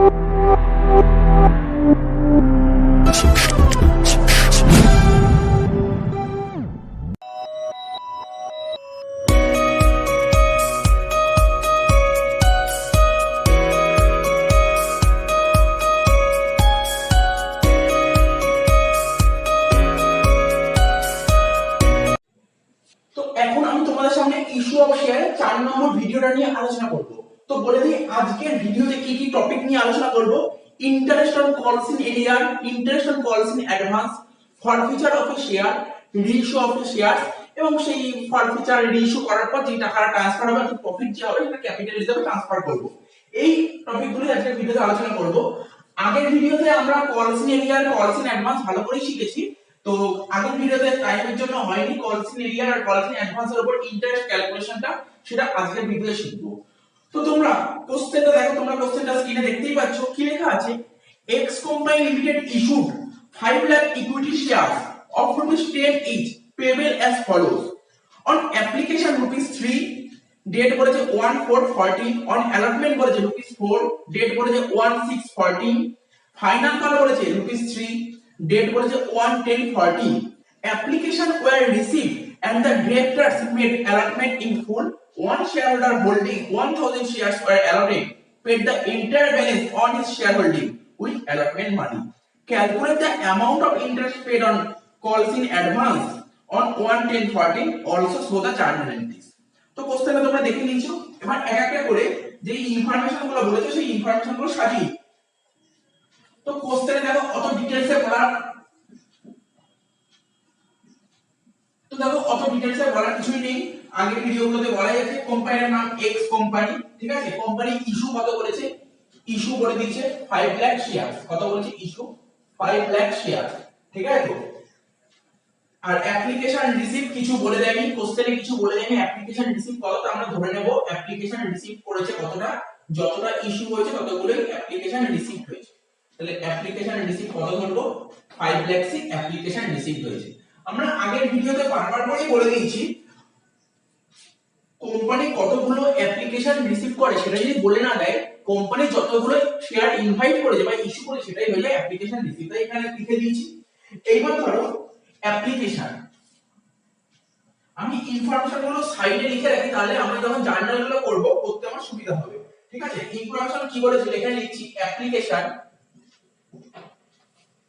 এখন আমি তোমাদের সামনে ইস্যু অফ শেয়ার 4 নম্বর ভিডিওটা নিয়ে আলোচনা করব। তো বলে দিই আজকের ভিডিওতে কি কি টপিক নিয়ে আলোচনা করব। Interest on calls in arrear, interest on calls in advance, forfeiture of a share, reissue of a share, এবং সেই ফরফিচার রিইস্যু করার পর যে টাকাটা ট্রান্সফার হবে অর্থাৎ প্রফিট যে হবে সেটা ক্যাপিটাল হিসেবে ট্রান্সফার করব। এই টপিকগুলো আজকের ভিডিওতে আলোচনা করব। আগের ভিডিওতে আমরা কলস ইন এরিয়ার, কলস ইন অ্যাডভান্স ভালো করে শিখেছি। তো আগের ভিডিওতে টাইমের জন্য হয়নি কলস ইন এরিয়ার আর কলস ইন অ্যাডভান্সের উপর ইন্টারেস্ট ক্যালকুলেশনটা, সেটা আজকের ভিডিওতে শিখব। তো তোমরা কোশ্চেনটা দেখো, তোমরা কোশ্চেনটা স্ক্রিনে দেখতেই পাচ্ছ। কি লেখা আছে? X company limited issued 5 lakh equity shares of ₹10 each payable as follows. On application ₹3, date বলেছে 1/4/14, on allotment বলেছে ₹4, ডেট বলেছে 1/6/14, ফাইনাল কল বলেছে ₹3, ডেট বলেছে 1/10/14. application were received and the directors made allotment in full. One shareholder holding 1000 shares were allotted, paid the entire balance on his shareholding with allotment money. Calculate the amount of interest paid on calls in advance on 1/10/14, also show the charge entries. তো কোশ্চেনটা তোমরা দেখে নিয়েছো। এবার এক একটা করে যে ইনফরমেশনগুলো বলেছে সেই ইনফরমেশনগুলো সাজিয়ে। তো কোশ্চেনে দেখো অত ডিটেইলসে বলার কিছুই নেই। আগের ভিডিওগুলোতে বলা গেছে কোম্পানির নাম এক্স কোম্পানি, ঠিক আছে। কোম্পানি ইস্যু কত করেছে? ইস্যু করে দিয়েছে 5 লাখ শেয়ার। কত বলেছে? ইস্যু 5 লাখ শেয়ার, ঠিক আছে। তো আর অ্যাপ্লিকেশন রিসিভ কিছু বলে দেয়নি, কোশ্চেনে কিছু বলে দেয়নি। অ্যাপ্লিকেশন রিসিভ কতটা আমরা ধরে নেব, অ্যাপ্লিকেশন রিসিভ করেছে কতটা, যতটা ইস্যু হয়েছে ততগুলোই অ্যাপ্লিকেশন রিসিভ হয়েছে। তাহলে অ্যাপ্লিকেশন রিসিভ কত ধরবো? 5 লাখ অ্যাপ্লিকেশন রিসিভ হয়েছে। আমরা আগের ভিডিওতে বারবার করে বলে দিয়েছি কোম্পানি কতগুলো অ্যাপ্লিকেশন রিসিভ করে সেটা যদি বলে না দেয়, কোম্পানি যতগুলো শেয়ার ইনভাইট করেছে বা ইস্যু করেছে সেটাই হয়ে যায় অ্যাপ্লিকেশন রিসিভ। তাই এখানে লিখে দিয়েছি। এইবার ধরো অ্যাপ্লিকেশন, আমি ইনফরমেশন গুলো সাইডে লিখে রাখি, তাহলে আমরা যখন জার্নাল গুলো করব করতে আমার সুবিধা হবে, ঠিক আছে। ইনফরমেশন কি বলেছে এখানে লিখছি। অ্যাপ্লিকেশন,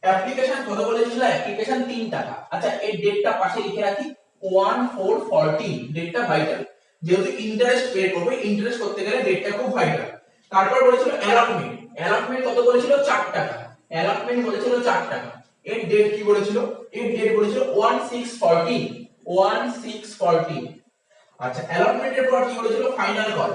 অ্যাপ্লিকেশন কত বলেছিল? অ্যাপ্লিকেশন 3 টাকা। আচ্ছা এই ডেটটা পাশে লিখে রাখি 1/4/14, ডেটটা ভাইটাল, যেহেতু ইন্টারেস্ট পে করবে, ইন্টারেস্ট করতে গেলে ডেটটা খুব ভাইটাল। তারপর বলেছিল অ্যালটমেন্ট, অ্যালটমেন্ট কত বলেছিল? 4 টাকা। অ্যালটমেন্ট বলেছিল 4 টাকা। এর ডেট কি বলেছিল? এর ডেট বলেছিল 1/6/14, 1/6/14। আচ্ছা অ্যালটমেন্টের পর কি বলেছিল? Final call.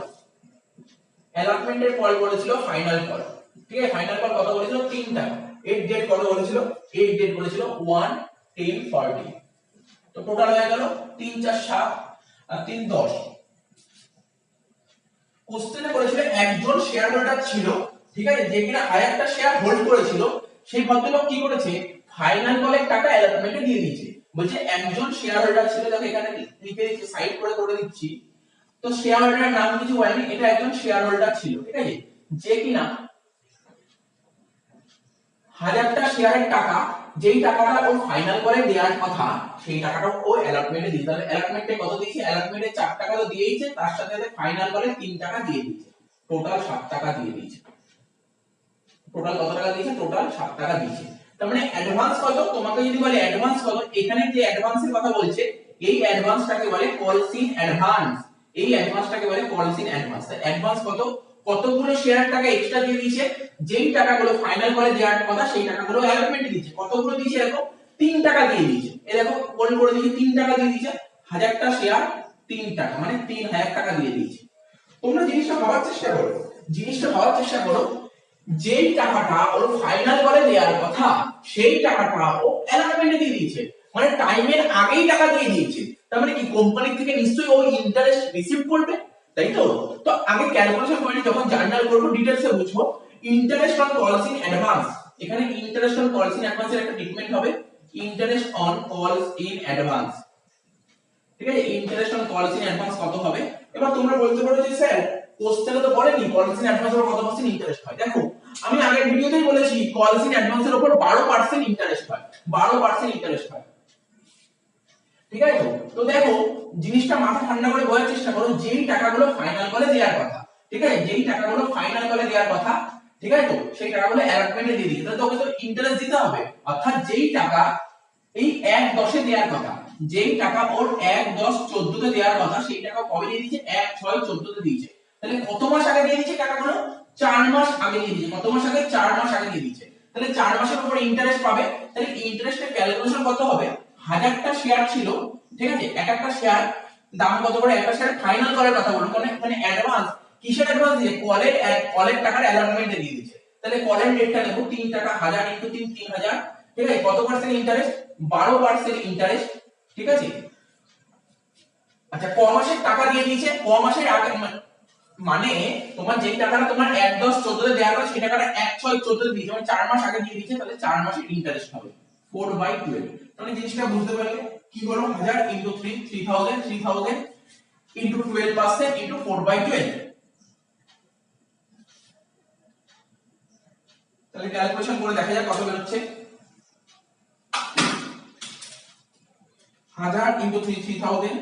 অ্যালটমেন্টের পর বলেছিল ফাইনাল কল, ঠিক আছে। ফাইনাল কল কত বলেছিল? 3 টাকা। এর ডেট কত বলেছিল? এর ডেট বলেছিল 1/10/14। তো টোটাল হয়ে গেল 3 4 7 আর 3 10। কোশ্চেনে বলেছিল একজন শেয়ার হোল্ডার ছিল, ঠিক আছে, যে কিনা আরেকটা শেয়ার হোল্ড করেছিল। সেই ভদ্রলোক কি করেছে? ফাইনাল কলের টাকা অ্যালটমেন্টে দিয়ে দিয়েছে। বলছে একজন শেয়ার হোল্ডার ছিল, দেখো এখানে লিখে দিচ্ছি, সাইড করে দিচ্ছি। তো শেয়ার হোল্ডারের নাম কিছু হয়নি, এটা একজন শেয়ার হোল্ডার ছিল, ঠিক আছে, যে কিনা 1000টা শেয়ারের টাকা, যেই টাকাটা ও ফাইনাল করে দেওয়ার কথা, সেই টাকাটা ও অ্যালটমেন্টে দিয়েছে। তাহলে অ্যালটমেন্টে কত দিয়েছে? অ্যালটমেন্টে 4 টাকা তো দিয়েইছে, তার সাথে সাথে ফাইনাল করে 3 টাকা দিয়ে দিয়েছে, টোটাল 7 টাকা দিয়ে দিয়েছে। টোটাল কত টাকা দিয়েছে? টোটাল 7 টাকা দিয়েছে। তার মানে অ্যাডভান্স কত? তোমাকে যদি বলে অ্যাডভান্স কত, এখানে যে অ্যাডভান্সের কথা বলছে এই অ্যাডভান্সটাকে বলে কলস ইন অ্যাডভান্স। এই অ্যাডভান্সটাকে বলে কলস ইন অ্যাডভান্স। অ্যাডভান্স কত? কতগুলো শেয়ার টাকা এক্সট্রা দিয়ে দিয়েছে, যেই টাকাগুলো ফাইনাল করে দেওয়ার কথা সেই টাকাগুলো অ্যালটমেন্টে দিয়েছে। কতগুলো দিয়েছে? দেখো 3 টাকা দিয়ে দিয়েছে। এই দেখো কোন করে দিয়েছে, 3 টাকা দিয়ে দিয়েছে। 1000টা শেয়ার 3 টাকা মানে 3000 টাকা দিয়ে দিয়েছে। তোমরা জিনিসটা ভাবার চেষ্টা করো, যেই টাকাটা ওর ফাইনাল করে দেওয়ার কথা সেই টাকাটা ও অ্যালটমেন্টে দিয়ে দিয়েছে, মানে টাইমের আগেই টাকা দিয়ে দিয়েছে। তার মানে কি কোম্পানি থেকে নিশ্চয়ই ও ইন্টারেস্ট রিসিভ করবে, তাই তো। তো আগে ক্যালকুলেশন করে যখন জার্নাল করব ডিটেইলসে বুঝবো। Interest on calls in advance, এখানে interest on calls in advance এর একটা ট্রিটমেন্ট হবে, interest on calls in advance, ঠিক আছে। Interest on calls in advance কত হবে? এবার তোমরা বলতে পারো যে স্যার কোশ্চেনে তো বলেনি কলস ইন অ্যাডভান্স এর কত পার্সেন্ট ইন্টারেস্ট হয়। দেখো আমি আগের ভিডিওতেই বলেছি কলস ইন অ্যাডভান্সের উপর 12% ইন্টারেস্ট হয়, 12% ইন্টারেস্ট হয়, ঠিক আছে। তো দেখো জিনিসটা মাথা ঠান্ডা করে বোঝার চেষ্টা করো, যেই টাকাগুলো ফাইনাল কলে দেওয়ার কথা, ঠিক আছে, যেই টাকাগুলো ফাইনাল কলে দেওয়ার কথা, ঠিক আছে, তো সেই টাকাগুলো অ্যালটমেন্টে দিয়ে দিয়েছে, তাহলে তোকে তো ইন্টারেস্ট দিতে হবে। অর্থাৎ যেই টাকা এই 1/10 এ দেওয়ার কথা, যেই টাকা ওর 1/10/14 তে দেওয়ার কথা, সেই টাকা কবে দিয়ে দিয়েছে? 1/6/14 তে দিয়েছে। তাহলে কত মাস আগে দিয়ে দিয়েছে টাকাগুলো? 4 মাস আগে দিয়ে দিয়েছে। কত মাস আগে? 4 মাস আগে দিয়ে দিয়েছে। তাহলে 4 মাসের উপর ইন্টারেস্ট পাবে। তাহলে ইন্টারেস্টের ক্যালকুলেশন কত হবে? 1000টা শেয়ার ছিল, ঠিক আছে, এক একটা শেয়ার দাম কত করে? একটা শেয়ার ফাইনাল করার কথা বলুন, কারণ এখানে অ্যাডভান্স, কিসের অ্যাডভান্স দিয়ে? কলের টাকার অ্যালটমেন্টে দিয়ে দিয়েছে। তাহলে কলের রেটটা নেব 3 টাকা, 1000 * 3 3000, ঠিক আছে। কত পার্সেন্ট ইন্টারেস্ট? 12% ইন্টারেস্ট, ঠিক আছে। আচ্ছা, ক মাসের টাকা দিয়ে দিয়েছে? ক মাসের আগে, মানে তোমার যেই টাকাটা তোমার 1/10/14 তে দেওয়ার কথা, সেই টাকাটা 1/6/14 তে দিয়েছে, মানে 4 মাস আগে দিয়ে দিয়েছে। তাহলে 4 মাসের ইন্টারেস্ট হবে 4/12। তাহলে জিনিসটা বুঝতে পারলে কি হলো? 1000 * 3 3000, 3000 * 12% * 4/12। তাহলে ক্যালকুলেশন করে দেখা যাক কত বের হচ্ছে। 1000 * 3 3000,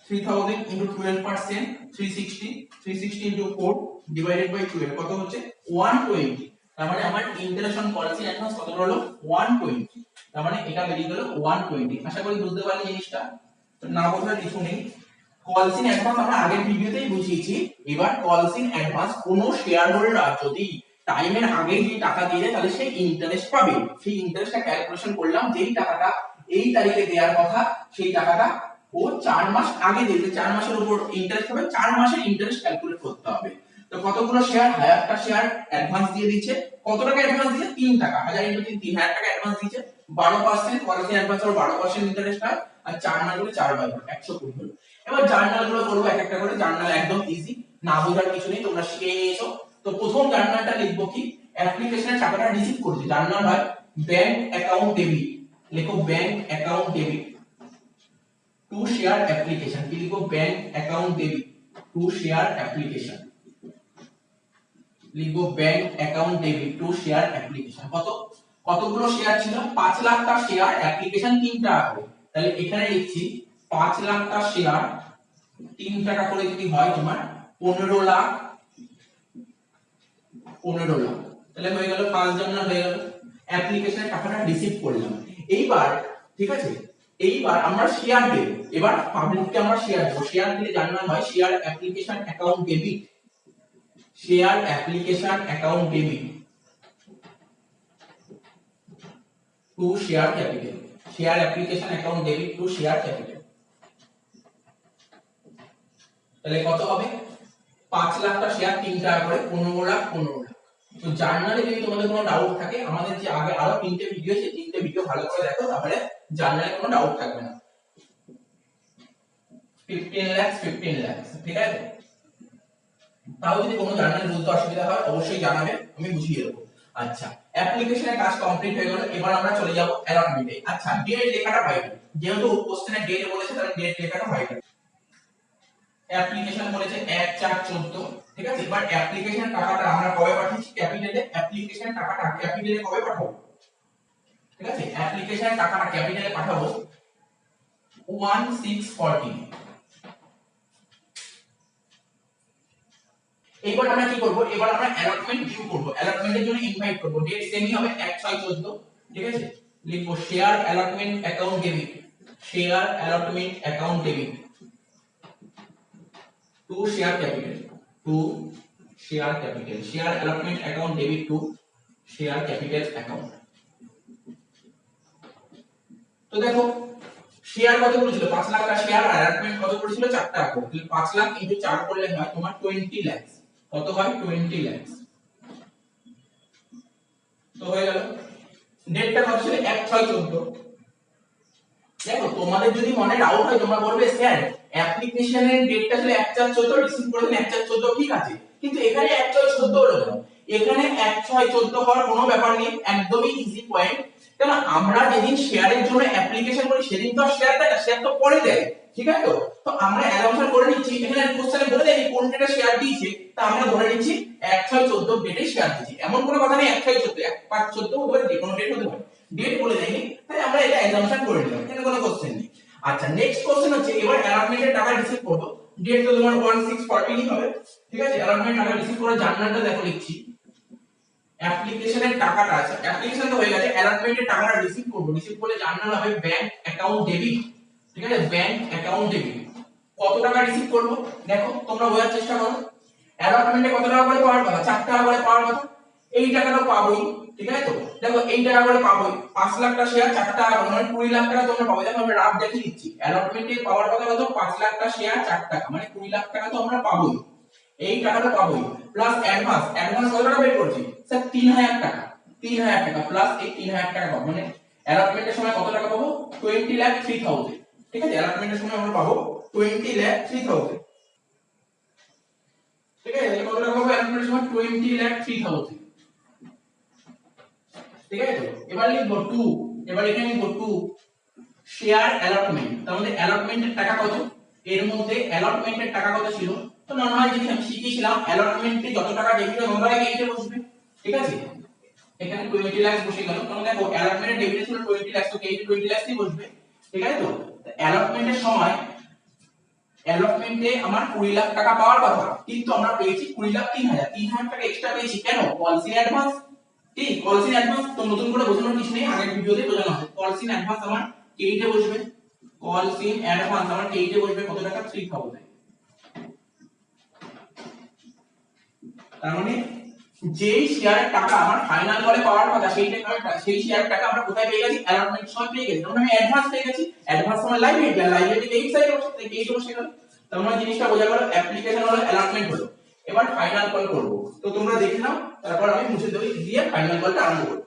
3000 * 12%, 360, 360 * 4 divided by 12 কত হচ্ছে? 120। তার মানে আমার ইন্টারেস্ট অন পলিসি অ্যাডভান্স কত হলো? 120। তার মানে এটা বেরিয়ে গেল 120। আশা করি বুঝতে পারলে জিনিসটা। তো না বোঝার কিছু নেই। কলস ইন অ্যাডভান্স আমরা আগের ভিডিওতেই বুঝিয়েছি। এবার কলস ইন অ্যাডভান্স কোন শেয়ার হোল্ডার যদি টাইমের আগে যে টাকা দিয়ে দেয়, তাহলে সেই ইন্টারেস্ট পাবে। সেই ইন্টারেস্টটা ক্যালকুলেশন করলাম, যেই টাকাটা এই তারিখে দেওয়ার কথা, সেই টাকাটা ও 4 মাস আগে দিয়েছে। 4 মাসের উপর ইন্টারেস্ট হবে, 4 মাসের ইন্টারেস্ট ক্যালকুলেট করতে হবে। তো কতগুলো শেয়ার? 1000টা শেয়ার অ্যাডভান্স দিয়ে দিচ্ছে। কত টাকা অ্যাডভান্স দিয়েছে? 3 টাকা। 1000 * 3 3000 টাকা অ্যাডভান্স দিয়েছে। 12% পলিসি অ্যাডভান্স আর 12% ইন্টারেস্ট হয়, আর 4 মাস হলে 4/12 120 হলো। এবার জার্নাল গুলো করব এক একটা করে। জার্নাল একদম ইজি, না বোঝার কিছু নেই, তোমরা শিখে নিয়েছো। তো প্রথম জার্নালটা লিখবো কি? অ্যাপ্লিকেশনের টাকাটা রিসিভ করেছে। জার্নাল হয় ব্যাংক অ্যাকাউন্ট ডেবিট, লিখো bank account debit to share application, কি লিখো? Bank account debit to share application, লিখবো bank account debit to share application. কতগুলো শেয়ার ছিল? 5 লাখটা শেয়ার, অ্যাপ্লিকেশন 3 টাকা করে। তাহলে এখানে লিখছি 5 লাখটা শেয়ার 3 টাকা করে যদি হয় তোমার 15 লাখ, 15 লাখ। তাহলে হয়ে গেল 5 জার্নাল হয়ে গেল। অ্যাপ্লিকেশনের টাকাটা রিসিভ করলাম। এইবার ঠিক আছে, এইবার আমরা শেয়ার দেব। এবার পাবলিককে আমরা শেয়ার দেব। শেয়ার দিলে জার্নাল হয় share application account debit, share application account debit to share capital, share application account debit to share capital. তাহলে কত হবে? 5 লাখটা শেয়ার 3 টাকা করে, 15 লাখ 15 লাখ। তো জার্নালে যদি তোমাদের কোনো ডাউট থাকে, আমাদের যে আগে আরো 3টে ভিডিও, সেই 3টে ভিডিও ভালো করে দেখো, তাহলে জার্নালে কোনো ডাউট থাকবে না। 15 লাখ 15 লাখ, ঠিক আছে। তাও যদি কোনো জার্নালে বুঝতে অসুবিধা হয় অবশ্যই জানাবে, আমি বুঝিয়ে দেবো। আচ্ছা, অ্যাপ্লিকেশনের কাজ কমপ্লিট হয়ে গেল। এবার আমরা চলে যাব অ্যালটমেন্টে। আচ্ছা, ডেট লেখাটা ভাইটাল, যেহেতু কোশ্চেনে ডেট বলেছে, তাহলে ডেট লেখাটা ভাইটাল। অ্যাপ্লিকেশন বলেছে 1/4/14, ঠিক আছে। এবার অ্যাপ্লিকেশন টাকাটা আমরা কবে পাঠিয়েছি? ক্যাপিটালে। অ্যাপ্লিকেশন টাকাটা ক্যাপিটালে কবে পাঠাবো? ঠিক আছে, অ্যাপ্লিকেশন টাকাটা ক্যাপিটালে পাঠাবো 1640। এবার আমরা কি করব? এবার আমরা অ্যালটমেন্ট ডিউ করব। অ্যালটমেন্টের জন্য ইনভাইট করব। ডেট সেমই হবে 1/6/14, ঠিক আছে। লিখবো share allotment account debit, share allotment account debit to share capital, two share capital, share allotment account debit to share capital account. তো দেখো শেয়ার কত করেছিল? 5 লাখটা শেয়ার, আর অ্যালটমেন্ট কত করেছিল? 4 টাকা করে। তাহলে 5 লাখ ইনটু 4 করলে হয় তোমার 20 লাখ। কত হয়? 20 লাখ। তো হয়ে গেল। ডেটটা কত ছিল? 1/6/14। দেখো তোমাদের যদি মনে ডাউট হয়, তোমরা বলবে স্যার অ্যাপ্লিকেশনের ডেটটা ছিল 1/4/14, রিসিভ করেছেন 1/4/14, ঠিক আছে, কিন্তু এখানে 1/6/14 হলো কেন? এখানে 1/6/14 হওয়ার কোনো ব্যাপার নেই, একদমই ইজি পয়েন্ট। কেন আমরা যেদিন শেয়ারের জন্য অ্যাপ্লিকেশন করি সেদিন তো শেয়ার দেয় না, শেয়ার তো পরে দেয়, ঠিক আছে? তো তো আমরা অ্যাজাম্পশন করে নিচ্ছি, এখানে কোশ্চেনে বলে দেয়নি কোন ডেটে শেয়ার দিয়েছে, তা আমরা ধরে নিচ্ছি 1/6/14 ডেটে শেয়ার দিয়েছে। এমন কোনো কথা নেই 1/6/14, 1/5/14 হতে পারে, যে কোনো ডেট হতে পারে, ডেট বলে দেয়নি, তাই আমরা এটা অ্যাজাম্পশন করে নিলাম, এখানে কোনো কোশ্চেন নেই। আচ্ছা নেক্সট কোশ্চেন হচ্ছে, এবার অ্যালটমেন্টের টাকা রিসিভ করব, ডেট তো তোমার 1614 হবে, ঠিক আছে? অ্যালটমেন্টের টাকা রিসিভ করার জার্নালটা দেখো লিখছি, অ্যাপ্লিকেশনের টাকাটা আছে, অ্যাপ্লিকেশন তো হয়ে গেছে, অ্যালটমেন্টের টাকাটা রিসিভ করব, রিসিভ করলে জার্নাল হবে ব্যাংক অ্যাকাউন্ট ডেবিট, ঠিক আছে? Bank account debit. কত টাকা রিসিভ করব দেখো, তোমরা বোঝার চেষ্টা করো, অ্যালটমেন্টে কত টাকা করে পাওয়ার কথা, 4 টাকা করে পাওয়ার কথা, এই টাকাটা পাবোই, ঠিক আছে? তো দেখো এই টাকা করে পাবোই, 5 লাখ টাকা শেয়ার 4 টাকা করে, মানে 20 লাখ টাকা তোমরা পাবে। দেখো আমি রাফ দেখিয়ে দিচ্ছি, অ্যালটমেন্টে পাওয়ার কথা কত, 5 লাখ টাকা শেয়ার 4 টাকা, মানে 20 লাখ টাকা তো আমরা পাবোই, এই টাকাটা পাবোই। প্লাস অ্যাডভান্স, অ্যাডভান্স কত টাকা বের করছি স্যার, 3000 টাকা, 3000 টাকা প্লাস এই 3000 টাকা পাবো, মানে অ্যালটমেন্টের সময় কত টাকা পাবো, 20,03,000, ঠিক আছে? অ্যালটমেন্টের সময় আমরা পাবো 20,03,000, ঠিক আছে? তাহলে কত টাকা পাবো অ্যালটমেন্টের সময়, 20,03,000, ঠিক আছে? এবার লিখবো 2, এবার এখানে লিখবো 2 শেয়ার অ্যালটমেন্ট, তার মধ্যে অ্যালটমেন্টের টাকা কত, এর মধ্যে অ্যালটমেন্টের টাকা কত ছিল, তো নরমাল জিনিস আমি শিখিয়েছিলাম, অ্যালটমেন্টে যত টাকা ডেবিট হবে তোমরা এইটা বসবে, ঠিক আছে? এখানে 20 লাখ বসে গেল, কারণ দেখো অ্যালটমেন্টের ডেবিট ছিল 20 লাখ, তো এইটা 20 লাখ ই বসবে, ঠিক আছে? তো অ্যালটমেন্টের সময় অ্যালটমেন্টে আমার 20 লাখ টাকা পাওয়ার কথা, কিন্তু আমরা পেয়েছি 20,03,000, 3,000 টাকা এক্সট্রা পেয়েছি, কেন? কলসিন অ্যাডভান্স, কি কলসিন অ্যাডভান্স, তো নতুন করে বোঝানোর কিছু নেই, আগের ভিডিওতে বোঝানো আছে। কলসিন অ্যাডভান্স আমার কেইটে বসবে, কলসিন অ্যাডভান্স আমার কেইটে বসবে কত টাকা, 3,000। তার মানে যেই শেয়ারের টাকা আমার ফাইনাল কলে পাওয়ার কথা, সেই টাকা, সেই শেয়ারের টাকা আমরা কোথায় পেয়ে গেছি, অ্যালটমেন্ট সময় পেয়ে গেছি, মানে আমি অ্যাডভান্স পেয়ে গেছি, অ্যাডভান্স আমার লাইবিলিটি, আর লাইবিলিটি এই সাইডে বসে, তাই এই বসে গেল। তার মানে জিনিসটা বোঝা গেল, অ্যাপ্লিকেশন হলো, অ্যালটমেন্ট হলো, এবার ফাইনাল কল করব, তো তোমরা দেখে নাও, তারপর আমি মুছে দেব, দিয়ে ফাইনাল কলটা আরম্ভ করব।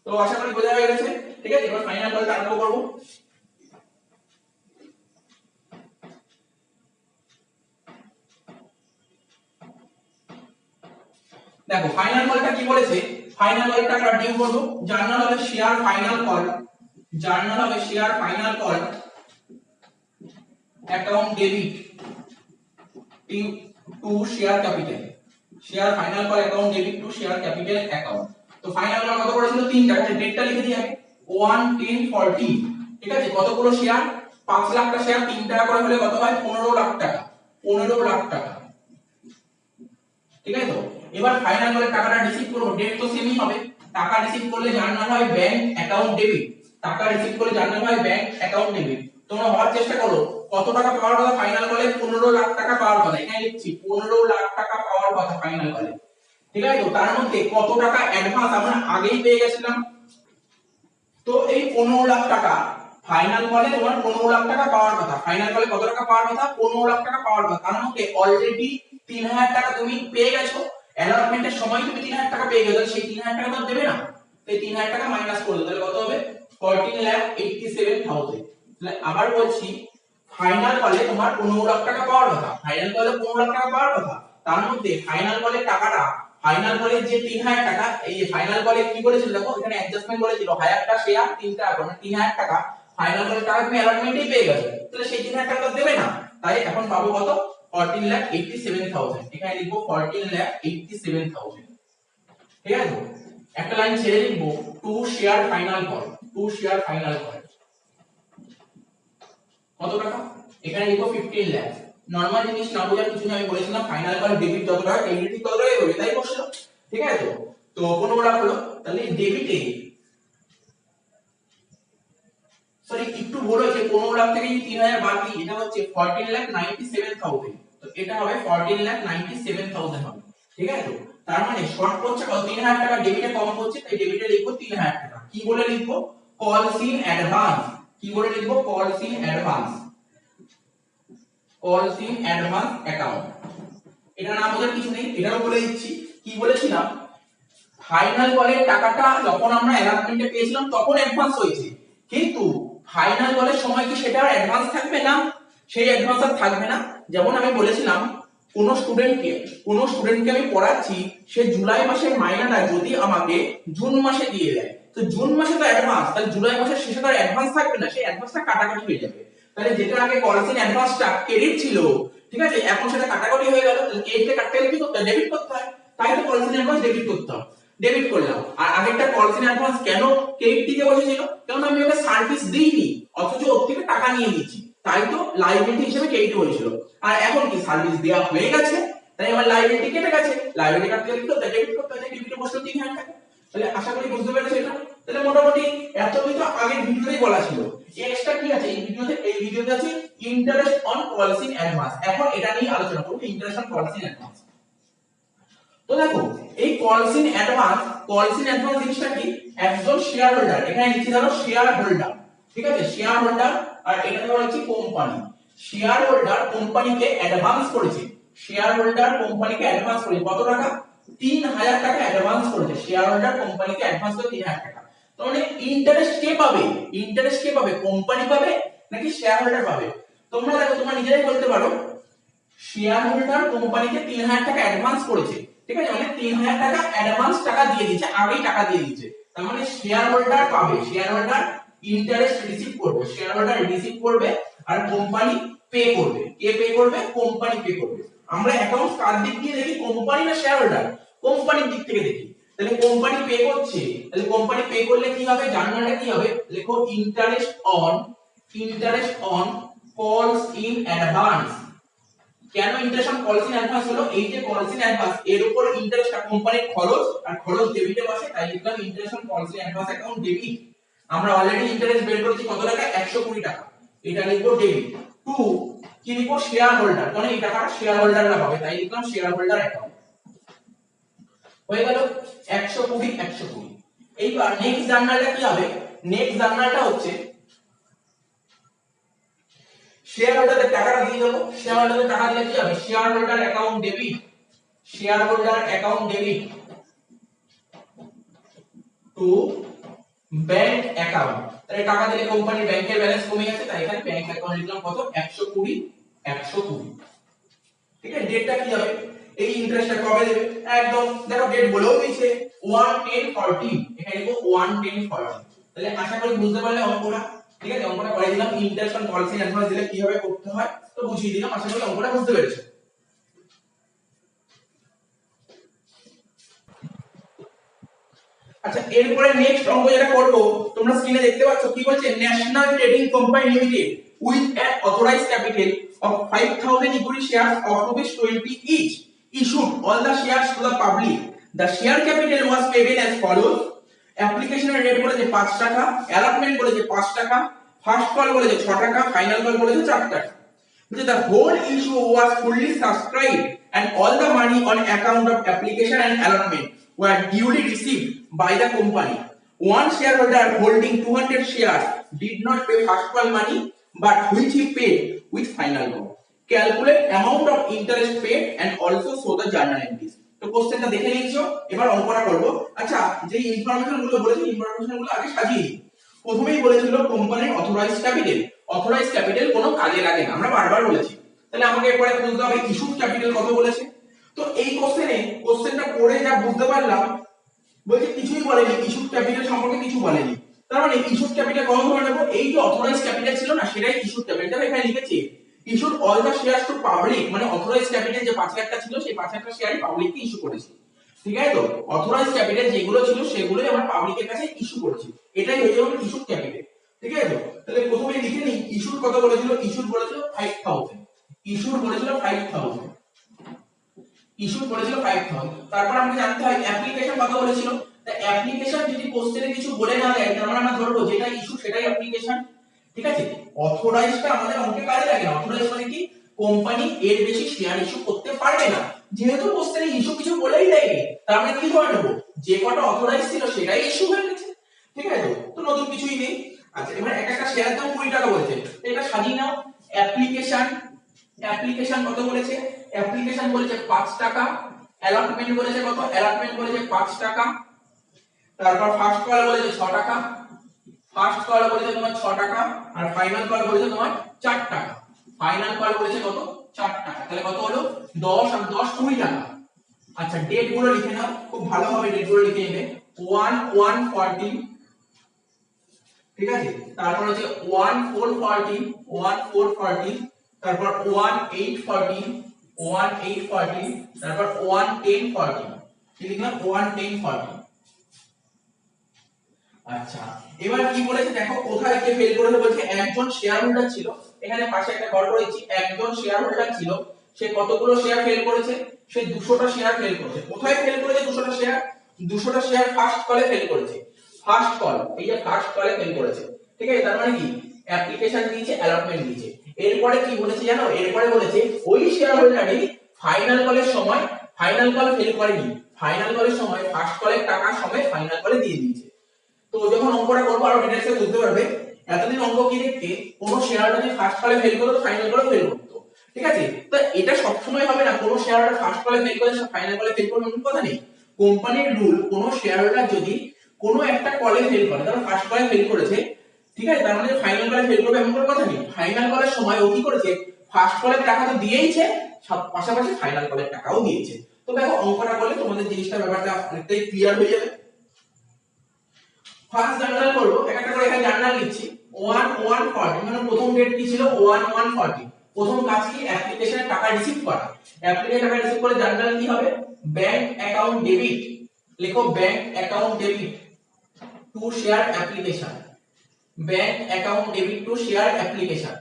তো আশা করি বোঝা হয়ে গেছে, ঠিক আছে? এবার ফাইনাল কলটা আরম্ভ করব। দেখো ফাইনাল কলটা কি বলেছে, ফাইনাল কলটা আমরা ডিউ করব, জার্নাল হবে শেয়ার ফাইনাল কল, জার্নাল হবে share final call account debit to share capital, share final call account debit to share capital account. তো ফাইনাল কল কত করেছিল, 3 টাকা, ডেটটা লিখে দিই আগে, 1/10/14, ঠিক আছে? কতগুলো শেয়ার, 5 লাখ টাকা শেয়ার, 3 টাকা করে হলে কত হয়, 15 লাখ টাকা, 15 লাখ টাকা, ঠিক আছে? তো এবার ফাইনাল করে টাকাটা রিসিভ করব, ডেট তো সেমই হবে, টাকা রিসিভ করলে জার্নাল হয় ব্যাংক অ্যাকাউন্ট ডেবিট, টাকা রিসিভ করলে জার্নাল হয় ব্যাংক অ্যাকাউন্ট ডেবিট। তোমরা হওয়ার চেষ্টা করো, কত টাকা পাওয়ার কথা ফাইনাল কলে, 15 লাখ টাকা পাওয়ার কথা, এখানে লিখছি 15 লাখ টাকা পাওয়ার কথা ফাইনাল কলে, ঠিক আছে? তো তার মধ্যে কত টাকা অ্যাডভান্স আমরা আগেই পেয়ে গেছিলাম, তো এই 15 লাখ টাকা ফাইনাল কলে তোমার 15 লাখ টাকা পাওয়ার কথা, ফাইনাল কলে কত টাকা পাওয়ার কথা, 15 লাখ টাকা পাওয়ার কথা, তার মধ্যে অলরেডি 3000 টাকা তুমি পেয়ে গেছো, অ্যালটমেন্টের সময় তুমি 3000 টাকা পেয়ে গেছো, সেই 3000 টাকা তো দেবে না, সেই 3000 টাকা মাইনাস করে দাও, তাহলে কত হবে, 14,87,000। তাহলে আবার বলছি, ফাইনাল কলে তোমার 15 লাখ টাকা পাওয়ার কথা, ফাইনাল কলে 15 লাখ টাকা পাওয়ার কথা, তার মধ্যে ফাইনাল কলে টাকাটা, ফাইনাল কলে যে 3000 টাকা, এই যে ফাইনাল কলে কি বলেছিল দেখো, এখানে অ্যাডজাস্টমেন্ট বলেছিল 1000 টাকা শেয়ার 3 টাকা করে, 3000 টাকা ফাইনাল কলে টাকা তুমি অ্যালটমেন্টেই পেয়ে গেছো, তাহলে সেই 3000 টাকা তো দেবে না, তাই এখন পাবো কত, 14,87,000, এখানে লিখবো 14,87,000, ঠিক আছে? একটা লাইন ছেড়ে লিখবো to share final call, to share final call কত টাকা, এখানে লিখবো 15 লাখ। নরমাল জিনিস না বোঝার কিছু নেই, আমি বলেছিলাম ফাইনাল কল ডেবিট কত টাকা, ক্রেডিট কত টাকা হবে, তাই বসলো, ঠিক আছে? তো 15 লাখ হলো, তাহলে ডেবিটে, সরি একটু ভুল হয়েছে, 15 লাখ থেকে যদি 3000 বাদ দিই, এটা হচ্ছে 14,97,000, তো এটা হবে 14,97,000 হবে, ঠিক আছে? তো তার মানে শর্ট করছে কত, 3000 টাকা ডেবিটে কম হচ্ছে, তাই ডেবিটে লিখবো 3000 টাকা, কি বলে লিখবো, কলস ইন অ্যাডভান্স, কি বলে লিখবো, কলস ইন অ্যাডভান্স, কলস ইন অ্যাডভান্স অ্যাকাউন্ট। এটা না বোঝার কিছু নেই, এটাও বলে দিচ্ছি, কি বলেছিলাম, ফাইনাল কলের টাকাটা যখন আমরা অ্যালাটমেন্টে পেয়েছিলাম তখন অ্যাডভান্স হয়েছে, কিন্তু ফাইনাল কলের সময় কি সেটা আর অ্যাডভান্স থাকবে না, সেই অ্যাডভান্স আর থাকবে না। যেমন আমি বলেছিলাম কোন স্টুডেন্টকে আমি পড়াচ্ছি, সে জুলাই মাসের মাইনাটা যদি আমাকে জুন মাসে দিয়ে দেয়, তো জুন মাসে তো অ্যাডভান্স, তাহলে জুলাই মাসের শেষে তো অ্যাডভান্স থাকবে না, সেই অ্যাডভান্সটা কাটাকাটি হয়ে যাবে। তাহলে যেটা আগে কলেজের অ্যাডভান্সটা ক্রেডিট ছিল, ঠিক আছে, এখন সেটা কাটাকাটি হয়ে গেল, তাহলে ক্রেডিটে কাটতে গেলে কি করতে হয়, ডেবিট করতে হয়। তাই তো কলেজের অ্যাডভান্স ডেবিট করতে হয়, ডেবিট করলাম। আর আগেরটা কলেজের অ্যাডভান্স কেন ক্রেডিট দিতে বলেছিল, কারণ আমি ওকে সার্ভিস দিইনি, অথচ ওর থেকে টাকা নিয়ে নিচ্ছি, তাই তো লাইবিলিটি হিসেবে ক্রেডিট হয়েছিল। আর এখন কি সার্ভিস দেওয়া হয়ে গেছে, তাই আমার লাইবিলিটি কেটে গেছে, লাইবিলিটি কাটতে গেলে কি করতে হয়, ডেবিট করতে হয়, ডেবিটে বসলো 3000 টাকা। তাহলে আশা করি বুঝতে পেরেছো এটা। তাহলে মোটামুটি এত কিন্তু আগের ভিডিওতেই বলা ছিল। এক্সট্রা কি আছে এই ভিডিওতে আছে interest on calls in advance. এখন এটা নিয়ে আলোচনা করব, interest on calls in advance. তো দেখো এই কলস ইন অ্যাডভান্স জিনিসটা কি, একজন শেয়ার হোল্ডার, এখানে লিখে দাও শেয়ার হোল্ডার, ঠিক আছে, শেয়ার হোল্ডার, আর এটা দেওয়া হচ্ছে কোম্পানি। শেয়ার হোল্ডার কোম্পানিকে অ্যাডভান্স করেছে, শেয়ার হোল্ডার কোম্পানিকে অ্যাডভান্স করেছে কত টাকা, 3000 টাকা অ্যাডভান্স করেছে। শেয়ার হোল্ডার কোম্পানিকে অ্যাডভান্স করে 3000 টাকা। তো মানে ইন্টারেস্ট কে পাবে, কোম্পানি পাবে নাকি শেয়ার হোল্ডার পাবে? তোমরা দেখো, তোমরা নিজেরাই বলতে পারো, শেয়ার হোল্ডার কোম্পানিকে 3000 টাকা অ্যাডভান্স করেছে, ঠিক আছে, মানে 3000 টাকা অ্যাডভান্স টাকা দিয়ে দিয়েছে, আগেই টাকা দিয়ে দিয়েছে। তার মানে শেয়ার হোল্ডার পাবে, শেয়ার হোল্ডার ইন্টারেস্ট রিসিভ করবে, শেয়ার হোল্ডার রিসিভ করবে, আর কোম্পানি পে করবে। কে পে করবে? কোম্পানি পে করবে। আমরা অ্যাকাউন্টস কার দিক দিয়ে দেখি, কোম্পানি না শেয়ার হোল্ডার? কোম্পানির দিক থেকে দেখি। তাহলে কোম্পানি পে করছে, তাহলে কোম্পানি পে করলে কি হবে, জার্নালটা কি হবে, লেখো interest on calls in advance. কেন interest on calls in advance হলো, এই যে কলস ইন অ্যাডভান্স এর উপর ইন্টারেস্টটা কোম্পানির খরচ, আর খরচ ডেবিটে বসে, তাই লিখলাম interest on calls in advance account debit. আমরা অলরেডি ইন্টারেস্ট বের করেছি কত টাকা, 120 টাকা, এটা লিখবো ডেবিট। টু কি লিখবো, শেয়ার হোল্ডার, মানে এই টাকাটা শেয়ার হোল্ডাররা পাবে, তাই লিখলাম শেয়ার হোল্ডার অ্যাকাউন্ট। হয়ে গেল 120। এইবার নেক্সট জার্নালটা কি হবে, নেক্সট জার্নালটা হচ্ছে শেয়ার হোল্ডারের টাকাটা দিয়ে দেবো। শেয়ার হোল্ডারের টাকা দিলে কি হবে, share holder account debit, share holder account debit to bank account. তাহলে টাকা দিলে কোম্পানির ব্যাংকের ব্যালেন্স কমে গেছে, তাই এখানে ব্যাংক অ্যাকাউন্ট লিখলাম কত, 120। ঠিক আছে, ডেটটা কি হবে, এই ইন্টারেস্টটা কবে দেবে, একদম দেখো ডেট বলেও দিয়েছে 1/10/14, এখানে লিখবো 1/10/14। তাহলে আশা করি বুঝতে পারলে অঙ্কটা, ঠিক আছে, অঙ্কটা করে দিলাম, interest on calls in advance দিলে কিভাবে করতে হয় তো বুঝিয়ে দিলাম, আশা করি অঙ্কটা বুঝতে পেরেছো। আচ্ছা, এরপরে নেক্সট অঙ্ক যেটা করব, তোমরা স্ক্রিনে দেখতে পাচ্ছ কি বলছে, national trading company limited with an authorised capital of 5000 equity shares of ₹20 each issued all the shares to the public. The share capital was payable as follows. অ্যাপ্লিকেশনের রেট বলেছে 5 টাকা, অ্যালটমেন্ট বলেছে 5 টাকা, ফার্স্ট কল বলেছে 6 টাকা, final call বলেছে 4 টাকা। The whole issue was fully subscribed and all the money on account of application and allotment were duly received by the company. One shareholder holding 200 shares did not pay first call money, but which he paid with final call. Calculate amount of interest paid and also show the journal entries. তো কোশ্চেনটা দেখে নিয়েছো, এবার অঙ্কটা করব। আচ্ছা, যে information গুলো বলেছি, ইনফরমেশন গুলো আগে সাজিয়ে নিই। প্রথমেই বলেছিল কোম্পানির অথরাইজড ক্যাপিটাল কোনো কাজে লাগে না, আমরা বারবার বলেছি। তাহলে আমাকে এরপরে বলতে হবে ইস্যুড ক্যাপিটাল কত বলেছে। তো এই কোশ্চেনটা পড়ে যা বুঝতে পারলাম, বলছে কিছুই বলেনি, ইস্যুড ক্যাপিটাল সম্পর্কে কিছু বলেনি। তার মানে ইস্যুড ক্যাপিটাল কত ধরে নেব, এই যে অথরাইজড ক্যাপিটাল ছিল না, সেটাই ইস্যুড ক্যাপিটাল। এখানে লিখেছি issued all the shares to public, মানে অথরাইজড ক্যাপিটাল যে 5000 টা ছিল, সেই 5000 টা শেয়ারই পাবলিককে ইস্যু করেছি, ঠিক আছে। তো অথরাইজড ক্যাপিটাল যেগুলো ছিল সেগুলোই আমরা পাবলিকের কাছে ইস্যু করেছি, এটাই হয়ে যাবে ইস্যুড ক্যাপিটাল, ঠিক আছে। তো তাহলে প্রথমে লিখে নিই, ইস্যুড কত বলেছিল, ইস্যুড বলেছিল 5000, তারপর আমাকে জানতে হয় অ্যাপ্লিকেশন কত বলেছিল। তা অ্যাপ্লিকেশন যদি কোশ্চেনে কিছু বলে না দেয়, তার মানে আমরা ধরবো যেটা ইস্যু সেটাই অ্যাপ্লিকেশন, ঠিক আছে। অথরাইজডটা আমাদের অঙ্কে কাজে লাগে না, অথরাইজ মানে কি, কোম্পানি এর বেশি শেয়ার ইস্যু করতে পারবে না, যেহেতু কোশ্চেনে ইস্যু কিছু বলেই দেয়নি, তার মানে কি ধরে নেব, যে কটা অথরাইজ ছিল সেটাই ইস্যু হয়ে গেছে, ঠিক আছে। তো নতুন কিছুই নেই। আচ্ছা, এবার একটা শেয়ারের দাম 20 টাকা বলেছে, এটা সাজিয়ে নাও। অ্যাপ্লিকেশন কত বলেছে, অ্যাপ্লিকেশন বলেছে 5 টাকা, অ্যালটমেন্ট বলেছে কত, অ্যালটমেন্ট বলেছে 5 টাকা, তারপর ফার্স্ট কল বলেছে 6 টাকা, ফার্স্ট কল বলেছে তোমার 6 টাকা, আর ফাইনাল কল বলেছে তোমার 4 টাকা, ফাইনাল কল বলেছে কত 4 টাকা, তাহলে কত হলো 10 আর 10 20 টাকা। আচ্ছা ডেট গুলো লিখে নাও, খুব ভালোভাবে ডেট গুলো লিখে নেবে। 1 1 14, ঠিক আছে, তারপর হচ্ছে 1 4 14, 1 4 14, তারপর 1 8 14, 1 8 14, তারপর 1 10 14, কি লিখলাম 1 10 14। আচ্ছা এবার কি বলেছে দেখো, কোথায় কে ফেল করেছে, বলছে একজন শেয়ার হোল্ডার ছিল, এখানে পাশে একটা ঘর করেছি, একজন শেয়ার হোল্ডার ছিল, সে কতগুলো শেয়ার ফেল করেছে, সে 200টা শেয়ার ফেল করেছে। কোথায় ফেল করেছে 200টা শেয়ার? 200টা শেয়ার ফার্স্ট কলে ফেল করেছে, ফার্স্ট কল, এই যে ফার্স্ট কলে ফেল করেছে, ঠিক আছে। তার মানে কি অ্যাপ্লিকেশন দিয়েছে, অ্যালটমেন্ট দিয়েছে। এরপরে কি বলেছে জানো, এরপরে বলেছে ওই শেয়ার হোল্ডারই ফাইনাল কলের সময়, ফাইনাল কল ফেল করেনি, ফাইনাল কলের সময় ফার্স্ট কলের টাকা সমেত ফাইনাল কলে দিয়ে দিয়েছে। তো যখন অঙ্কটা করবো আরো ডিটেইলসে বুঝতে পারবে। এতদিন অঙ্ক কি দেখতে, কোন শেয়ারটা যদি ফার্স্ট কলে ফেল করতো তো ফাইনাল কলে ফেল করতো, ঠিক আছে। তো এটা সব সময় হবে না, কোন শেয়ারটা ফার্স্ট কলে ফেল করে ফাইনাল কলে ফেল করবে এমন কথা নেই। কোম্পানির রুল, কোন শেয়ারটা যদি কোন একটা কলে ফেল করে, তাহলে ফার্স্ট কলে ফেল করেছে, ঠিক আছে, তার মানে ফাইনাল কলে ফেল করবে এমন কোনো কথা নেই। ফাইনাল কলের সময় ও কি করেছে, ফার্স্ট কলের টাকা তো দিয়েইছে, পাশাপাশি ফাইনাল কলের টাকাও দিয়েছে। তো দেখো অঙ্কটা করলে তোমাদের জিনিসটা ব্যাপারটা অনেকটাই ক্লিয়ার হয়ে যাবে। ফার্স্ট জার্নাল করব, একটা করে এখানে জার্নাল লিখছি। 1 1 14, মানে প্রথম ডেট কি ছিল 1 1 14। প্রথম কাজ কি, অ্যাপ্লিকেশনে টাকা রিসিভ করা। অ্যাপ্লিকেশনে টাকা রিসিভ করে জার্নাল কি হবে, ব্যাংক অ্যাকাউন্ট ডেবিট, লিখো bank account debit to share application, bank account debit to share application,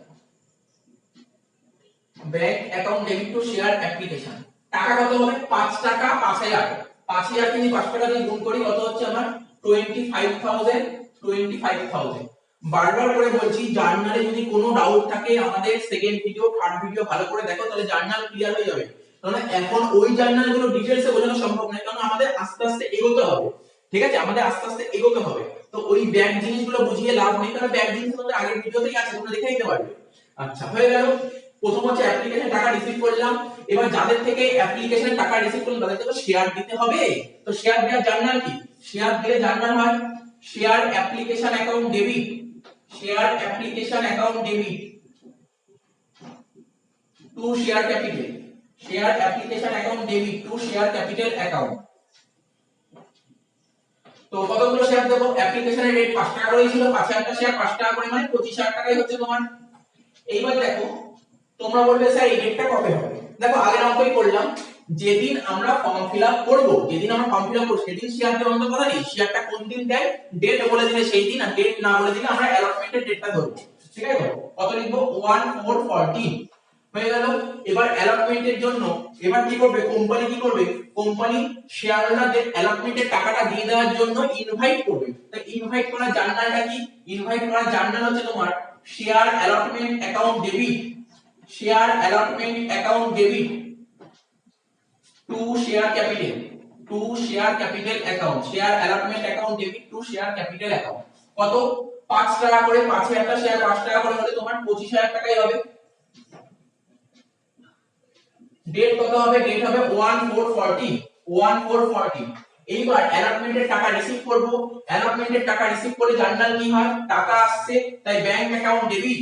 bank account debit to share application. টাকা কত হবে 5 টাকা 5000, 5000 কে 5 টাকা দিয়ে গুণ করি কত হচ্ছে আমার 25000, 25000। বারবার করে বলছি জার্নালে যদি কোনো ডাউট থাকে আমাদের সেকেন্ড ভিডিও থার্ড ভিডিও ভালো করে দেখো, তাহলে জার্নাল ক্লিয়ার হয়ে যাবে। কারণ এখন ওই জার্নালগুলো ডিটেইলসে বোঝানো সম্ভব নয়, কারণ আমাদের আস্তে আস্তে এগোতে হবে, ঠিক আছে, আমাদের আস্তে আস্তে এগোতে হবে। তো ওই ব্যাক জিনিসগুলো বুঝিয়ে লাভ নেই, কারণ ব্যাক জিনিস তোমাদের আগের ভিডিওতেই আছে, তোমরা দেখে নিতে পারবে। আচ্ছা হয়ে গেল, প্রথম হচ্ছে অ্যাপ্লিকেশন টাকা রিসিভ করলাম। এবার যাদের থেকে অ্যাপ্লিকেশনে টাকা রিসিভ করলাম তাদেরকে তো শেয়ার দিতে হবে। তো শেয়ার দেওয়ার জার্নাল কি, শেয়ার দিলে জার্নাল হয় share application account debit, share application account debit to share capital, share application account debit to share capital account. তো কতগুলো শেয়ার দেবো, অ্যাপ্লিকেশনের রেট 5 টাকা করেই ছিল, 5000 টা শেয়ার 5 টাকা করে মানে 25000 টাকাই হচ্ছে তোমার। এইবার দেখো তোমরা বলবে স্যার এই ডেটটা কবে হবে, দেখো আগের অঙ্কই করলাম, যেদিন আমরা ফর্ম ফিলআপ করব, যেদিন আমরা ফর্ম ফিলআপ করব সেদিন শেয়ার দেওয়ার মতো কথা নেই। শেয়ারটা কোন দিন দেয়, ডেট বলে দিলে সেই দিন, আর ডেট না বলে দিলে আমরা অ্যালটমেন্টের ডেটটা ধরব, ঠিক আছে। কত লিখবো 1 4 14 হয়ে গেল। এবার অ্যালটমেন্টের জন্য এবার কি করবে কোম্পানি, কি করবে কোম্পানি শেয়ার হোল্ডারদের অ্যালটমেন্টের টাকাটা দিয়ে দেওয়ার জন্য ইনভাইট করবে। তাই ইনভাইট করার জার্নালটা কি, ইনভাইট করার জার্নাল হচ্ছে তোমার share allotment account debit, share allotment account debit to share capital, two share capital account, share allotment account debit to share capital account. কত 5 টাকা করে, 5000 টা শেয়ার 5 টাকা করে হলে তোমার 25000 টাকাই হবে। ডেট কত হবে, ডেট হবে 1 4 14, 1 4 14। এইবার অ্যালটমেন্টের টাকা রিসিভ করব, অ্যালটমেন্টের টাকা রিসিভ করে জার্নাল কি হয়, টাকা আসছে তাই bank account debit,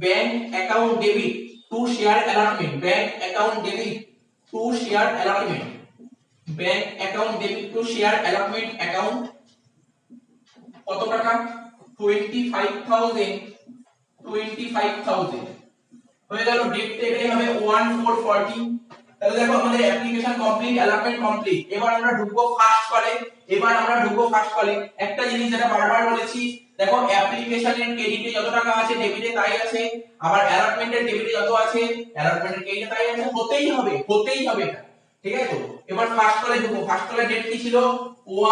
bank account debit to share allotment, bank account debit to share allotment, bank account debit to share allotment account. কত টাকা 25000, 25000 হয়ে গেল। ডেটটা এটাই হবে 1 4 14। তাহলে দেখো আমাদের অ্যাপ্লিকেশন কমপ্লিট, অ্যালটমেন্ট কমপ্লিট। এবার আমরা ঢুকবো ফার্স্ট কলে, এবার আমরা ঢুকবো ফার্স্ট কলে। একটা জিনিস যেটা বারবার বলেছি, দেখো অ্যাপ্লিকেশনের ক্রেডিটে যত টাকা আছে ডেবিটে তাই আছে, আবার অ্যালটমেন্টের ডেবিটে যত আছে অ্যালটমেন্টের ক্রেডিটে তাই আছে, হতেই হবে, হতেই হবে এটা, ঠিক আছে। তো এবার ফার্স্ট কলে ঢুকবো, ফার্স্ট কলের ডেট কি ছিল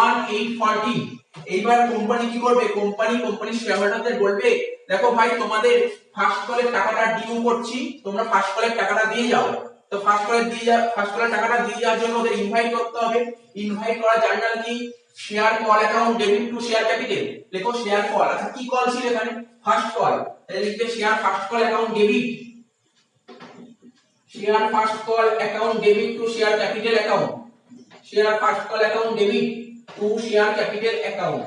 1 8 14। এইবার কোম্পানি কি করবে, কোম্পানি শেয়ার হোল্ডারদের বলবে দেখো ভাই তোমাদের ফার্স্ট কলের টাকাটা ডিউ করছি, তোমরা ফার্স্ট কলের টাকাটা দিয়ে যাও। তো ফার্স্ট কলের দিয়ে যাও, ফার্স্ট কলের টাকাটা দিয়ে যাওয়ার জন্য ওদের ইনভাইট করতে হবে। ইনভাইট করার জার্নাল কি, share call account debit to share capital, লেখো শেয়ার কল। আচ্ছা কি কল ছিল এখানে, ফার্স্ট কল, তাহলে লিখবে share first call account debit, share first call account debit to share capital account, share first call account debit to share capital account.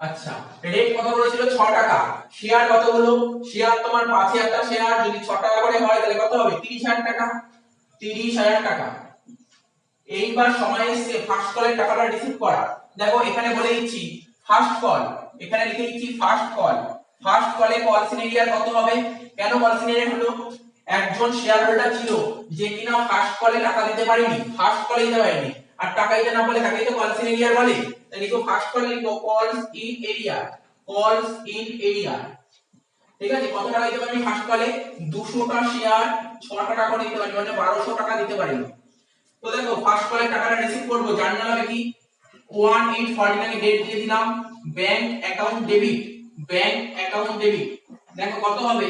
আচ্ছা, rate কত বলেছিল 6 টাকা। শেয়ার কত হলো? শেয়ার তোমার 5000 টা শেয়ার, যদি 6 টাকা করে হয় তাহলে কত হবে? 30000 টাকা। 30000 টাকা। এইবার সময় এসে ফার্স্ট কলের টাকাটা রিসিভ করা। দেখো এখানে বলে দিচ্ছি ফার্স্ট কল, এখানে লিখে দিচ্ছি ফার্স্ট কল। ফার্স্ট কলে কল সিনারিয়ার কত হবে? কেন কল সিনারিয়ার হলো? একজন শেয়ার হোল্ডার ছিল যে কিনা ফার্স্ট কলে টাকা দিতে পারেনি, ফার্স্ট কলে দিতে পারেনি, আর টাকা দিতে না বলে তাকে তো কল সিনারিয়ার বলে। তাই লিখো ফার্স্ট কলে লিখো কলস ইন এরিয়া, কলস ইন এরিয়া। ঠিক আছে, কত টাকা দিতে পারি ফার্স্ট কলে? 200 টা শেয়ার 6 টাকা করে দিতে পারি, মানে 1200 টাকা দিতে পারি। তো দেখো ফার্স্ট কলের টাকাটা রিসিভ করব, জার্নাল হবে কি 1849 ডেট দিয়ে দিলাম, bank account debit, bank account debit. দেখো কত হবে?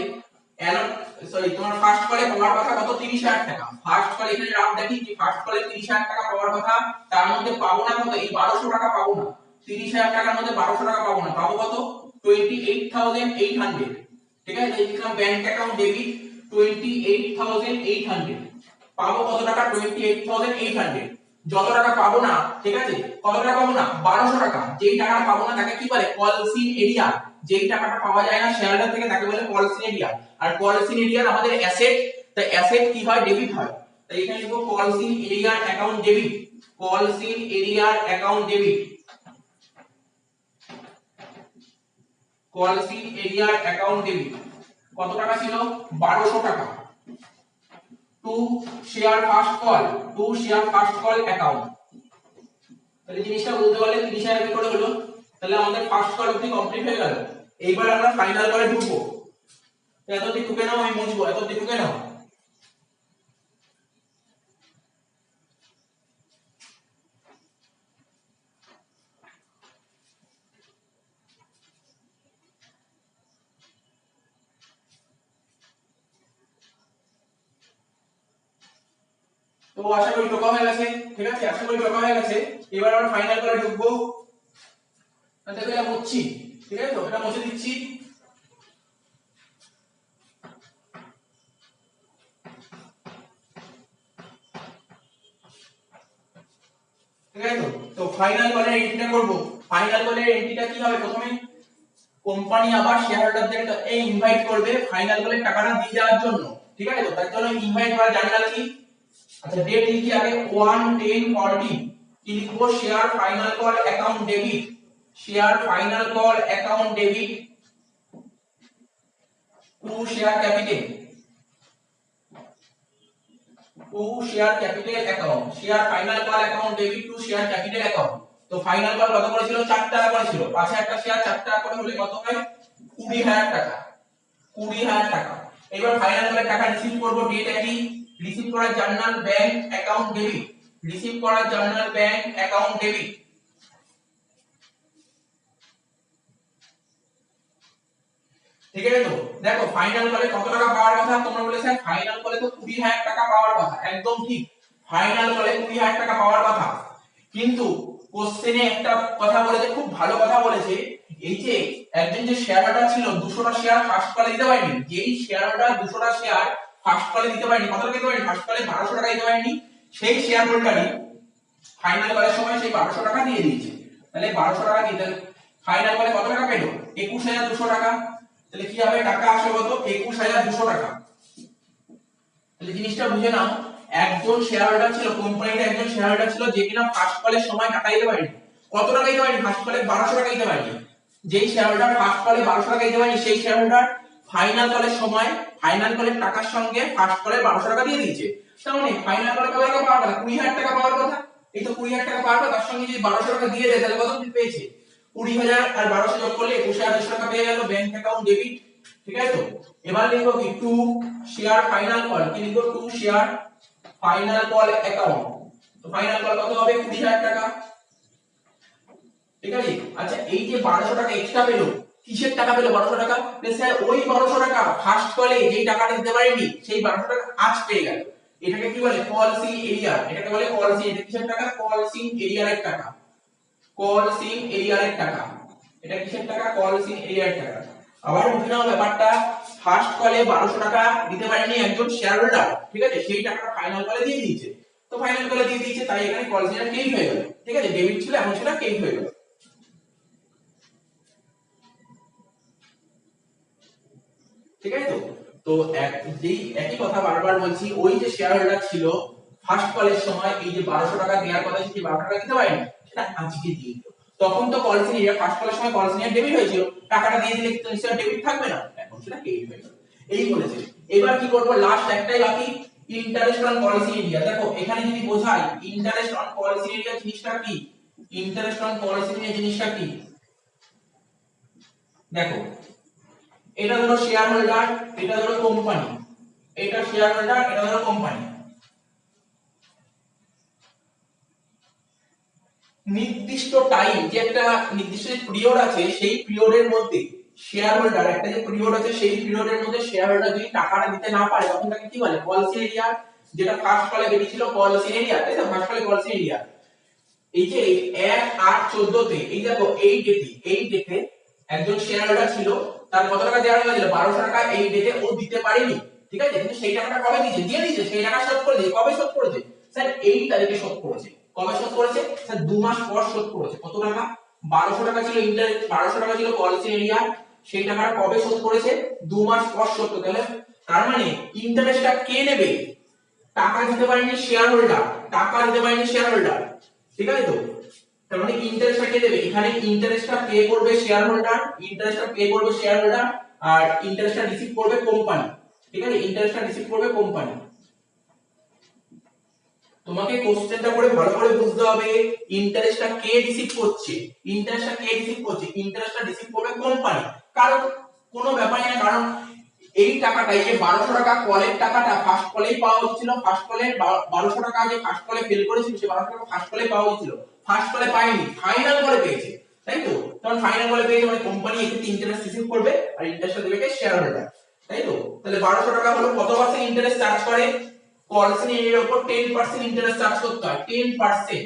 সরি, তোমার ফার্স্ট কলে পাওয়ার কথা কত? 30000 টাকা। ফার্স্ট কলে এখানে রাফ দেখি যে ফার্স্ট কলে 30000 টাকা পাওয়ার কথা, তার মধ্যে পাবো না কত? এই 1200 টাকা পাবো না। 30000 টাকার মধ্যে 1200 টাকা পাবো না, পাবো কত? 28800। ঠিক আছে, এই লিখলাম ব্যাংক অ্যাকাউন্ট ডেবিট 28800। পাবো কত টাকা? 28800। যত টাকা পাবো না, ঠিক আছে, কত টাকা পাবো না? 1200 টাকা। যেই টাকাটা পাবো না তাকে কি বলে? কলসিন এরিয়া। যেই টাকাটা পাওয়া যায় না শেয়ারদার থেকে তাকে বলে কলসিন এরিয়া। আর কলসিন এরিয়ার আমাদের অ্যাসেট, তাই অ্যাসেট কি হয়? ডেবিট হয়। তাই এখানে লিখো কলসিন এরিয়ার অ্যাকাউন্ট ডেবিট, কলসিন এরিয়ার অ্যাকাউন্ট ডেবিট, কলসিন এরিয়ার অ্যাকাউন্ট ডেবিট। কত টাকা ছিল? 1200 টাকা। To share first call, to share first call account. তাহলে জিনিসটা বলতে পারলে 30000 কি করে হলো? তাহলে আমাদের ফার্স্ট কল অবধি কমপ্লিট হয়ে গেল। এইবার আমরা ফাইনাল কলে ঢুকবো। এত অবধি ঢুকে নাও, আমি মুছবো। এত অবধি ঢুকে নাও। তো আশা করি ঢোকা হয়ে গেছে। ঠিক আছে, আশা করি ঢোকা হয়ে গেছে। এবার আমরা ফাইনাল কলে ঢুকবো। দেখো এটা মুছছি, ঠিক আছে, তো এটা মুছে দিচ্ছি। ঠিক আছে, তো ফাইনাল কলের এন্ট্রিটা করব। ফাইনাল কলের এন্ট্রিটা কি হবে? প্রথমে কোম্পানি আবার শেয়ার হোল্ডারদের এই ইনভাইট করবে ফাইনাল কলের টাকাটা দিয়ে দেওয়ার জন্য। ঠিক আছে, তো তার জন্য ইনভাইট করা জার্নাল কি? আচ্ছা, ডেট লিখি আগে 1/10/14। কি লিখবো? Share final call account debit, share final call account debit to share capital, two share capital account, share final call account debit to share capital account. তো ফাইনাল কল কত করে ছিল? 4 টাকা করে ছিল। 5000 টা শেয়ার 4 টাকা করে হলে কত হয়? 20000 টাকা, 20000 টাকা। এবার ফাইনাল কলের টাকা রিসিভ করব, ডেট একই, রিসিভ করার journal bank account debit, receive করার জার্নাল ব্যাংক অ্যাকাউন্ট ডেবিট। ঠিক আছে, তো দেখো ফাইনাল কলে কত টাকা পাওয়ার কথা? তোমরা বলে স্যার ফাইনাল কলে তো 20000 টাকা পাওয়ার কথা। একদম ঠিক, ফাইনাল কলে 20000 টাকা পাওয়ার কথা। কিন্তু কোশ্চেনে একটা কথা বলেছে, খুব ভালো কথা বলেছে। এই যে একজন যে শেয়ার হোল্ডার ছিল 200 টা শেয়ার ফার্স্ট কলে দিতে পারেনি, যেই শেয়ার হোল্ডার 200 টা শেয়ার ফার্স্ট কলে দিতে পারেনি, কত টাকা দিতে পারেনি? ফার্স্ট কলে 1200 টাকা দিতে পারেনি, সেই শেয়ার হোল্ডারই ফাইনাল কলের সময় সেই 1200 টাকা দিয়ে দিয়েছে। তাহলে 1200 টাকা দিতে ফাইনাল কলে কত টাকা পেল? 21200 টাকা। তাহলে কি হবে? টাকা আসবে কত? 21200 টাকা। তাহলে জিনিসটা বুঝে নাও, একজন শেয়ার হোল্ডার ছিল, কোম্পানিতে একজন শেয়ার হোল্ডার ছিল যে কিনা ফার্স্ট কলের সময় টাকা দিতে পারেনি। কত টাকা দিতে পারেনি? ফার্স্ট কলে 1200 টাকা দিতে পারেনি। যেই শেয়ার হোল্ডার ফার্স্ট কলে 1200 টাকা দিতে পারেনি, সেই শেয়ার হোল্ডার ফাইনাল কলের সময় ফাইনাল কলের টাকার সঙ্গে ফার্স্ট কলে 1200 টাকা দিয়ে দিয়েছে। তার মানে ফাইনাল কলে কত টাকা পাওয়ার কথা? 20000 টাকা পাওয়ার কথা। এই তো 20000 টাকা পাওয়ার কথা, তার সঙ্গে যদি 1200 টাকা দিয়ে দেয় তাহলে কত পেয়েছে? 20000 আর 1200 যোগ করলে 21200 টাকা পেয়ে গেল, ব্যাংক অ্যাকাউন্ট ডেবিট। ঠিক আছে, তো এবার লিখবো কি? টু শেয়ার ফাইনাল কল, কি লিখবো? To share final call account. তো ফাইনাল কল কত হবে? 20000 টাকা। ঠিক আছে, আচ্ছা এই যে 1200 টাকা এক্সট্রা পেলো, কিসের টাকা পেলো 1200 টাকা? স্যার ওই 1200 টাকা ফার্স্ট কলে যেই টাকাটা দিতে পারেনি সেই 1200 টাকা আজ পেয়ে গেল। এটাকে কি বলে? কলসিং এরিয়া। এটাকে বলে কলসিং। এটা কিসের টাকা? কলসিং এরিয়ার টাকা, কলসিং এরিয়ার টাকা। এটা কিসের টাকা? কলসিং এরিয়ার টাকা। আবার বুঝে নাও ব্যাপারটা, ফার্স্ট কলে 1200 টাকা দিতে পারেনি একজন শেয়ার হোল্ডার, ঠিক আছে, সেই টাকাটা ফাইনাল কলে দিয়ে দিয়েছে। তো ফাইনাল কলে দিয়ে দিয়েছে, তাই এখানে কলসিংটা ক্রেডিট হয়ে গেল। ঠিক আছে, ডেবিট ছিল, এখন সেটা ক্রেডিট হয়ে গেল। ঠিক আছে তো? তো যেই একই কথা বারবার বলছি, ওই যে শেয়ার হোল্ডার ছিল ফার্স্ট কলের সময় এই যে 1200 টাকা দেওয়ার কথা ছিল, 1200 টাকা দিতে পারেনি, সেটা আজকে দিয়ে দিল। তখন তো কল সিনিয়র ফার্স্ট কলের সময় কল সিনিয়র ডেবিট হয়েছিল, টাকাটা দিয়ে দিলে কিন্তু নিশ্চয়ই ডেবিট থাকবে না, এখন সেটা ক্রেডিট হয়ে যাবে। এই বলেছে। এবার কি করব, লাস্ট একটাই বাকি, ইন্টারেস্ট অন পলিসি এরিয়া। দেখো এখানে যদি বোঝাই ইন্টারেস্ট অন পলিসি এরিয়া জিনিসটা কি, ইন্টারেস্ট অন পলিসি এরিয়া জিনিসটা কি, দেখো এটা ধরো শেয়ার হোল্ডার, এটা ধরো কোম্পানি, এটা শেয়ার হোল্ডার, এটা ধরো কোম্পানি। নির্দিষ্ট টাইম, যে একটা নির্দিষ্ট পিরিয়ড আছে, সেই পিরিয়ডের মধ্যে শেয়ার হোল্ডার, একটা যে পিরিয়ড আছে সেই পিরিয়ডের মধ্যে শেয়ার হোল্ডার যদি টাকাটা দিতে না পারে তখন তাকে কি বলে, পলিসি এরিয়া। যেটা ফার্স্ট কলে বেরিয়েছিল পলিসি এরিয়া, তাই তো, ফার্স্ট কলে পলিসি এরিয়া। এই যে 1/8/14 তে এই দেখো এই ডেটে একজন শেয়ার হোল্ডার ছিল, তার কত টাকা দেওয়া হয়েছিল, 1200 টাকা। এই ডেটে ও দিতে পারেনি, ঠিক আছে, কিন্তু সেই টাকাটা কবে দিয়েছে, দিয়ে দিয়েছে, সেই টাকা শোধ করে দিয়েছে। কবে শোধ করেছে স্যার, এই তারিখে শোধ করেছে। কবে শোধ করেছে স্যার, 2 মাস পর শোধ করেছে। কত টাকা, 1200 টাকা ছিল ইন্টারেস্ট, 1200 টাকা ছিল পলিসি এরিয়া, সেই টাকাটা কবে শোধ করেছে, 2 মাস পর শোধ করতে হলে। তার মানে ইন্টারেস্টটা কে নেবে, টাকা দিতে পারেনি শেয়ার হোল্ডার, টাকা দিতে পারেনি শেয়ার হোল্ডার, ঠিক আছে তো। তার মানে ইন্টারেস্টটা কে দেবে, এখানে ইন্টারেস্টটা পে করবে শেয়ার হোল্ডার, ইন্টারেস্টটা পে করবে শেয়ার হোল্ডার, আর ইন্টারেস্টটা রিসিভ করবে কোম্পানি, ঠিক আছে, ইন্টারেস্টটা রিসিভ করবে কোম্পানি। তোমাকে কোশ্চেনটা করে ভালো করে বুঝতে হবে, ইন্টারেস্টটা কে রিসিভ করছে, ইন্টারেস্টটা কে রিসিভ করছে, ইন্টারেস্টটা রিসিভ করবে কোম্পানি। কারণ কোনো ব্যাপারই না, কারণ এই টাকাটা, এই যে 1200 টাকা কলের টাকাটা ফার্স্ট কলেই পাওয়া হচ্ছিল, ফার্স্ট কলে 1200 টাকা যে ফার্স্ট কলে ফেল করেছিল, সে 1200 টাকা ফার্স্ট কলে পাওয়া হচ্ছিল, ফার্স্ট কলে পায়নি, ফাইনাল কলে পেয়েছে, তাই তো। তখন ফাইনাল কলে পেয়েছে মানে কোম্পানি এক্ষেত্রে ইন্টারেস্ট রিসিভ করবে, আর ইন্টারেস্টটা দেবে কে, শেয়ার হোল্ডার, তাই তো। তাহলে 1200 টাকা হলো, কত পার্সেন্ট ইন্টারেস্ট চার্জ করে, কলসিন এর উপর 10% ইন্টারেস্ট চার্জ করতে হয়, 10%।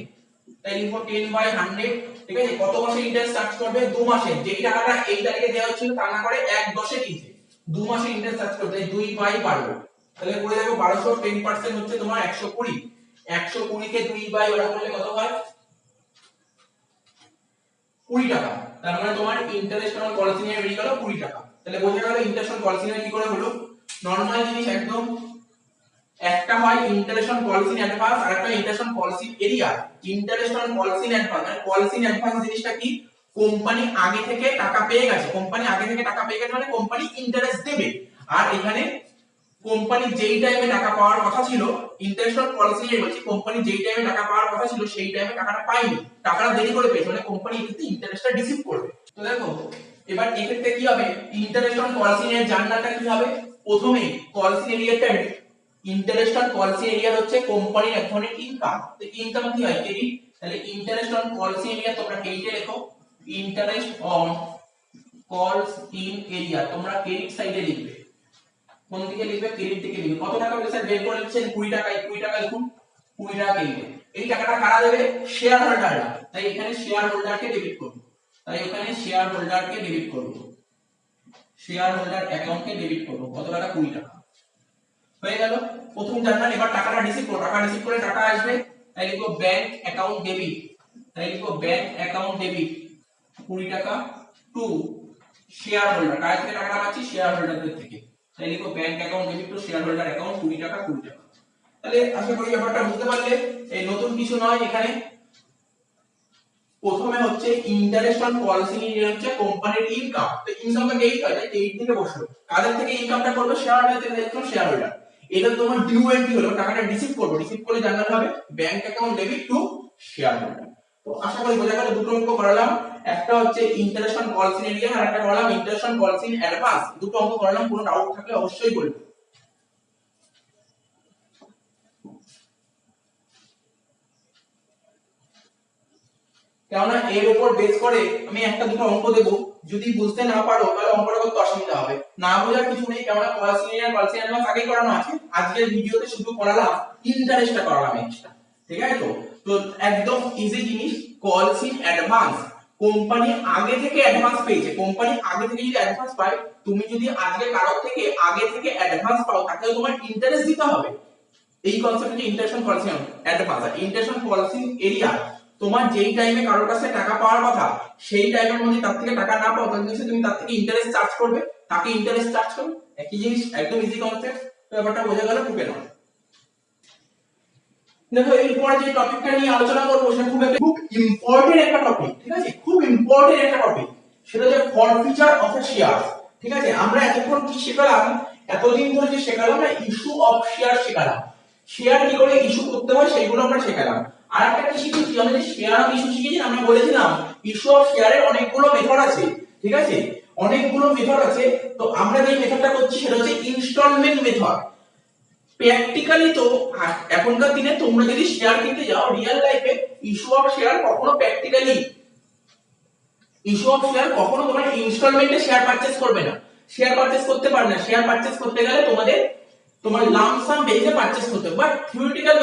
তাই লিখো 10/100, ঠিক আছে। কত মাসে ইন্টারেস্ট চার্জ করবে, 2 মাসে। যেই টাকাটা এই তারিখে দেওয়া হচ্ছিল তা না করে 1/10 দিয়েছে, 2 মাসে ইন্টারেস্ট চার্জ করবে, তাই 2/12। তাহলে করে দেখো 1200 10% হচ্ছে তোমার 120, 120 কে 2/12 করলে কত হয়, 20 টাকা। তার মানে তোমার ইন্টারেস্ট অন পলিসি নিয়ে বেরিয়ে গেল 20 টাকা। তাহলে বোঝা গেল ইন্টারেস্ট অন পলিসি নিয়ে কি করে হলো, নরমাল জিনিস একদম। একটা হয় interest on policy in advance, আর একটা interest on policy arrear. Interest on policy in advance মানে পলিসি ইন অ্যাডভান্স জিনিসটা কি, কোম্পানি আগে থেকে টাকা পেয়ে গেছে, কোম্পানি আগে থেকে টাকা পেয়ে গেছে মানে কোম্পানি ইন্টারেস্ট দেবে। আর এখানে কোম্পানি যেই টাইমে টাকা পাওয়ার কথা ছিল, ইন্টারেস্ট অন পলিসি এর বলছি, কোম্পানি যেই টাইমে টাকা পাওয়ার কথা ছিল সেই টাইমে টাকাটা পায়নি, টাকাটা দেরি করে পেয়েছে, মানে কোম্পানি এক্ষেত্রে ইন্টারেস্টটা রিসিভ করবে। তো দেখো এবার এক্ষেত্রে কি হবে, ইন্টারেস্ট অন পলিসি এর জার্নালটা কি হবে, প্রথমে policy related interest on policy area হচ্ছে কোম্পানির এক ধরনের ইনকাম। তো ইনকাম কি হয়, ক্রেডিট। তাহলে ইন্টারেস্ট অন পলিসি এরিয়া তোমরা ক্রেডিটে লেখো, interest on calls in area তোমরা ক্রেডিট সাইডে লিখবে। কোন দিকে লিখবে, ক্রেডিট দিকে লিখবে। কত টাকা স্যার বের করে লিখছেন, 20 টাকা, 20 টাকা লিখুন, 20 টাকা ক্রেডিট। এই টাকাটা কারা দেবে, শেয়ার হোল্ডাররা, তাই এখানে শেয়ার হোল্ডারকে ডেবিট করব, তাই এখানে শেয়ার হোল্ডারকে ডেবিট করব, শেয়ার হোল্ডার অ্যাকাউন্টকে ডেবিট করব। কত টাকা, 20 টাকা হয়ে গেল প্রথম জার্নাল। এবার টাকাটা রিসিভ করো, টাকা রিসিভ করে টাকা আসবে, তাই লিখো ব্যাংক অ্যাকাউন্ট ডেবিট, তাই লিখো ব্যাংক অ্যাকাউন্ট ডেবিট 20 টাকা টু শেয়ার হোল্ডার। কার থেকে টাকাটা পাচ্ছি, শেয়ার হোল্ডারদের থেকে, তাই লিখো bank account debit to share holder account 20 টাকা 20 টাকা। তাহলে আশা করি ব্যাপারটা বুঝতে পারলে, এই নতুন কিছু নয় এখানে। প্রথমে হচ্ছে ইন্টারেস্ট অন পলিসি নিয়ে হচ্ছে কোম্পানির ইনকাম, তো ইনকামটা এই হয়, তাই এই দিকে বসলো, কাদের থেকে ইনকামটা করবে, শেয়ার হোল্ডার থেকে, দেখো শেয়ার হোল্ডার। এটা তোমার ডিউ এন্ট্রি হলো, টাকাটা রিসিভ করবে, রিসিভ করে জানাতে হবে bank account debit to share holder. তো আশা করি বোঝা গেল, দুটো অঙ্ক করালাম, একটা হচ্ছে ইন্টারেস্ট অন পলিসি এরিয়া আর একটা করালাম interest on policy in advance. দুটো অঙ্ক করালাম, কোনো ডাউট থাকলে অবশ্যই বলবে। কেননা এর উপর বেস করে আমি একটা দুটো অঙ্ক দেব, যদি বুঝতে না পারো তাহলে অঙ্কটা করতে অসুবিধা হবে, না বোঝার কিছু নেই, কেননা পলিসি এরিয়া পলিসি অ্যাডভান্স আগেই করানো আছে, আজকের ভিডিওতে শুধু করালাম ইন্টারেস্টটা করালাম এক্সট্রা, ঠিক আছে তো। তো একদম ইজি জিনিস, পলিসি অ্যাডভান্স, কোম্পানি আগে থেকে অ্যাডভান্স পেয়েছে, কোম্পানি আগে থেকে যদি অ্যাডভান্স পায়, তুমি যদি আজকে কারোর থেকে আগে থেকে অ্যাডভান্স পাও, তাহলে তোমার ইন্টারেস্ট দিতে হবে। এই কনসেপ্ট হচ্ছে ইন্টারেস্ট অন পলিসি অ্যাডভান্স। আর ইন্টারেস্ট অন পলিসি এরিয়া, তোমার যেই টাইমে কারোর কাছে টাকা পাওয়ার কথা সেই টাইমের মধ্যে তার থেকে টাকা না পাও, তাহলে তুমি তার থেকে ইন্টারেস্ট চার্জ করবে, তাকে ইন্টারেস্ট চার্জ করবে, একই জিনিস, একদম ইজি কনসেপ্ট। ব্যাপারটা বোঝা গেল, টুকে নাও। দেখো এরপরে যে টপিকটা নিয়ে আলোচনা করবো সেটা খুব ইম্পর্টেন্ট একটা টপিক, ঠিক আছে, খুব ইম্পর্টেন্ট একটা টপিক। সেটা হচ্ছে ফরফিচার অফ এ শেয়ার। ঠিক আছে, আমরা এতক্ষণ কি শেখালাম, এতদিন ধরে যে শেখালাম না, ইস্যু অফ শেয়ার শেখালাম। শেয়ার কি করে ইস্যু করতে হয় সেগুলো আমরা শেখালাম। আর একটা কি শিখেছি, আমরা যে শেয়ার অফ ইস্যু শিখেছি, আমরা বলেছিলাম ইস্যু অফ শেয়ারের অনেকগুলো মেথড আছে। ঠিক আছে, অনেকগুলো মেথড আছে। তো আমরা যে মেথডটা করছি সেটা হচ্ছে ইনস্টলমেন্ট মেথড। প্র্যাকটিক্যালি তো এখনকার দিনে তোমরা যদি শেয়ার কিনতে যাও রিয়েল লাইফে, ইস্যু অফ শেয়ার কখনো প্র্যাকটিক্যালি ইস্যু অফ শেয়ার কখনো তোমরা ইনস্টলমেন্টে শেয়ার পারচেজ করবে না, শেয়ার পারচেজ করতে পারবে না। শেয়ার পারচেজ করতে গেলে তোমার লাম্প সাম বেসে পারচেজ করতে হবে। বাট থিওরিটিক্যাল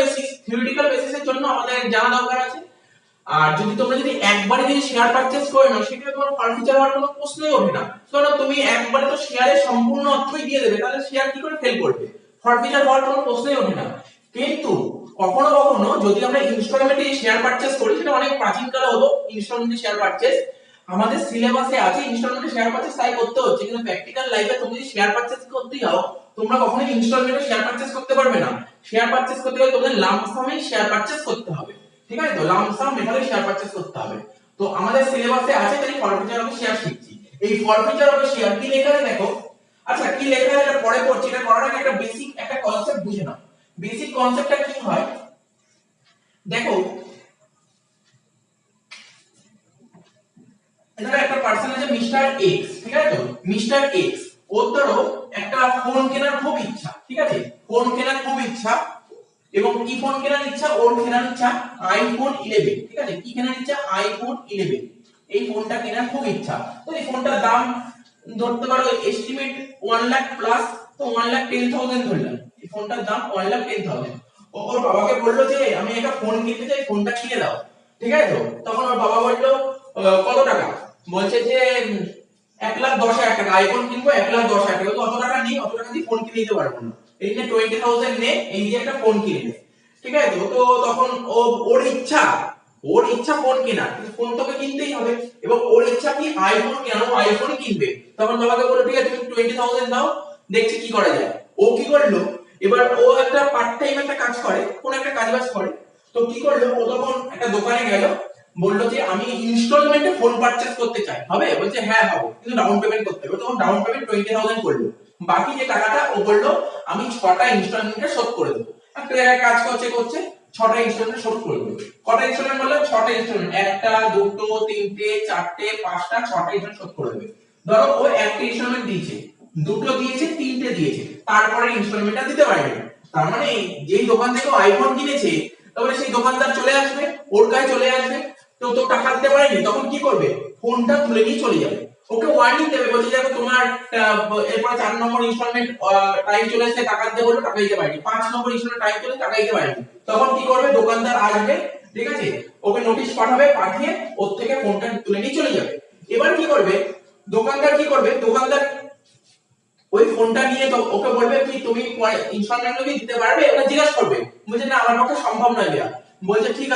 বেসিসের জন্য আমাদের জানা দরকার আছে। আর যদি একবারে যদি শেয়ার পারচেজ করে নাও, সেক্ষেত্রে তোমার ফরফিচার হওয়ার কোনো প্রশ্নই ওঠে না। কারণ তুমি একবারে তো শেয়ারের সম্পূর্ণ অর্থই দিয়ে দেবে, তাহলে শেয়ার কি করে ফেল করবে, ফরফিচার হওয়ার কোনো প্রশ্নই ওঠে না। কিন্তু কখনো কখনো যদি আমরা ইনস্টলমেন্টে শেয়ার পারচেজ করি, সেটা অনেক প্রাচীন কালে হতো ইনস্টলমেন্টে শেয়ার পারচেজ, আমাদের সিলেবাসে আছে ইনস্টলমেন্টে শেয়ার পারচেজ, তাই করতে হচ্ছে। কিন্তু প্র্যাকটিক্যাল লাইফে তুমি যদি শেয়ার পারচেজ করতে যাও, তোমরা কখনো ইনস্টলমেন্টে শেয়ার পারচেজ করতে পারবে না। শেয়ার পারচেজ করতে গেলে তোমাদের লাম্প সামে শেয়ার পারচেজ করতে হবে। ঠিক আছে, তো লাম্প সাম মেথডে শেয়ার পারচেজ করতে হবে। তো আমাদের সিলেবাসে আছে, তাই ফরফিচার অফ শেয়ার শিখছি। এই ফরফিচার অফ শেয়ার কি লেখা আছে দেখো। আচ্ছা, কি লেখা আছে এটা পরে পড়ছি, এটা করার আগে একটা বেসিক একটা কনসেপ্ট বুঝে নাও। বেসিক কনসেপ্টটা কি হয় দেখো, এখানে একটা পার্সন আছে মিস্টার এক্স। ঠিক আছে, তো মিস্টার এক্স ওর ধরো একটা ফোন কেনার খুব ইচ্ছা। ঠিক আছে, ফোন কেনার খুব ইচ্ছা, এবং কি ফোন কেনার ইচ্ছা, ওর কেনার ইচ্ছা আইফোন 11। ঠিক আছে, কি কেনার ইচ্ছা, আইফোন 11। এই ফোনটা কেনার খুব ইচ্ছা। তো এই ফোনটার দাম ধরতে পারো এস্টিমেট 1 লাখ প্লাস, তো 1,10,000 ধরলাম। এই ফোনটার দাম 1,10,000। ওর বাবাকে বললো যে আমি একটা ফোন কিনতে চাই, ফোনটা কিনে দাও। ঠিক আছে, তো তখন ওর বাবা বললো কত টাকা, বলছে যে 1,10,000 টাকা, আইফোন কিনবো 1,10,000 টাকা। তো অত টাকা নেই, অত টাকা দিয়ে ফোন কিনে নিতে পারবো না, এই যে 20,000 নে, এই যে একটা ফোন কিনে নে। ঠিক আছে, তো তো তখন ওর ইচ্ছা ফোন কেনা, কিন্তু ফোন তোকে কিনতেই হবে, এবং ওর ইচ্ছা কি আইফোন কেনা, ও আইফোন কিনবে। তখন বাবাকে বললো ঠিক আছে তুমি 20,000 দাও, দেখছি কি করা যায়। ও কি করলো, এবার ও একটা পার্ট টাইম একটা কাজ করে, কোন একটা কাজ বাজ করে। তো কি করলো, ও তখন একটা দোকানে গেল, বললো যে আমি ইনস্টলমেন্টে ফোন পারচেজ করতে চাই, হবে? বলছে হ্যাঁ হবে, কিন্তু ডাউন পেমেন্ট করতে হবে। তখন ডাউন পেমেন্ট 20,000 করলো, বাকি যে টাকাটা ও বললো আমি 6টা ইনস্টলমেন্টে শোধ করে দেবো। একটা জায়গায় কাজ করছে 6টা ইনস্টলমেন্ট শোধ করে দেবো। কটা ইনস্টলমেন্ট বললাম, 6টা ইনস্টলমেন্ট, একটা দুটো তিনটে চারটে পাঁচটা 6টা ইনস্টলমেন্ট শোধ করে দেবে। ধরো ও একটা ইনস্টলমেন্ট দিয়েছে, দুটো দিয়েছে, তিনটে দিয়েছে, তারপরে ইনস্টলমেন্টটা দিতে পারেনি। তার মানে যেই দোকান থেকে আইফোন কিনেছে, তাহলে সেই দোকানদার চলে আসবে, ওর কাছে চলে আসবে, তো তো টাকা দিতে পারেনি, তখন কি করবে, ফোনটা তুলে নিয়ে চলে যাবে। ওকে ওয়ার্নিং দেবে, বলছে দেখো তোমার এরপর 4 নম্বর ইনস্টলমেন্ট টাইম চলে এসেছে, টাকা দিতে বললো, টাকা দিতে পারেনি। 5 নম্বর ইনস্টলমেন্ট টাইম চলে, টাকা দিতে পারেনি। তখন কি করবে, দোকানদার আসবে, ঠিক আছে, ওকে নোটিশ পাঠাবে, পাঠিয়ে ওর থেকে ফোনটা তুলে নিয়ে চলে যাবে। এবার কি করবে দোকানদার ওই ফোনটা নিয়ে তো ওকে বলবে কি তুমি ইনস্টলমেন্ট কি দিতে পারবে, ওকে জিজ্ঞাসা করবে, বলছে না আমার পক্ষে সম্ভব নয় দেয়া। বলছে ঠিক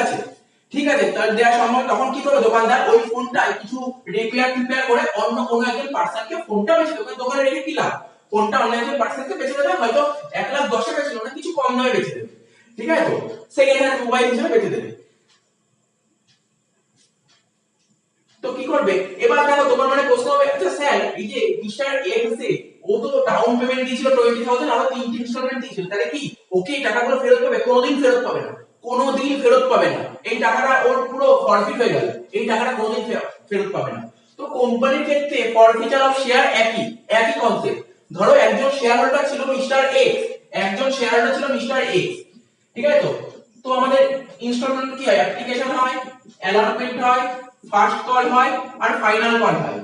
আছে তাহলে দেয়া সম্ভব। তখন কি করবে দোকানদার, ওই ফোনটা কিছু রিপেয়ার করে অন্য কোনো একজন পার্সনকে ফোনটা বেচে দেবে। দোকানে রেখে কি লাভ, ফোনটা অন্য একজন পার্সনকে বেচে দেবে, হয়তো 1,10,000 বেচলো না, কিছু কম দামে বেচে দেবে। ঠিক আছে, তো সেকেন্ড হ্যান্ড মোবাইল হিসেবে বেচে দেবে। তো কি করবে, এবার দেখো তোমার মানে প্রশ্ন হবে, আচ্ছা স্যার এই যে মিস্টার এক্স ও তো ডাউন পেমেন্ট দিয়েছিল 20,000, আরো 3 ইনস্টলমেন্ট দিয়েছিল, তাহলে কি ওকে এই টাকাগুলো ফেরত পাবে? কোনোদিন ফেরত পাবে না, কোনোদিন ফেরত পাবে না। এই টাকাটা ওর পুরো ফরফিট হয়ে গেল, এই টাকাটা কোনোদিন ফেরত পাবে না। তো কোম্পানির ক্ষেত্রে ফরফিচার অফ শেয়ার একই কনসেপ্ট। ধরো একজন শেয়ার হোল্ডার ছিল মিস্টার এক্স, ঠিক আছে, তো তো আমাদের ইনস্টলমেন্ট কি হয়, অ্যাপ্লিকেশন হয়, অ্যালটমেন্ট হয়, ফার্স্ট কল হয়, আর ফাইনাল কল হয়।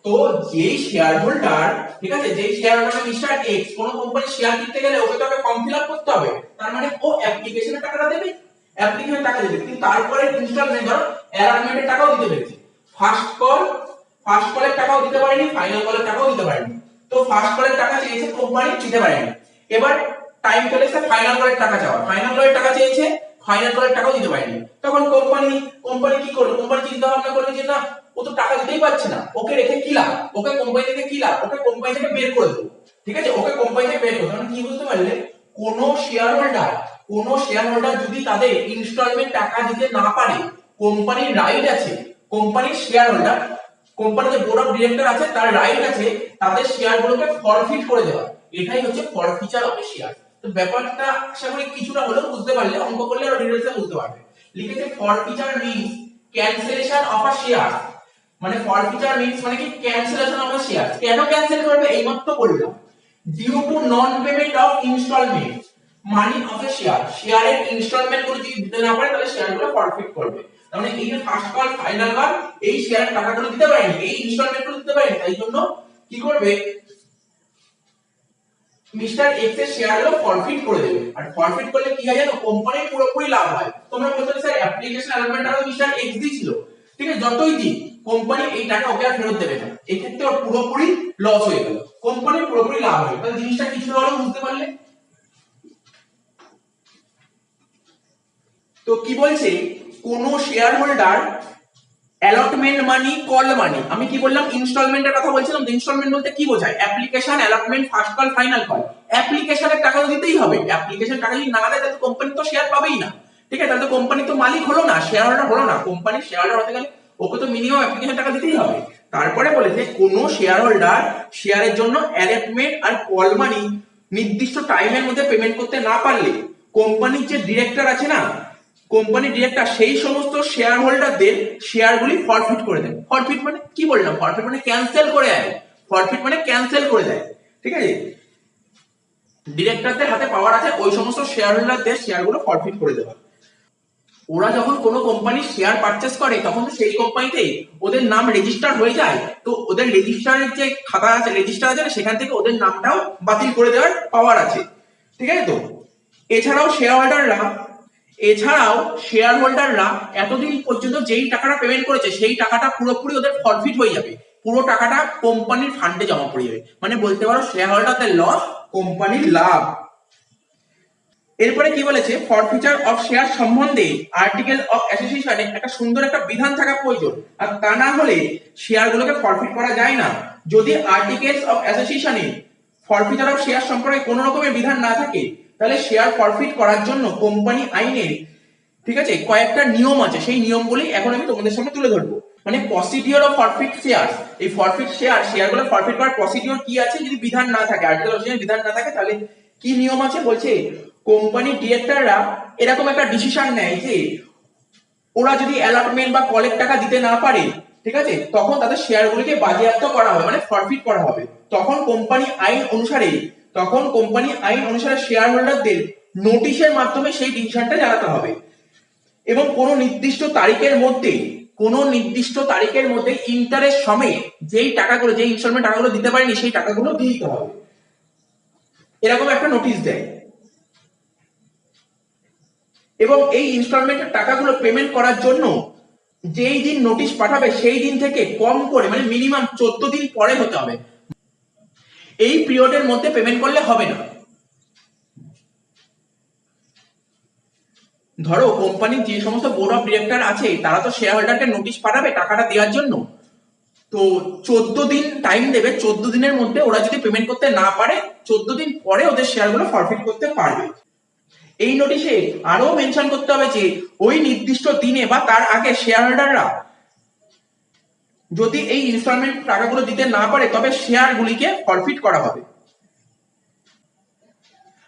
তো যেই শেয়ার হোল্ডার, ঠিক আছে, যেই শেয়ার হোল্ডার মিস্টার এক্স কোন কোম্পানির শেয়ার কিনতে গেলে ওকে তো আগে ফর্ম ফিল আপ করতে হবে, তার মানে ও অ্যাপ্লিকেশনের টাকাটা দেবে, কিন্তু তারপরে ইনস্টলমেন্ট ধরো অ্যালটমেন্টের টাকাও দিতে পেরেছে। ফার্স্ট কলের টাকাও দিতে পারেনি, ফাইনাল কলের টাকাও দিতে পারেনি। তো ফার্স্ট কলের টাকা চেয়েছে কোম্পানি, দিতে পারেনি। এবার টাইম চলে এসে ফাইনাল কলের টাকা চাওয়া, ফাইনাল কলের টাকা চেয়েছে, ফাইনাল কলের টাকাও দিতে পারেনি। তখন কোম্পানি কি করলো, কোম্পানি চিন্তা ভাবনা করলো যে না, ও তো টাকা দিতেই পারছে না, ওকে রেখে কি লাভ, ওকে কোম্পানি থেকে কি লাভ, ওকে কোম্পানি থেকে বের করে দেবো। ঠিক আছে, ওকে কোম্পানি থেকে বের করে দেবো। মানে কি বুঝতে পারলে, কোন শেয়ার হোল্ডার যদি তাদের ইনস্টলমেন্ট টাকা দিতে না পারে, কোম্পানির রাইট আছে, কোম্পানির শেয়ার হোল্ডার, কোম্পানির যে বোর্ড অফ ডিরেক্টর আছে তার রাইট আছে তাদের শেয়ারগুলোকে ফরফিট করে দেওয়া। এটাই হচ্ছে ফরফিচার অফ শেয়ার। তো ব্যাপারটা আশা করি কিছুটা হলেও বুঝতে পারলে, অঙ্ক করলে আরো ডিটেইলসে বুঝতে পারবে। লিখেছে forfeiture means cancellation of a share, মানে ফরফিচার মিন্স মানে কি ক্যান্সেলেশন অফ আ শেয়ার। কেন ক্যান্সেল করবে এইমাত্র বললাম, due to non payment of instalment money of a share, শেয়ারের ইনস্টলমেন্ট গুলো যদি দিতে না পারে তাহলে শেয়ারগুলো ফরফিট করবে। তার মানে এই যে ফার্স্ট কল ফাইনাল কল, এই শেয়ারের টাকাগুলো দিতে পারেনি, এই ইনস্টলমেন্ট গুলো দিতে পারেনি, তাই জন্য কি করবে, মিস্টার এক্স এর শেয়ারগুলো ফরফিট করে দেবে। আর ফরফিট করলে কি হয় জানো, কোম্পানির পুরোপুরি লাভ হয়। তোমরা বলতে স্যার অ্যাপ্লিকেশন অ্যালার্টমেন্টটা মিস্টার এক্স দিয়েছিল, ঠিক আছে, যতই দিই কোম্পানি এই টাকা ওকে আর ফেরত দেবে না, এই ক্ষেত্রে ওর পুরোপুরি লস হয়ে গেল, কোম্পানির পুরোপুরি লাভ হয়ে গেল। তাহলে জিনিসটা কিছু হলেও বুঝতে পারলে। তো কি বলছে, কোন শেয়ার হোল্ডার অ্যালটমেন্ট মানি, কল মানি, আমি কি বললাম ইনস্টলমেন্টের কথা বলছিলাম। ইনস্টলমেন্ট বলতে কি বোঝায়, application, allotment, first call, final call. অ্যাপ্লিকেশনের টাকা তো দিতেই হবে, অ্যাপ্লিকেশন টাকা যদি না দেয় তাহলে কোম্পানি তো শেয়ার পাবেই না। ঠিক আছে, তাহলে তো কোম্পানি তো মালিক হলো না, শেয়ার হোল্ডার হলো না। কোম্পানির শেয়ার হোল্ডার হতে গেলে ওকে তো মিনিমাম অ্যাপ্লিকেশন টাকা দিতেই হবে। তারপরে বলেছে কোন শেয়ার হোল্ডার শেয়ারের জন্য অ্যালটমেন্ট আর কল মানি নির্দিষ্ট টাইমের মধ্যে পেমেন্ট করতে না পারলে কোম্পানির যে ডিরেক্টর আছে না, কোম্পানি ডিরেক্টর সেই সমস্ত শেয়ার হোল্ডারদের শেয়ারগুলি ফরফিট করে দেয়। ফরফিট মানে কি বললাম, ফরফিট মানে ক্যান্সেল করে দেয়, ফরফিট মানে ক্যান্সেল করে দেয়। ঠিক আছে, ডিরেক্টরদের হাতে পাওয়ার আছে ওই সমস্ত শেয়ার হোল্ডারদের শেয়ারগুলো ফরফিট করে দেওয়া। ওরা যখন কোনো কোম্পানির শেয়ার পারচেজ করে তখন তো সেই কোম্পানিতে ওদের নাম রেজিস্টার হয়ে যায়, তো ওদের রেজিস্টারের যে খাতা আছে, রেজিস্টার আছে, সেখান থেকে ওদের নামটাও বাতিল করে দেওয়ার পাওয়ার আছে। ঠিক আছে, তো এছাড়াও শেয়ার হোল্ডাররা এতদিন পর্যন্ত যেই টাকাটা পেমেন্ট করেছে সেই টাকাটা পুরোপুরি ওদের ফরফিট হয়ে যাবে, পুরো টাকাটা কোম্পানির ফান্ডে জমা পড়ে যাবে। মানে বলতে পারো শেয়ার হোল্ডারদের লস, কোম্পানির লাভ। এরপরে কি বলেছে, ফরফিচার অফ শেয়ার সম্বন্ধে আর্টিকেল অফ অ্যাসোসিয়েশনে একটা সুন্দর একটা বিধান থাকা প্রয়োজন, আর তা না হলে শেয়ারগুলোকে ফরফিট করা যায় না। যদি আর্টিকেলস অফ অ্যাসোসিয়েশনে ফরফিচার অফ শেয়ার সম্পর্কে কোনো রকমের বিধান না থাকে তাহলে শেয়ার ফরফিট করার জন্য কোম্পানি আইনের, ঠিক আছে, কয়েকটা নিয়ম আছে, সেই নিয়মগুলি এখন আমি তোমাদের সামনে তুলে ধরবো। মানে প্রসিডিওর অফ ফরফিট শেয়ার, এই ফরফিট শেয়ারগুলো ফরফিট করার প্রসিডিওর কি আছে, যদি বিধান না থাকে, আর্টিকেল অফ বিধান না থাকে তাহলে কি নিয়ম আছে। বলছে কোম্পানি ডিরেক্টররা এরকম একটা ডিসিশন নেয় যে ওরা যদি অ্যালটমেন্ট বা কলের টাকা দিতে না পারে, ঠিক আছে, তখন তাদের শেয়ারগুলিকে বাজেয়াপ্ত করা হবে, মানে ফরফিট করা হবে। তখন কোম্পানি আইন অনুসারে শেয়ার হোল্ডারদের নোটিশের মাধ্যমে সেই ডিসিশনটা জানাতে হবে, এবং কোনো নির্দিষ্ট তারিখের মধ্যে ইন্টারেস্ট সমেত যেই টাকাগুলো, যে ইনস্টলমেন্ট টাকাগুলো দিতে পারেনি সেই টাকাগুলো দিয়ে দিতে হবে, এরকম একটা নোটিশ দেয়। এবং এই ইনস্টলমেন্টের টাকাগুলো পেমেন্ট করার জন্য যেই দিন নোটিশ পাঠাবে সেই দিন থেকে কম করে, মানে মিনিমাম 14 দিন পরে হতে হবে, এই পিরিয়ডের মধ্যে পেমেন্ট করলে হবে না। ধরো কোম্পানির যে সমস্ত বোর্ড অফ ডিরেক্টর আছে তারা তো শেয়ার হোল্ডারকে নোটিশ পাঠাবে টাকাটা দেওয়ার জন্য, তো 14 দিন টাইম দেবে, 14 দিনের মধ্যে ওরা যদি পেমেন্ট করতে না পারে 14 দিন পরে ওদের শেয়ারগুলো ফরফিট করতে পারবে। এই নোটিশে আরো মেনশন করতে হবে যে ওই নির্দিষ্ট দিনে বা তার আগে শেয়ার হোল্ডাররা যদি এই ইনস্টলমেন্ট টাকাগুলো দিতে না পারে তবে শেয়ারগুলিকে ফরফিট করা হবে।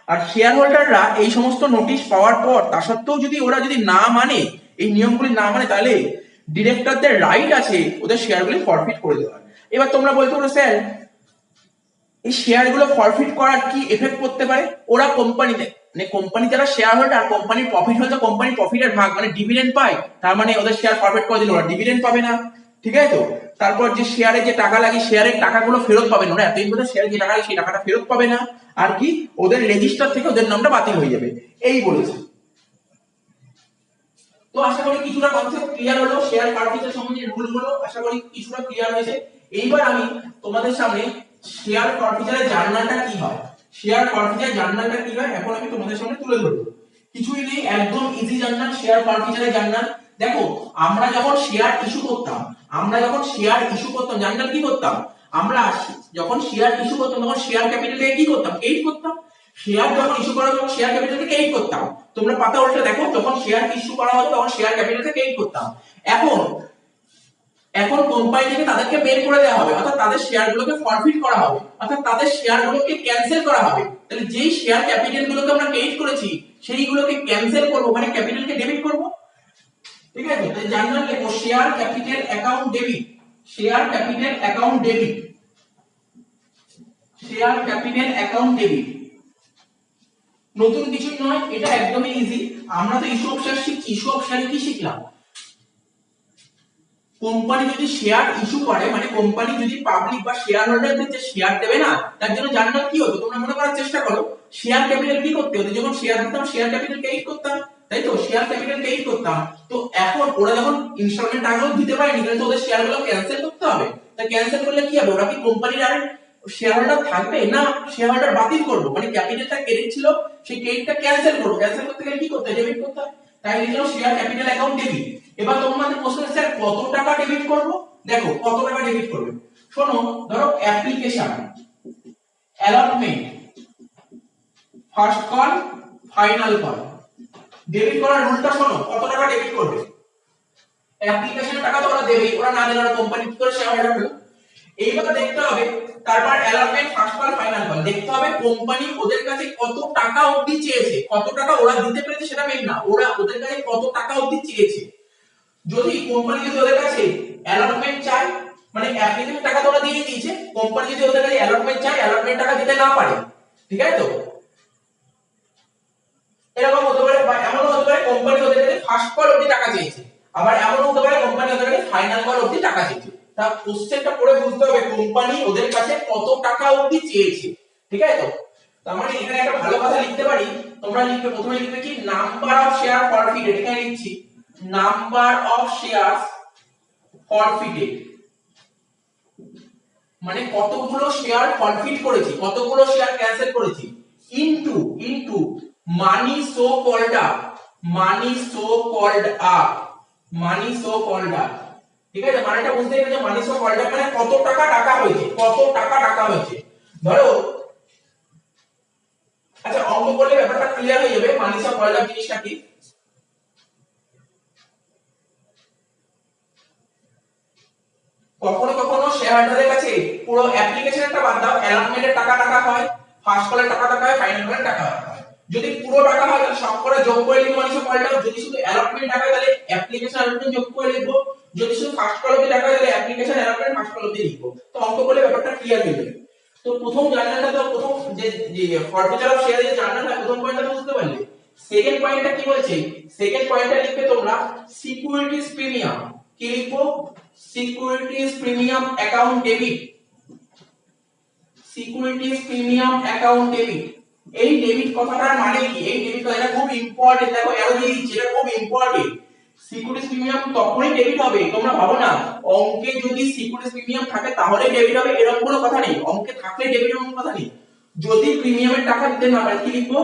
আর শেয়ার হোল্ডাররা এই সমস্ত নোটিশ পাওয়ার পর তা সত্ত্বেও যদি ওরা না মানে, এই নিয়মগুলি না মানে, তাহলে ডিরেক্টরদের রাইট আছে ওদের শেয়ারগুলি ফরফিট করে দেওয়ার। এবার তোমরা বলতে পারো স্যার এই শেয়ারগুলো ফরফিট করার কি এফেক্ট করতে পারে, ওরা কোম্পানিতে, মানে কোম্পানি যারা শেয়ার হোল্ডার, কোম্পানির প্রফিট হলে কোম্পানির প্রফিটের ভাগ মানে ডিভিডেন্ড পায়, তার মানে ওদের শেয়ার ফরফিট করে দিলে ওরা ডিভিডেন্ড পাবে না। ঠিক আছে, তো তারপর যে শেয়ারে যে টাকা লাগে শেয়ারের টাকাগুলো ফেরত পাবে না, ওরা এতদিন ধরে শেয়ারে যে টাকা লাগে সেই টাকাটা ফেরত পাবে না। আর কি, ওদের রেজিস্টার থেকে ওদের নামটা বাতিল হয়ে যাবে, এই বলেছে। তো আশা করি কিছুটা কনসেপ্ট ক্লিয়ার হলো, শেয়ার ফরফিটের সম্বন্ধে রুলগুলো আশা করি কিছুটা ক্লিয়ার হয়েছে। এইবার আমি তোমাদের সামনে শেয়ার ফরফিটারের জার্নালটা কি হয়, এখন আমি তোমাদের সামনে তুলে ধরবো। কিছুই নেই, একদম ইজি জার্নাল শেয়ার ফরফিটারের জার্নাল। দেখো আমরা যখন শেয়ার ইস্যু করতাম, আমরা যখন শেয়ার ইস্যু করতাম জানেন কি করতাম, আমরা যখন শেয়ার ইস্যু করতাম তখন শেয়ার ক্যাপিটালে কি করতাম, এইট করতাম। শেয়ার যখন ইস্যু করা হতো শেয়ার ক্যাপিটাল থেকে এইট করতাম। তোমরা পাতা উল্টে দেখো, যখন শেয়ার ইস্যু করা হতো তখন শেয়ার ক্যাপিটাল থেকে এইট করতাম। এখন এখন কোম্পানি থেকে তাদেরকে বের করে দেওয়া হবে, অর্থাৎ তাদের শেয়ারগুলোকে ফরফিট করা হবে, অর্থাৎ তাদের শেয়ারগুলোকে ক্যান্সেল করা হবে। তাহলে যেই শেয়ার ক্যাপিটালগুলোকে আমরা ক্রেডিট করেছি সেইগুলোকে ক্যান্সেল করব, মানে ক্যাপিটালকে ডেবিট করব। ঠিক আছে, তাহলে জার্নাল লেখো share capital account debit, share capital account debit, share capital account debit. নতুন কিছু নয়, এটা একদমই ইজি। আমরা তো ইস্যু অফ শেয়ার শিখছি। ইস্যু অফ শেয়ারে কি শিখলাম, কোম্পানি যদি শেয়ার ইস্যু করে, মানে কোম্পানি যদি পাবলিক বা শেয়ার হোল্ডারদের যে শেয়ার দেবে না, তার জন্য জার্নাল কি হতো তোমরা মনে করার চেষ্টা করো। শেয়ার ক্যাপিটাল কি করতে হতো, যখন শেয়ার দিতাম শেয়ার ক্যাপিটাল ক্রেডিট করতাম, তাই তো, শেয়ার ক্যাপিটাল ক্রেডিট করতাম। তো এখন ওরা যখন ইনস্টলমেন্ট টাকাও দিতে পারেনি, তাহলে তো ওদের শেয়ারগুলো ক্যান্সেল করতে হবে। তা ক্যান্সেল করলে কি হবে, ওরা কি কোম্পানির আর শেয়ার হোল্ডার থাকবে না, শেয়ার হোল্ডার বাতিল করব, মানে ক্যাপিটালটা ক্রেডিট ছিল সেই ক্রেডিটটা ক্যান্সেল করব। ক্যান্সেল করতে গেলে কি করতে হয়, ডেবিট করতে হয়। তাই লিখলাম শেয়ার ক্যাপিটাল অ্যাকাউন্ট ডেবিট। এবার তোমাদের প্রশ্ন, স্যার কত টাকা ডেবিট করব? দেখো কত টাকা ডেবিট করবে, শোনো, ধরো application, allotment, first call, final call, debit করার রুলটা শোনো, কত টাকা ডেবিট করবে। অ্যাপ্লিকেশনের টাকা তো ওরা দেবেই, ওরা না দিলে ওরা কোম্পানি কি করে শেয়ার হোল্ডার পেলো। এইবার দেখতে হবে, তারপর allotment, first call, final call, দেখতে হবে কোম্পানি ওদের কাছে কত টাকা অবধি চেয়েছে। কত টাকা ওরা দিতে পেরেছে সেটা মেইন না, ওরা ওদের কাছে কত টাকা অবধি চেয়েছে। যদি কোম্পানি যদি ওদের কাছে অ্যালটমেন্ট চায়, মানে অ্যাপ্লিকেশন টাকা তো ওরা দিয়ে দিয়েছে, কোম্পানি যদি ওদের কাছে অ্যালটমেন্ট চায়, অ্যালটমেন্ট টাকা দিতে না পারে, ঠিক আছে তো, এরকম হতে পারে। বা এমন হতে পারে কোম্পানি ওদের কাছে ফার্স্ট কল অবধি টাকা চেয়েছে, আবার এমন হতে পারে কোম্পানি ওদের কাছে ফাইনাল কল অবধি টাকা চেয়েছে। তা কোশ্চেনটা পড়ে বুঝতে হবে কোম্পানি ওদের কাছে কত টাকা অবধি চেয়েছে, ঠিক আছে তো। তার মানে এখানে একটা ভালো কথা লিখতে পারি, তোমরা লিখবে, প্রথমে লিখবে কি, নাম্বার অফ শেয়ার ফরফিটেড, এখানে লিখছি নাম্বার অফ শেয়ারস ফরফিটেড, মানে কতগুলো শেয়ার ফরফিট করেছি, কতগুলো শেয়ার ক্যান্সেল করেছি, into into money so called up, money so called up, money so called up. ঠিক আছে, মানেটা বুঝতে পেরেছো, মানি সো কল্ড আপ মানে কত টাকা টাকা হয়েছে, কত টাকা টাকা হয়েছে। ধরো, আচ্ছা অঙ্ক করলে ব্যাপারটা ক্লিয়ার হয়ে যাবে মানি সো কল্ড আপ জিনিসটা কি। কখনো কখনো শেয়ার হোল্ডারের কাছে পুরো অ্যাপ্লিকেশনটা বাদ দাও, অ্যালটমেন্টের টাকা টাকা হয়, ফার্স্ট কলের টাকা টাকা হয়, ফাইনাল কলের টাকা হয়। যদি পুরো টাকা হয় তাহলে সব করে যোগ করে লিখবো মানি সব কলটা, যদি শুধু অ্যালটমেন্ট টাকা হয় তাহলে অ্যাপ্লিকেশন অ্যালটমেন্ট যোগ করে লিখবো, যদি শুধু ফার্স্ট কল অবধি টাকা হয় তাহলে অ্যাপ্লিকেশন অ্যালটমেন্ট ফার্স্ট কল অবধি লিখবো। তো অঙ্ক করলে ব্যাপারটা ক্লিয়ার হয়ে যাবে। তো প্রথম জার্নালটা, তো প্রথম যে ফরফিচার অফ শেয়ার যে জার্নালটা, প্রথম পয়েন্টটা তো বুঝতে পারলে। সেকেন্ড পয়েন্টটা কি বলছে, সেকেন্ড পয়েন্টটা লিখবে তোমরা সিকিউরিটিজ প্রিমিয়াম, কি লিখবো, securities premium account debit, securities premium account debit. এই ডেবিট কথাটার মানে কি, এই ডেবিট কথাটা খুব ইম্পর্টেন্ট, দেখো এর দিয়ে দিচ্ছি, এটা খুব ইম্পর্টেন্ট। সিকিউরিটিজ প্রিমিয়াম তখনই ডেবিট হবে, তোমরা ভাবো না অঙ্কে যদি সিকিউরিটিজ প্রিমিয়াম থাকে তাহলে ডেবিট হবে, এরকম কোনো কথা নেই। অঙ্কে থাকলে ডেবিট এরকম কথা নেই। যদি প্রিমিয়ামের টাকা দিতে না পারে, কি লিখবো,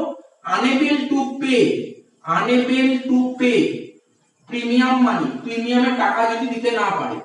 unable to pay, unable to pay premium money, প্রিমিয়ামের টাকা যদি দিতে না পারে,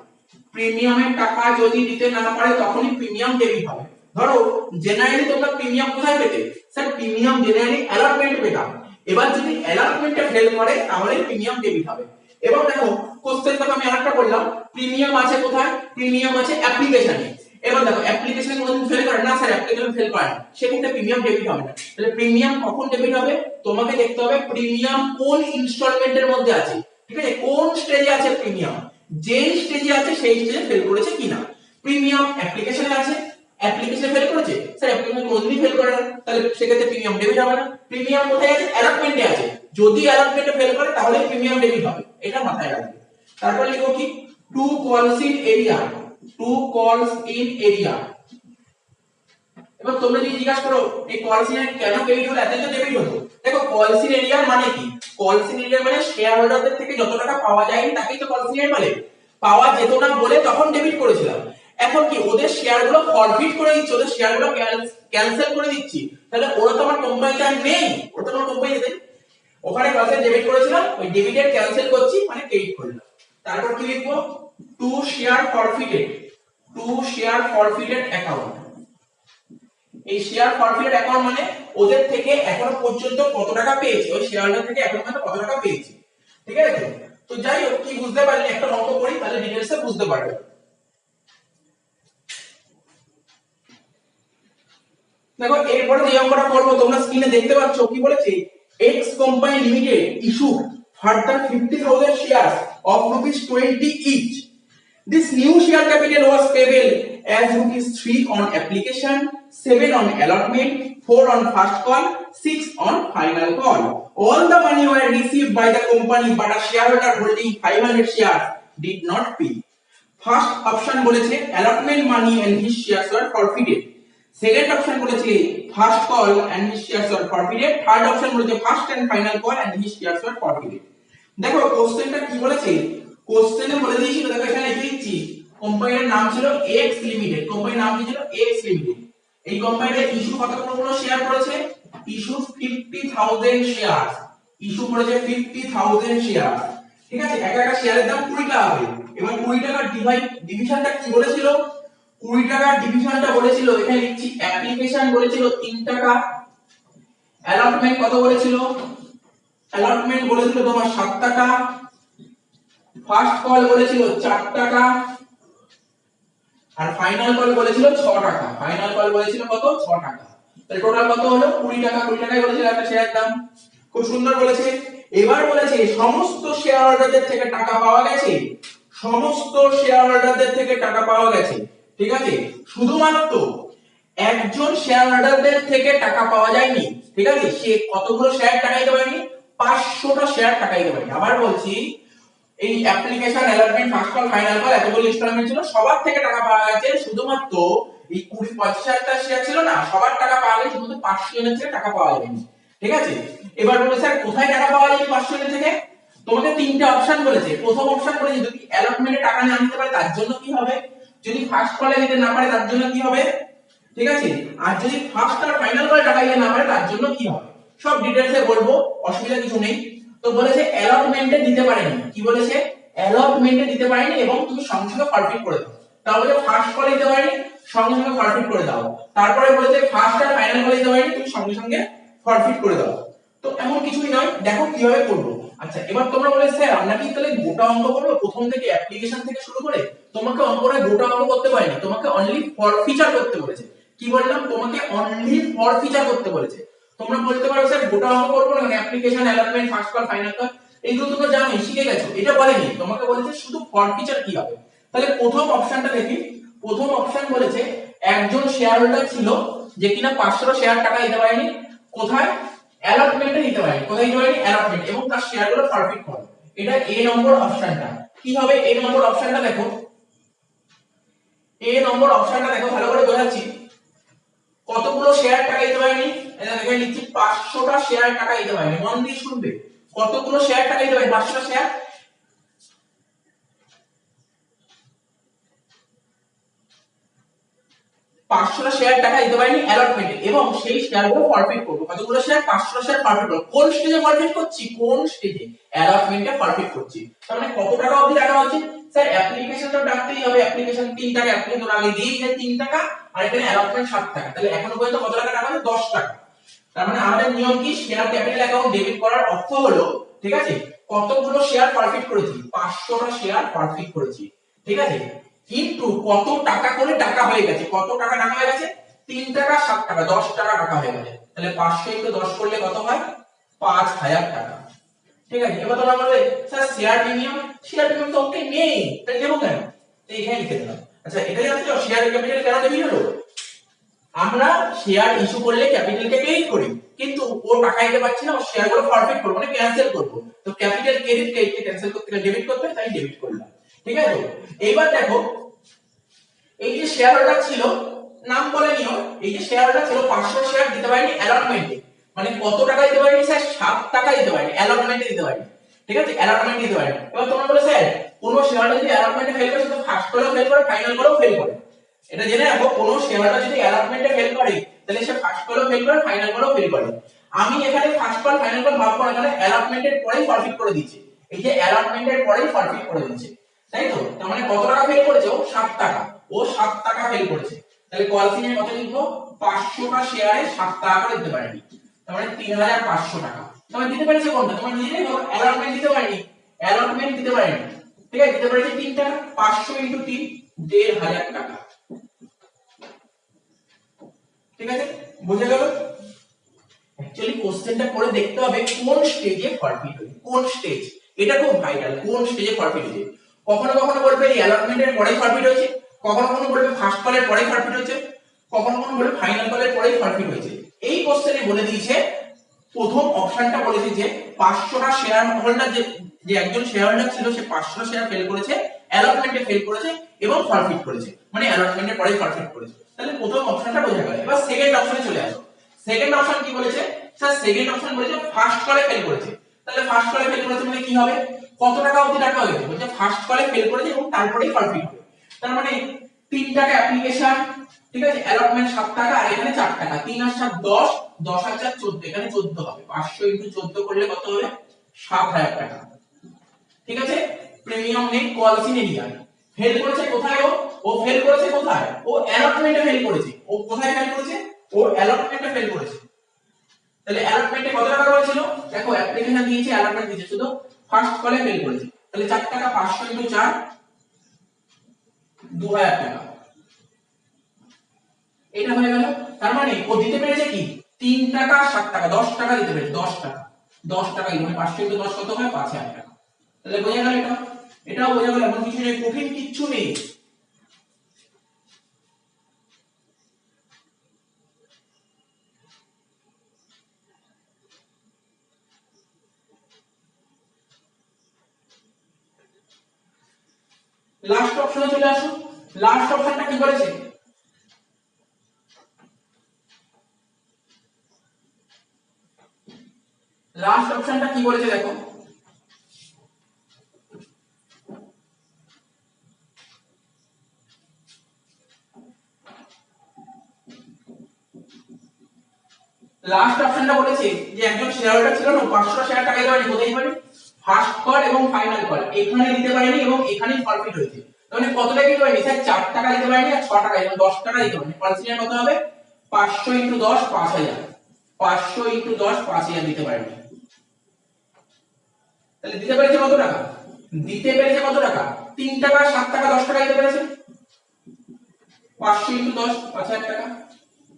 প্রিমিয়ামের টাকা যদি দিতে না পারে তখনই প্রিমিয়াম ডেবিট হবে। ধরো জেনারেলি তোমরা প্রিমিয়াম কোথায় পেতে, স্যার প্রিমিয়াম জেনারেলি অ্যালটমেন্ট পেতাম, এবার যদি অ্যালটমেন্টে ফেল করে তাহলে প্রিমিয়াম ডেবিট হবে। এবার দেখো কোশ্চেন দেখো আমি আরেকটা বললাম, প্রিমিয়াম আছে কোথায়, প্রিমিয়াম আছে অ্যাপ্লিকেশনে। এবার দেখো অ্যাপ্লিকেশনে কোনদিন ফেল করে না, স্যার অ্যাপ্লিকেশন ফেল করে না, সেক্ষেত্রে প্রিমিয়াম ডেবিট হবে না। তাহলে প্রিমিয়াম কখন ডেবিট হবে, তোমাকে দেখতে হবে প্রিমিয়াম কোন ইনস্টলমেন্টের মধ্যে আছে, ঠিক আছে, কোন স্টেজে আছে প্রিমিয়াম, যেই স্টেজে আছে সেই স্টেজে ফেল করেছে কিনা। প্রিমিয়াম অ্যাপ্লিকেশনে আছে, অ্যাপ্লিকেশনে ফেল করেছে, স্যার অ্যাপ্লিকেশন কোনদিনই ফেল করে না, তাহলে সেক্ষেত্রে প্রিমিয়াম ডেবিট হবে না। প্রিমিয়াম কোথায় আছে, অ্যালটমেন্টে আছে, যদি অ্যালটমেন্টে ফেল করে তাহলে প্রিমিয়াম ডেবিট হবে, এটা মাথায় রাখবে। তারপর লিখো কি, টু কলস ইন এরিয়া, টু কলস ইন এরিয়া। এবার তোমরা যদি জিজ্ঞাসা করো এই কলস ইন কেন ডেবিট হলো, এত তো ডেবিট হতো। দেখো কলস ইন এরিয়া মানে কি, কলস ইন এরিয়া মানে শেয়ার হোল্ডারদের থেকে যত টাকা পাওয়া যায়নি তাকেই তো কলস ইন এরিয়া বলে। পাওয়া যেত না বলে তখন ডেবিট করেছিলাম, এখন কি ওদের শেয়ারগুলো ফরফিট করে দিচ্ছি, ওদের শেয়ারগুলো ক্যান্সেল করে দিচ্ছি, তাহলে ওরা তো আমার কোম্পানিতে আর নেই, ওরা তো আমার কোম্পানিতে নেই। ওখানে কলসে ডেবিট করেছিলাম, ওই ডেবিটের ক্যান্সেল করছি মানে ক্রেডিট করলাম। তারপর কি লিখবো, to share ফরফিটেড, to share forfeited account. এই শেয়ার ফরফিটেড অ্যাকাউন্ট মানে ওদের থেকে এখনো পর্যন্ত কত টাকা পেয়েছে, ওই শেয়ার হোল্ডার থেকে এখনো পর্যন্ত কত টাকা পেয়েছে। ঠিক আছে, তো যাই হোক, কি বুঝতে পারলে, একটা অঙ্ক করি তাহলে ডিটেইলসে বুঝতে পারবে। দেখো এরপরে যে অঙ্কটা করব তোমরা স্ক্রিনে দেখতে পাচ্ছ কি বলেছে, x company limited issue further 50,000 shares of ₹20 each. This new share capital was payable as ₹3 on application, 7 on allotment, 4 on first call, 6 on final call. All the money were received by the company but a shareholder holding 500 shares did not pay. First option বলেছে allotment money and his shares were forfeited. Second option বলেছে first call and his shares were forfeited. Third option বলেছে first and final call and his shares were forfeited. দেখো কোশ্চেনটা কি বলেছে, কোশ্চেনে বলে দিয়েছিল, দেখো এখানে লিখে দিচ্ছি, কোম্পানির নাম ছিল এক্স লিমিটেড, কোম্পানির নাম কি ছিল এক্স লিমিটেড। এই কোম্পানিটা ইস্যু কতগুলো শেয়ার করেছে, ইস্যু 50,000 শেয়ার, ইস্যু করেছে 50,000 শেয়ার। ঠিক আছে, একটা একটা শেয়ারের দাম 20 টাকা হবে। এবার 20 টাকার ডিভিশনটা কি বলেছিল, 20 টাকার ডিভিশনটা বলেছিল, এখানে লিখছি অ্যাপ্লিকেশন বলেছিল 3 টাকা, অ্যালটমেন্ট কত বলেছিল, অ্যালটমেন্ট বলেছিল তোমার 7 টাকা, ফার্স্ট কল বলেছিল 4 টাকা, আর ফাইনাল কল বলেছিল 6 টাকা। ফাইনাল কল বলেছিল কত, 6 টাকা। তাহলে টোটাল কত হলো 20 টাকা, 20 টাকাই বলেছিল একটা শেয়ারের দাম। খুব সুন্দর বলেছে। এবার বলেছে সমস্ত শেয়ার হোল্ডারদের থেকে টাকা পাওয়া গেছে, সমস্ত শেয়ার হোল্ডারদের থেকে টাকা পাওয়া গেছে। ঠিক আছে, শুধুমাত্র একজন শেয়ার হোল্ডারদের থেকে টাকা পাওয়া যায়নি। ঠিক আছে, সে কতগুলো শেয়ার টাকা দিতে পারেনি, 500টা শেয়ার টাকা দিতে পারেনি। আবার বলছি, এই application, allotment, first call, final call এতগুলো ইনস্টলমেন্ট ছিল, সবার থেকে টাকা পাওয়া গেছে। শুধুমাত্র এই 25,000টা শেয়ার ছিল না, সবার টাকা পাওয়া গেছে, শুধু 500 জনের থেকে টাকা পাওয়া যায়নি। ঠিক আছে, এবার বলে স্যার কোথায় টাকা পাওয়া যায় 500 জনের থেকে, তোমাকে তিনটে অপশন বলেছে। প্রথম অপশন বলেছে যদি অ্যালটমেন্টে টাকা না নিতে পারে তার জন্য কি হবে, যদি ফার্স্ট কলে দিতে না পারে তার জন্য কি হবে। ঠিক আছে, আর যদি ফার্স্ট আর ফাইনাল কলে টাকা দিতে না পারে তার জন্য কি হবে, সব ডিটেইলসে বলবো, অসুবিধা কিছু নেই। তো বলেছে অ্যালটমেন্টে দিতে পারেনি, কি বলেছে অ্যালটমেন্টে দিতে পারেনি এবং তুমি সঙ্গে সঙ্গে ফরফিট করে দাও। তাহলে ফার্স্ট কলে দিতে পারেনি, সঙ্গে সঙ্গে ফরফিট করে দাও। তারপরে বলেছে ফার্স্ট আর ফাইনাল কলে দিতে পারেনি, তুমি সঙ্গে সঙ্গে ফরফিট করে দাও। তো এমন কিছুই নয়, দেখো কিভাবে করব। আচ্ছা এবার তোমরা বলে স্যার আমরা কি তাহলে গোটা অঙ্ক করব প্রথম থেকে, অ্যাপ্লিকেশন থেকে শুরু করে? তোমাকে অঙ্কটা গোটা অঙ্ক করতে বলেনি, তোমাকে অনলি ফরফিচার করতে বলেছে। কি বললাম, তোমাকে অনলি ফরফিচার করতে বলেছে। তোমরা বলতে পারো স্যার গোটা অঙ্ক করব না, মানে application, allotment, first call, final call এইগুলো তোমরা জানোই, শিখে গেছো, এটা বলেনি। তোমাকে বলেছে শুধু ফরফিচার কি হবে। তাহলে প্রথম অপশনটা দেখি। প্রথম অপশন বলেছে একজন শেয়ার হোল্ডার ছিল যে কিনা 500 শেয়ার টাকা দিতে পারেনি, কোথায়, অ্যালটমেন্টে দিতে পারেনি। কোথায় দিতে পারেনি, অ্যালটমেন্ট, এবং তার শেয়ারগুলো ফরফিট করে। এটা এ নম্বর অপশনটা। কি হবে এ নম্বর অপশনটা, দেখো এ নম্বর অপশনটা দেখো, ভালো করে বোঝাচ্ছি। কতগুলো শেয়ার টাকা দিতে পারেনি, এখানে লিখছি 500টা শেয়ার টাকা দিতে পারেনি। মন দিয়ে শুনবে, কতগুলো শেয়ার টাকা দিতে পারেনি, 500টা শেয়ার, 500টা শেয়ার টাকা দিতে পারেনি অ্যালটমেন্টে, এবং সেই শেয়ারগুলো ফরফিট করব। কতগুলো শেয়ার, 500টা শেয়ার ফরফিট করব। কোন স্টেজে ফরফিট করছি, কোন স্টেজে, অ্যালটমেন্টে ফরফিট করছি। তার মানে কত টাকা অবধি টাকা হচ্ছে, স্যার অ্যাপ্লিকেশনটা ডাকতেই হবে, অ্যাপ্লিকেশন 3 টাকা, অ্যাপ্লিকেশন আগে দিয়ে 3 টাকা, আর এখানে অ্যালটমেন্ট 7 টাকা। তাহলে এখনো পর্যন্ত কত টাকা টাকা আছে, 10 টাকা। তার মানে আমাদের নিয়ম কি, শেয়ার ক্যাপিটাল অ্যাকাউন্ট ডেবিট করার অর্থ হলো, ঠিক আছে, কতগুলো শেয়ার ফরফিট করেছি, 500টা শেয়ার ফরফিট করেছি। ঠিক আছে, কিন্তু কত টাকা করে টাকা হয়ে গেছে, কত টাকা টাকা হয়ে গেছে, 3 টাকা 7 টাকা, 10 টাকা টাকা হয়ে গেছে। তাহলে 500 ইনটু 10 করলে কত হয়, 5000 টাকা। ঠিক আছে, এবার তোমরা বলবে sir share premium, share premium তো ওকে নেই, তাই দেবো কেন, তো এখানে লিখে দিলাম। আচ্ছা এটা জানতে চাও শেয়ার ক্যাপিটাল কেন ডেবিট হলো? আমরা শেয়ার ইস্যু করলে ক্যাপিটালকে ক্রেডিট করি, কিন্তু ও টাকা দিতে পারছে না, ও শেয়ারগুলো ফরফিট করব মানে ক্যান্সেল করব। তো ক্যাপিটাল ক্রেডিট কে ক্যান্সেল করতে গেলে ডেবিট করতে, তাই ডেবিট করলাম। ঠিক আছে, এইবার দেখো এই যে শেয়ার হোল্ডার ছিল, নাম বলে নিও, এই যে শেয়ার হোল্ডার ছিল 500 শেয়ার দিতে পারেনি অ্যালটমেন্টে, মানে কত টাকা দিতে পারেনি স্যার, 7 টাকা দিতে পারেনি, অ্যালটমেন্টে দিতে পারেনি। ঠিক আছে, অ্যালটমেন্টে দিতে পারেনি। এবার তোমরা বলে স্যার কোন শেয়ার হোল্ডার যদি অ্যালটমেন্টে ফেল করে, শুধু ফার্স্ট কলেও ফেল করে, ফাইনাল কলেও ফেল করে। এটা জেনে রাখো, কোন শেয়ার হোল্ডার যদি অ্যালটমেন্টে ফেল করে তাহলে সে ফার্স্ট কলেও ফেল করে, ফাইনাল কলেও ফেল করে। আমি এখানে ফার্স্ট কল, ফাইনাল কল ভাগ করে এখানে অ্যালটমেন্টের পরেই ফরফিট করে দিয়েছি। এই যে অ্যালটমেন্টের পরেই ফরফিট করে দিয়েছি। তাই তো? তার মানে কত টাকা ফেল করেছে? ও 7 টাকা। ও 7 টাকা ফেল করেছে। তাহলে কলসিনের কত লিখবো? 500টা শেয়ারে 7 টাকা করে দিতে পারেনি। তার মানে 3500 টাকা। তাহলে দিতে পেরেছে কোনটা? তোমার নিজেরাই বলো, অ্যালটমেন্ট দিতে পারেনি। অ্যালটমেন্ট দিতে পারেনি। ঠিক আছে, দিতে পেরেছে 3 টাকা। 500 * 3 1500 টাকা। ঠিক আছে, বুঝে গেল? অ্যাকচুয়ালি কোশ্চেনটা করে দেখতে হবে কোন স্টেজে ফরফিট হয়েছে, কোন স্টেজ, এটা খুব ভাইটাল, কোন স্টেজে ফরফিট হয়েছে। কখনো কখনো বলবে এই অ্যালটমেন্টের পরেই ফরফিট হয়েছে, কখনো কখনো বলবে ফার্স্ট কলের পরেই ফরফিট হয়েছে, কখনো কখনো বলবে ফাইনাল কলের পরেই ফরফিট হয়েছে। এই কোশ্চেনে বলে দিয়েছে প্রথম অপশনটা বলেছে যে 500টা শেয়ার হোল্ডার, যে একজন শেয়ার হোল্ডার ছিল সে 500 শেয়ার ফেল করেছে, অ্যালটমেন্টে ফেল করেছে এবং ফরফিট করেছে, মানে অ্যালটমেন্টের পরেই ফরফিট করেছে। তাহলে প্রথম অপশনটা বোঝা গেল। এবার সেকেন্ড অপশনে চলে আসো। সেকেন্ড অপশন কি বলেছে? স্যার সেকেন্ড অপশন বলেছে ফার্স্ট কলে ফেল করেছে। তাহলে ফার্স্ট কলে ফেল করেছে মানে কি হবে? কত টাকা অবধি টাকা হয়েছে? বলছে ফার্স্ট কলে ফেল করেছে এবং তারপরেই ফরফিট হবে। তার মানে 3 টাকা অ্যাপ্লিকেশন, ঠিক আছে, অ্যালটমেন্ট 7 টাকা আর এখানে 4 টাকা, 3 আর 7 10, 10 আর 4 14, এখানে 14 হবে। 500 * 14 করলে কত হবে? 7000 টাকা। ঠিক আছে, প্রিমিয়াম নেট কলসিন এরিয়া ফেল করেছে কোথায়? ও ফেল করেছে কোথায়? ও অ্যালটমেন্টে ফেল করেছে। ও কোথায় ফেল করেছে? ও অ্যালটমেন্টে ফেল করেছে। তাহলে অ্যালটমেন্টে কত টাকা করেছিল? দেখো অ্যাপ্লিকেশন দিয়েছে, অ্যালটমেন্ট দিয়েছে, শুধু ফার্স্ট কলে ফেল করেছে। তাহলে 4 টাকা, 500 * 4 2000 টাকা। এটা হয়ে গেল। তার মানে ও দিতে পেরেছে কি? 3 টাকা 7 টাকা, 10 টাকা দিতে পেরেছে, 10 টাকা। 10 টাকা মানে 500 * 10 কত হয়? 5000 টাকা। তাহলে বোঝা গেল এটা? এটাও বোঝা গেল, এমন কিছু নেই, কঠিন কিচ্ছু নেই। লাস্ট অপশনে চলে আসো। লাস্ট অপশনটা কি বলেছে? লাস্ট অপশনটা কি বলেছে দেখো। লাস্ট অপশনটা বলেছে যে একজন শেয়ার হোল্ডার ছিল না, 500 শেয়ার টাকা দিতে পারেনি, কোথায় পারে? ফার্স্ট কল এবং ফাইনাল কল, এখানে দিতে পারেনি এবং এখানেই ফরফিট হয়েছে। তাহলে কত টাকা দিতে পারেনি? স্যার 4 টাকা দিতে পারেনি আর 6 টাকা এবং 10 টাকা দিতে পারেনি। কনসিডার কত হবে? 500 * 10 5000। 500 * 10 5000 দিতে পারেনি। তাহলে দিতে পেরেছে কত টাকা? দিতে পেরেছে কত টাকা? 3 টাকা 7 টাকা 10 টাকা দিতে পেরেছে। 500 * 10 5000 টাকা।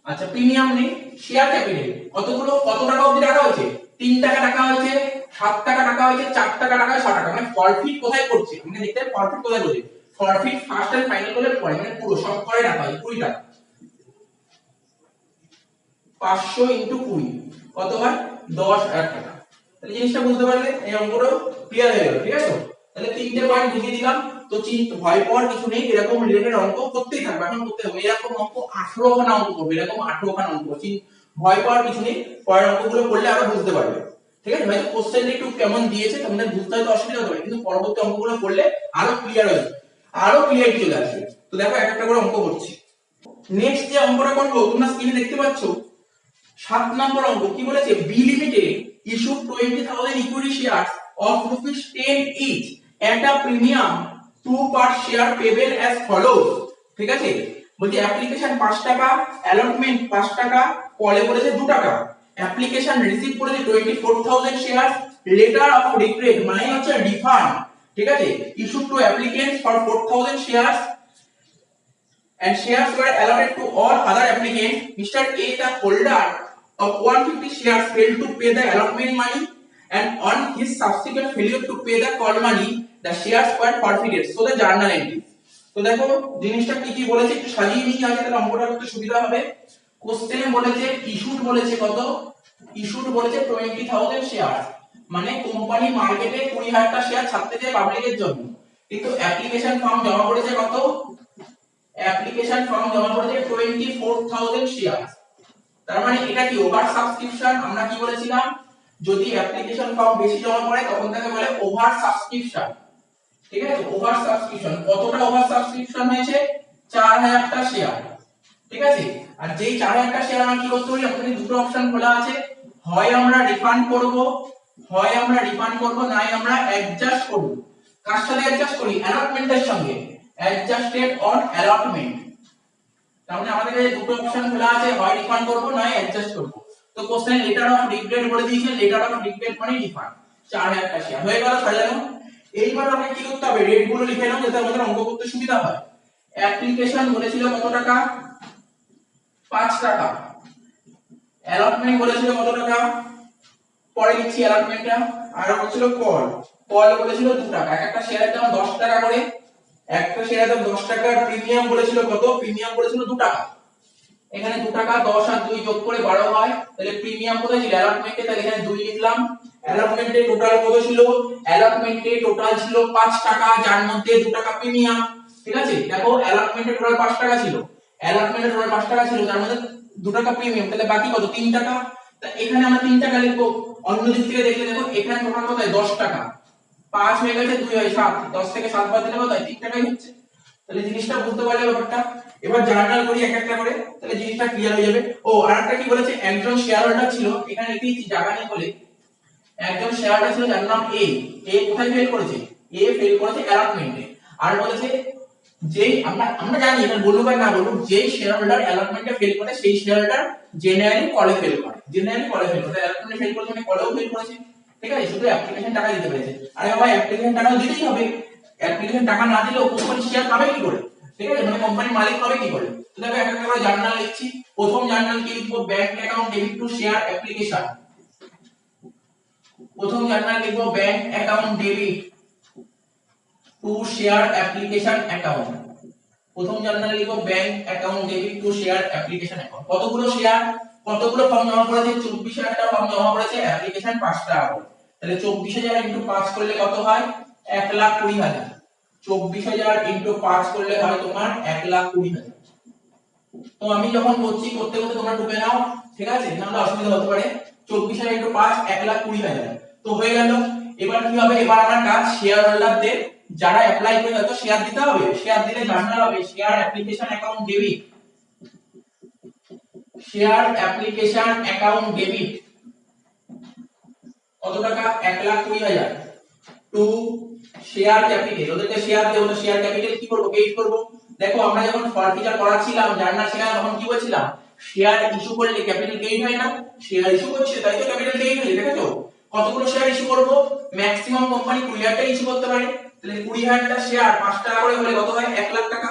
আচ্ছা, প্রিমিয়াম নেই, শেয়ার ক্যাপিটাল কতগুলো, কত টাকা অবধি টাকা হয়েছে? 3 টাকা টাকা হয়েছে, 7 টাকা টাকা হয়েছে, 4 টাকা টাকা, 6 টাকা। মানে প্রফিট কোথায় করছে? আমরা দেখতে পাই প্রফিট কোথায় করছে। প্রফিট ফার্স্ট এন্ড ফাইনাল কলের পরে, মানে পুরো সব করে টাকা হয় 20 টাকা। 500 * 20 কত হয়? 10000 টাকা। তাহলে জিনিসটা বুঝতে পারলে, এই অঙ্কটা ক্লিয়ার হয়ে গেল। ঠিক আছে, তাহলে তিনটে পয়েন্ট বুঝিয়ে দিলাম। তো ভয় পাওয়ার কিছু নেই, এরকম রিলেটেড অঙ্ক করতেই থাকবে, এখন করতে হবে। এরকম অঙ্ক 18 খানা অঙ্ক করবে, এরকম 18 খানা অঙ্ক করছি। ভয় পাওয়ার কিছু নেই, পরের অঙ্কগুলো করলে আরো বুঝতে পারবে। ঠিক আছে, হয়তো কোশ্চেনটা একটু কেমন দিয়েছে তোমাদের বুঝতে হয়তো অসুবিধা হবে, কিন্তু পরবর্তী অঙ্কগুলো করলে আরো ক্লিয়ার হবে, আরো ক্লিয়ারিটি চলে আসবে। তো দেখো একটা করে অঙ্ক করছি। নেক্সট যে অঙ্কটা করবো তোমরা স্ক্রিনে দেখতে পাচ্ছো, 7 নম্বর অঙ্ক। কি বলেছে? B limited issue 20,000 equity shares of ₹10 each at a premium 2 per share payable as follows। ঠিক আছে, বলছে অ্যাপ্লিকেশন 5 টাকা, অ্যালটমেন্ট 5 টাকা, কলে বলেছে 2 টাকা। অ্যাপ্লিকেশন রিসিভ করেছে 24,000 শেয়ার, লেটার অফ রিগ্রেট মানে হচ্ছে রিফান্ড, ঠিক আছে, issue to applicants for 4,000 shares and shares were allotted to all other applicants. Mr. A, the holder of 150 shares, failed to pay the allotment money, and on his subsequent failure to pay the call money, the shares were forfeited. So the journal entry. তো দেখো জিনিসটা কি কি বলেছে একটু সাজিয়ে নিয়ে আগে, তাহলে অঙ্কটা করতে সুবিধা হবে। কোশ্চেনে বলেছে ইস্যুড বলেছে কত? ইস্যুড বলেছে 20,000 শেয়ার, মানে কোম্পানি মার্কেটে 20,000 টা শেয়ার ছাড়তে চায় পাবলিকের জন্য, কিন্তু অ্যাপ্লিকেশন ফর্ম জমা করেছে কত? অ্যাপ্লিকেশন ফর্ম জমা করেছে 24,000 শেয়ার। তার মানে এটা কি ওভার সাবস্ক্রিপশন? আমরা কি বলেছিলাম, যদি অ্যাপ্লিকেশন ফর্ম বেশি জমা পড়ে তখন তাকে বলে ওভার সাবস্ক্রিপশন। ঠিক আছে, ওভার সাবস্ক্রিপশন। কতটা ওভার সাবস্ক্রিপশন হয়েছে? 4000 টা শেয়ার। ঠিক আছে, আর যেই 4000 টা শেয়ার আমরা কি করতে পারি? আমাদের দুটো অপশন খোলা আছে, হয় আমরা রিফান্ড করব, হয় আমরা রিফান্ড করব, নাই আমরা অ্যাডজাস্ট করব। কার সাথে অ্যাডজাস্ট করি? অ্যালটমেন্টের সঙ্গে। Adjusted on allotment. তার মানে আমাদের কাছে দুটো অপশন খোলা আছে, হয় রিফান্ড করব নয় অ্যাডজাস্ট করব। তো কোশ্চেন লেটার অফ রিগ্রেট বলে দিয়েছে, লেটার অফ রিগ্রেট মানে রিফান্ড। 4000 টাকা শেয়ার হয়ে গেল সাজানো। এইবার আমরা কি করতে হবে? রেট গুলো লিখে নাও যাতে আমাদের অঙ্ক করতে সুবিধা হয়। অ্যাপ্লিকেশন বলেছিল কত টাকা? 5 টাকা। অ্যালটমেন্ট বলেছিল কত টাকা? পরে লিখছি অ্যালটমেন্টটা। আর বলেছিল কল। কল বলেছিল 2 টাকা। এক একটা শেয়ারের দাম 10 টাকা করে। একটা শেয়ারের দাম 10 টাকা। প্রিমিয়াম বলেছিল কত? প্রিমিয়াম বলেছিল 2 টাকা। এখানে 2 টাকা 10 আর 2 যোগ করে 12 হয়। তাহলে প্রিমিয়াম কত ছিল অ্যালটমেন্টে? তাহলে এখানে 2 লিখলাম। অ্যালটমেন্টে টোটাল কত ছিল? অ্যালটমেন্টে টোটাল ছিল 5 টাকা, যার মধ্যে 2 টাকা প্রিমিয়াম। ঠিক আছে, দেখো অ্যালটমেন্টে টোটাল 5 টাকা ছিল। অ্যালটমেন্টে টোটাল 5 টাকা ছিল, যার মধ্যে 2 টাকা প্রিমিয়াম। তাহলে বাকি কত? 3 টাকা। তা এখানে আমরা 3 টাকা লিখবো। অন্য দিক থেকে দেখলে দেখো এখানে টোটাল কত হয়? 10 টাকা। 5 হয়ে গেছে, 2 হয় 7। 10 থেকে 7 বাদ দিলে কত হয়? 3 টাকাই হচ্ছে। তাহলে জিনিসটা বুঝতে পারলে ব্যাপারটা। এবার জার্নাল করি এক একটা করে, তাহলে জিনিসটা ক্লিয়ার হয়ে যাবে। ও আরেকটা কি বলেছে? একজন শেয়ার হোল্ডার ছিল, এখানে লিখেছি জায়গা নেই বলে। একজন শেয়ার হোল্ডার ছিল যার নাম এ। এ কোথায় ফেল করেছে? এ ফেল করেছে অ্যালটমেন্টে। আর বলেছে যেই আমরা জানি এটা বলুক আর না বলুক, যেই শেয়ার হোল্ডার অ্যালটমেন্টে ফেল করে সেই শেয়ার হোল্ডার জেনারেলি কলে ফেল করে। জেনারেলি কলে ফেল করে, অ্যালটমেন্টে ফেল করেছে মানে কলেও ফেল করেছে। ঠিক আছে, শুধু অ্যাপ্লিকেশন টাকা দিতে পেরেছে। আরে বাবা, অ্যাপ্লিকেশন টাকা দিতেই হবে। অ্যাপ্লিকেশন টাকা না দিলেও কোম্পানি শেয়ার পাবে কি করে? ঠিক আছে, মানে কোম্পানির মালিক হবে কি করে? তো দেখো একটা করে জার্নাল লিখছি। প্রথম জার্নাল কি লিখবো? Bank account debit to share application. প্রথম জার্নাল লিখবো bank account debit to share application account. প্রথম জার্নাল লিখবো bank account debit to share application account. কতগুলো শেয়ার, কতগুলো ফর্ম জমা করেছে? 24000 টা ফর্ম জমা করেছে, অ্যাপ্লিকেশন 5 টাকা করে। তাহলে 24000 ইনটু 5 করলে কত হয়? 1,20,000। 24000 ইনটু 5 করলে হয় তোমার 1,20,000। তো আমি যখন করছি, করতে করতে তোমরা টুকে নাও, ঠিক আছে, নাহলে অসুবিধা হতে পারে। 24000 ইনটু 5 1,20,000। তো হয়ে গেল। এবার কি হবে? এবার আমার কাজ শেয়ার হোল্ডারদের যারা অ্যাপ্লাই করে হয়তো শেয়ার দিতে হবে। শেয়ার দিলে জার্নাল হবে share application account debit. Share application account debit কত টাকা? 1,20,000 টু শেয়ার ক্যাপিটাল। ওদেরকে শেয়ার দেব, তো শেয়ার ক্যাপিটাল কি করব? পেইড করব। দেখো আমরা যখন ফর্টিচার করাচ্ছিলাম, জার্নাল শেখালাম, তখন কি বলছিলাম? শেয়ার ইস্যু করলে ক্যাপিটাল গেইন হয় না? শেয়ার ইস্যু করছে তাই তো ক্যাপিটাল গেইন হচ্ছে। দেখেছো কতগুলো শেয়ার ইস্যু করব? ম্যাক্সিমাম কোম্পানি 20,000 টা ইস্যু করতে পারে। তাহলে 20,000 টা শেয়ার 5 টাকা করে হলে কত হয়? 1 লাখ টাকা।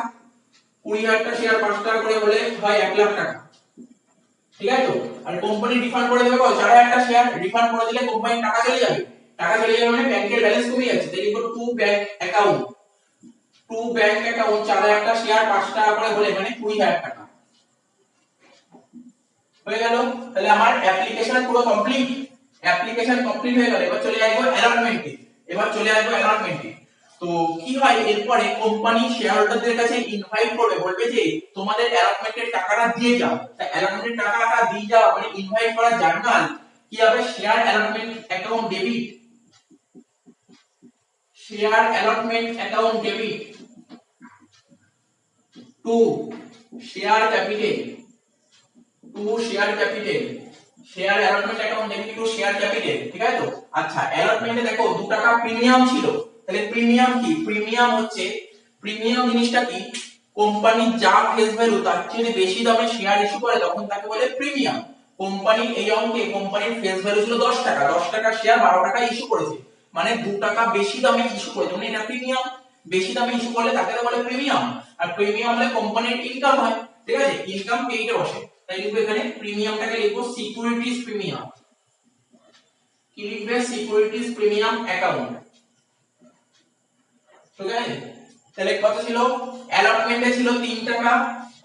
20,000 টা শেয়ার 5 টাকা করে হলে হয় 1 লাখ টাকা। ঠিক আছে তো? আর কোম্পানি রিফান্ড করে দেবে কত? 4,000 টা শেয়ার রিফান্ড করে দিলে কোম্পানির টাকা চলে যাবে। টাকা চলে যাবে মানে ব্যাংকের ব্যালেন্স কমে যাচ্ছে। তাই লিখো to bank account. To bank account 4,000 টা শেয়ার 5 টাকা করে হলে মানে 20,000 টাকা। হয়ে গেল। তাহলে আমার অ্যাপ্লিকেশন পুরো কমপ্লিট। অ্যাপ্লিকেশন কমপ্লিট হয়ে গেল। এবার চলে আসবো অ্যালটমেন্টে। তো কি হয় এরপরে? কোম্পানি শেয়ার হোল্ডারদের কাছে ইনভাইট করবে, বলবে যে তোমাদের অ্যালটমেন্টের টাকাটা দিয়ে যাও। তা অ্যালটমেন্টের টাকাটা দিয়ে যাও মানে ইনভাইট করা জার্নাল কি হবে? Share allotment account debit. Share allotment account debit to share capital. Two share capital. Share allotment account debit to share capital. ঠিক আছে তো? আচ্ছা, অ্যালটমেন্টে দেখো 2 টাকা প্রিমিয়াম ছিল। তাহলে প্রিমিয়াম কি? প্রিমিয়াম হচ্ছে, প্রিমিয়াম জিনিসটা কি? কোম্পানি যা ফেস ভ্যালু তার চেয়ে বেশি দামে শেয়ার ইস্যু করে তখন তাকে বলে প্রিমিয়াম। কোম্পানি এই অঙ্কে কোম্পানির ফেস ভ্যালু ছিল 10 টাকা। 10 টাকার শেয়ার 12 টাকায় ইস্যু করেছে, মানে 2 টাকা বেশি দামে ইস্যু করেছে, মানে এটা প্রিমিয়াম। বেশি দামে ইস্যু করলে তাকে বলে প্রিমিয়াম। আর প্রিমিয়াম হলে কোম্পানির ইনকাম হয়। ঠিক আছে, ইনকাম পেইডে বসে। তাই লিখবো এখানে প্রিমিয়ামটাকে লিখবো সিকিউরিটিজ প্রিমিয়াম। কি লিখবে? Securities premium account. ঠিক আছে, তাহলে কত ছিল? অ্যালটমেন্টে ছিল 3 টাকা।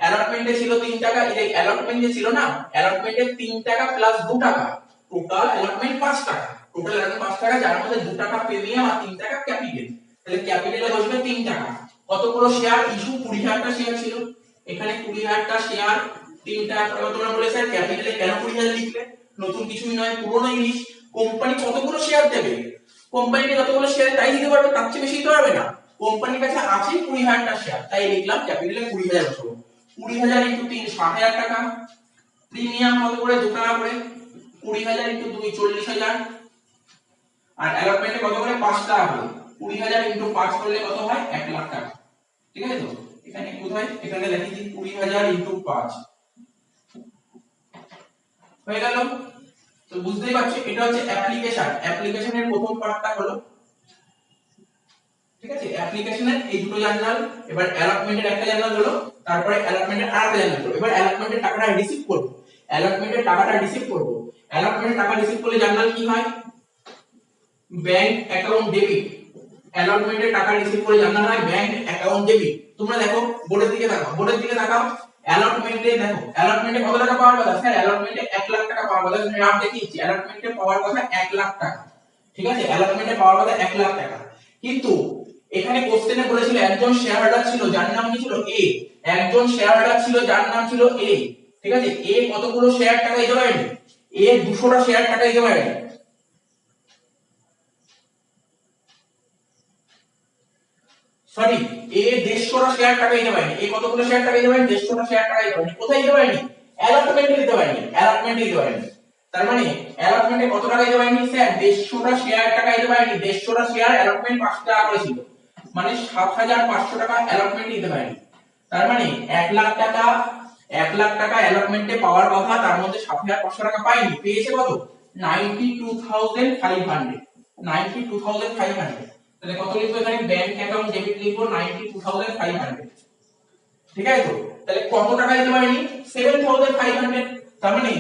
অ্যালটমেন্টে ছিল 3 টাকা। এই অ্যালটমেন্ট যে ছিল না, অ্যালটমেন্টে 3 টাকা প্লাস 2 টাকা, টোটাল অ্যালটমেন্ট 5 টাকা। টোটাল অ্যালটমেন্ট 5 টাকা, যার মধ্যে 2 টাকা প্রিমিয়াম আর 3 টাকা ক্যাপিটাল। তাহলে ক্যাপিটালে বসবে 3 টাকা। কতগুলো শেয়ার ইস্যু? 20,000 টা শেয়ার ছিল। এখানে 20,000 টা শেয়ার 3 টাকা করে। তোমরা বলে স্যার ক্যাপিটালে কেন 20,000 লিখলে? নতুন কিছুই নয়, পুরনো জিনিস। কোম্পানি কতগুলো শেয়ার দেবে? কোম্পানিকে যতগুলো শেয়ার তাই দিতে পারবে, তার চেয়ে বেশি দিতে পারবে না। কোম্পানির কাছে আছে 20,000 টা শেয়ার, তাই লিখলাম ক্যাপিটালে 20,000 বসাবো। 20,000 ইনটু 3 60,000 টাকা। প্রিমিয়াম কত করে? 2 টাকা করে। 20,000 ইনটু 2 40,000। আর অ্যালটমেন্টে কত করে? 5 টাকা করে। 20,000 ইনটু 5 করলে কত হয় 1 লাখ টাকা। ঠিক আছে তো এখানে কোথায় এখানে লিখে দিই 20,000 ইনটু 5 হয়ে গেল। তো বুঝতেই পারছো এটা হচ্ছে অ্যাপ্লিকেশনের প্রথম পার্টটা হলো, ঠিক আছে, অ্যাপ্লিকেশনের এই দুটো জার্নাল। এবার অ্যালটমেন্টের একটা জার্নাল হলো, তারপরে অ্যালটমেন্টের আরেকটা জার্নাল হলো। এবার অ্যালটমেন্টের টাকাটা রিসিভ করব, অ্যালটমেন্টের টাকাটা রিসিভ করব। অ্যালটমেন্টের টাকা রিসিভ করলে জার্নাল কি হয়, ব্যাংক অ্যাকাউন্ট ডেবিট। অ্যালটমেন্টের টাকা রিসিভ করে জার্নাল হয় ব্যাংক অ্যাকাউন্ট ডেবিট। তোমরা দেখো বোর্ডের দিকে তাকাও, বোর্ডের দিকে তাকাও। অ্যালটমেন্টে দেখো, অ্যালটমেন্টে কত টাকা পাওয়ার কথা স্যার, অ্যালটমেন্টে 1 লাখ টাকা পাওয়ার কথা। আমি রাফ দেখিয়েছি অ্যালটমেন্টে পাওয়ার কথা 1 লাখ টাকা। ঠিক আছে, অ্যালটমেন্টে পাওয়ার কথা 1 লাখ টাকা। কিন্তু এখানে কোশ্চেনে বলেছিল একজন শেয়ার হোল্ডার ছিল যার নাম কি ছিল এ, একজন শেয়ার হোল্ডার ছিল যার নাম ছিল এ। ঠিক আছে, এ কতগুলো শেয়ার টাকা দিতে পারেনি, এ 200টা শেয়ার টাকা দিতে পারেনি। সরি, এ 150টা শেয়ার টাকা দিতে পারেনি। এ কতগুলো শেয়ার টাকা দিতে পারেনি, 150টা শেয়ার টাকা দিতে পারেনি। কোথায় দিতে পারেনি, অ্যালটমেন্টে দিতে পারেনি, অ্যালটমেন্টে দিতে পারেনি। তার মানে অ্যালটমেন্টে কত টাকা দিতে পারেনি স্যার, 150টা শেয়ার টাকা দিতে পারেনি। 150টা শেয়ার অ্যালটমেন্ট 5 টাকা করে ছিল, মানে 7,500 টাকা অ্যালটমেন্ট দিতে পারেনি। তার মানে 1 লাখ টাকা, 1 লাখ টাকা অ্যালটমেন্টে পাওয়ার কথা, তার মধ্যে 7,500 টাকা পাইনি, পেয়েছে কত 92,500, 92,500। তাহলে কত লিখবো এখানে, ব্যাংক অ্যাকাউন্ট ডেবিট লিখবো 92,500। ঠিক আছে তো, তাহলে কত টাকা দিতে পারেনি 7,500। তার মানে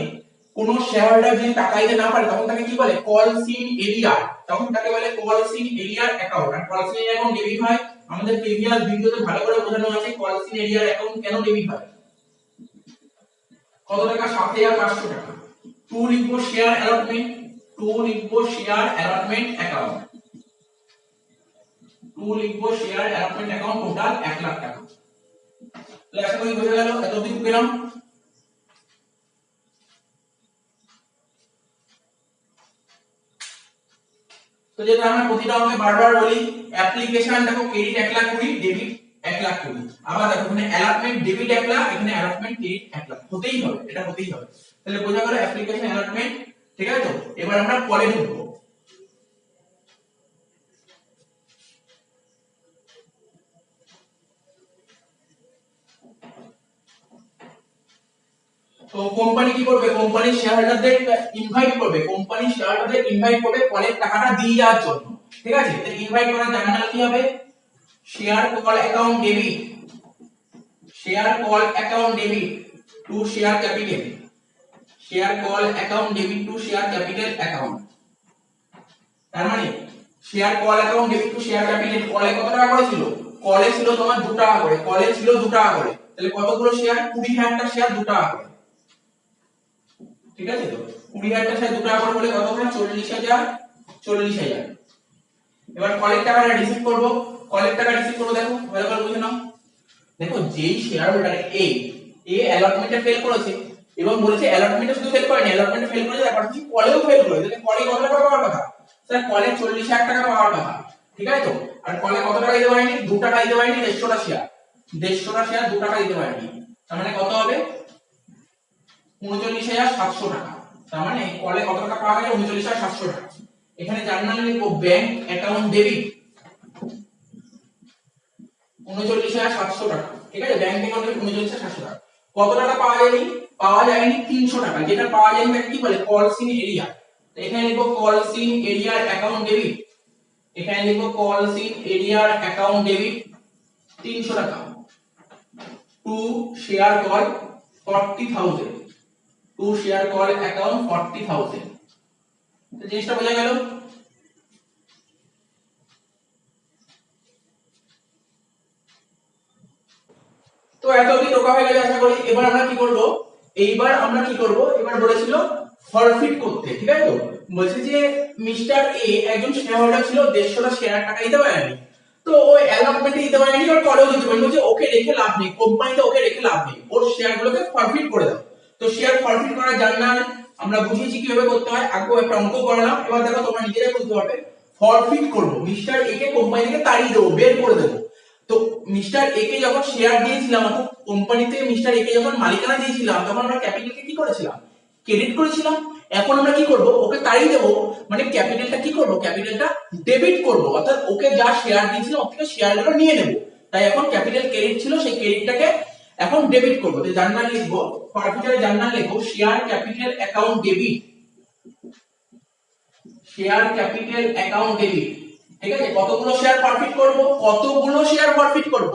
কোন শেয়ার হোল্ডার যদি টাকা দিতে না পারে তখন তাকে কি বলে, কল সিন এরিয়া, তখন তাকে বলে কল সিন এরিয়ার অ্যাকাউন্ট। আর কল সিন অ্যাকাউন্ট ডেবিট হয়, আমাদের প্রিভিয়াস ভিডিওতে ভালো করে বোঝানো আছে কল সিন এরিয়ার অ্যাকাউন্ট কেন ডেবিট হয়। কত টাকা, 7,500 টাকা। 2 লিখবো শেয়ার অ্যালটমেন্ট, 2 লিখবো শেয়ার অ্যালটমেন্ট অ্যাকাউন্ট, 2 লিখবো share allotment account, total 1 lakh টাকা। তাহলে আশা করি বোঝা গেল, এত অবধি পেলাম। তো যেটা আমরা প্রতিটা অঙ্কে বারবার বলি, অ্যাপ্লিকেশন দেখো ক্রেডিট 1 লাখ 20, ডেবিট 1 লাখ 20। আবার দেখো এখানে অ্যালটমেন্ট ডেবিট 1 লাখ, এখানে অ্যালটমেন্ট ক্রেডিট 1 লাখ, হতেই হবে, এটা হতেই হবে। তাহলে বোঝা গেল অ্যাপ্লিকেশন অ্যালটমেন্ট। ঠিক আছে তো, এবার আমরা কলে ঢুকবো। তো কোম্পানি কি করবে, কোম্পানি শেয়ার হোল্ডারদের ইনভাইট করবে, কোম্পানি শেয়ার হোল্ডারদের ইনভাইট করবে কলের টাকাটা দিয়ে যাওয়ার জন্য। ঠিক আছে, তো ইনভাইট করার জার্নাল কি হবে, share call account debit, share call account debit to share capital, share call account debit to share capital account. তার মানে share call account debit to share capital, কলে কত টাকা করে ছিল, কলে ছিল তোমার 2 টাকা করে, কলে ছিল 2 টাকা করে। তাহলে কতগুলো শেয়ার, 20,000টা শেয়ার 2 টাকা করে। ঠিক আছে তো, 20,000টা শেয়ার 2 টাকা করে বলে কত হয় 40,000, 40,000। এবার কলের টাকাটা রিসিভ করব, কলের টাকা রিসিভ করব। দেখো ভালো করে বুঝে নাও, দেখো যেই শেয়ার হোল্ডার এ অ্যালটমেন্টে ফেল করেছে এবং বলেছে অ্যালটমেন্টে শুধু ফেল করেনি, অ্যালটমেন্টে ফেল করেছে তারপর কি কলেও ফেল করেছে। তাহলে কলে কত টাকা পাওয়ার কথা স্যার, কলে 40,000 টাকা পাওয়ার কথা। ঠিক আছে তো, আর কলে কত টাকা দিতে পারেনি, 2 টাকা দিতে পারেনি, 150টা শেয়ার, 150টা শেয়ার 2 টাকা দিতে পারেনি। তার মানে কত হবে 39,700 টাকা। তার মানে কলে কত টাকা পাওয়া গেছে 39,700 টাকা। এখানে জার্নাল লিখবো ব্যাংক অ্যাকাউন্ট ডেবিট 39,700 টাকা। ঠিক আছে, ব্যাংক অ্যাকাউন্ট ডেবিট 39,700 টাকা। কত টাকা পাওয়া যায়নি, পাওয়া যায়নি 300 টাকা। যেটা পাওয়া যায়নি তাকে কি বলে, কল সিন এরিয়া। তো এখানে লিখবো কল সিন এরিয়ার অ্যাকাউন্ট ডেবিট, এখানে লিখবো কল সিন এরিয়ার অ্যাকাউন্ট ডেবিট 300 টাকা to share call 40,000, to share call account 40,000। তো জিনিসটা বোঝা গেল। তো এত অবধি টোকা হয়ে গেলে আশা করি। এবার আমরা কি করব, এইবার আমরা কি করব, এবার বলেছিল ফরফিট করতে। ঠিক আছে তো, বলছে যে মিস্টার এ একজন শেয়ার হোল্ডার ছিল, 150টা শেয়ার টাকা দিতে পারেনি, তো ওই অ্যালটমেন্টে দিতে পারেনি, আর কলেও দিতে পারেনি। বলছে ওকে রেখে লাভ নেই, কোম্পানিতে ওকে রেখে লাভ নেই, ওর শেয়ারগুলোকে ফরফিট করে দাও। তো শেয়ার ফরফিট করার জার্নাল আমরা বুঝিয়েছি কিভাবে করতে হয়, আগেও একটা অঙ্ক করালাম। এবার দেখো তোমরা নিজেরাই বুঝতে পারবে। ফরফিট করব, মিস্টার এ কে কোম্পানি থেকে তাড়িয়ে দেবো, বের করে দেবো। তো মিস্টার এ কে যখন শেয়ার দিয়েছিলাম, কোম্পানিতে মিস্টার এ কে যখন মালিকানা দিয়েছিলাম, তখন আমরা ক্যাপিটালকে কি করেছিলাম, ক্রেডিট করেছিলাম। এখন আমরা কি করব, ওকে তাড়িয়ে দেবো, মানে ক্যাপিটালটা কি করব, ক্যাপিটালটা ডেবিট করব, অর্থাৎ ওকে যা শেয়ার দিয়েছিলাম ওর থেকে শেয়ারগুলো নিয়ে নেব। তাই এখন ক্যাপিটাল ক্রেডিট ছিল, সেই ক্রেডিটটাকে এখন ডেবিট করব। তো জার্নাল লিখবো, ফরফিটারে জার্নাল লিখবো share capital account debit, share capital account debit. ঠিক আছে, কতগুলো শেয়ার ফরফিট করব, কতগুলো শেয়ার ফরফিট করব,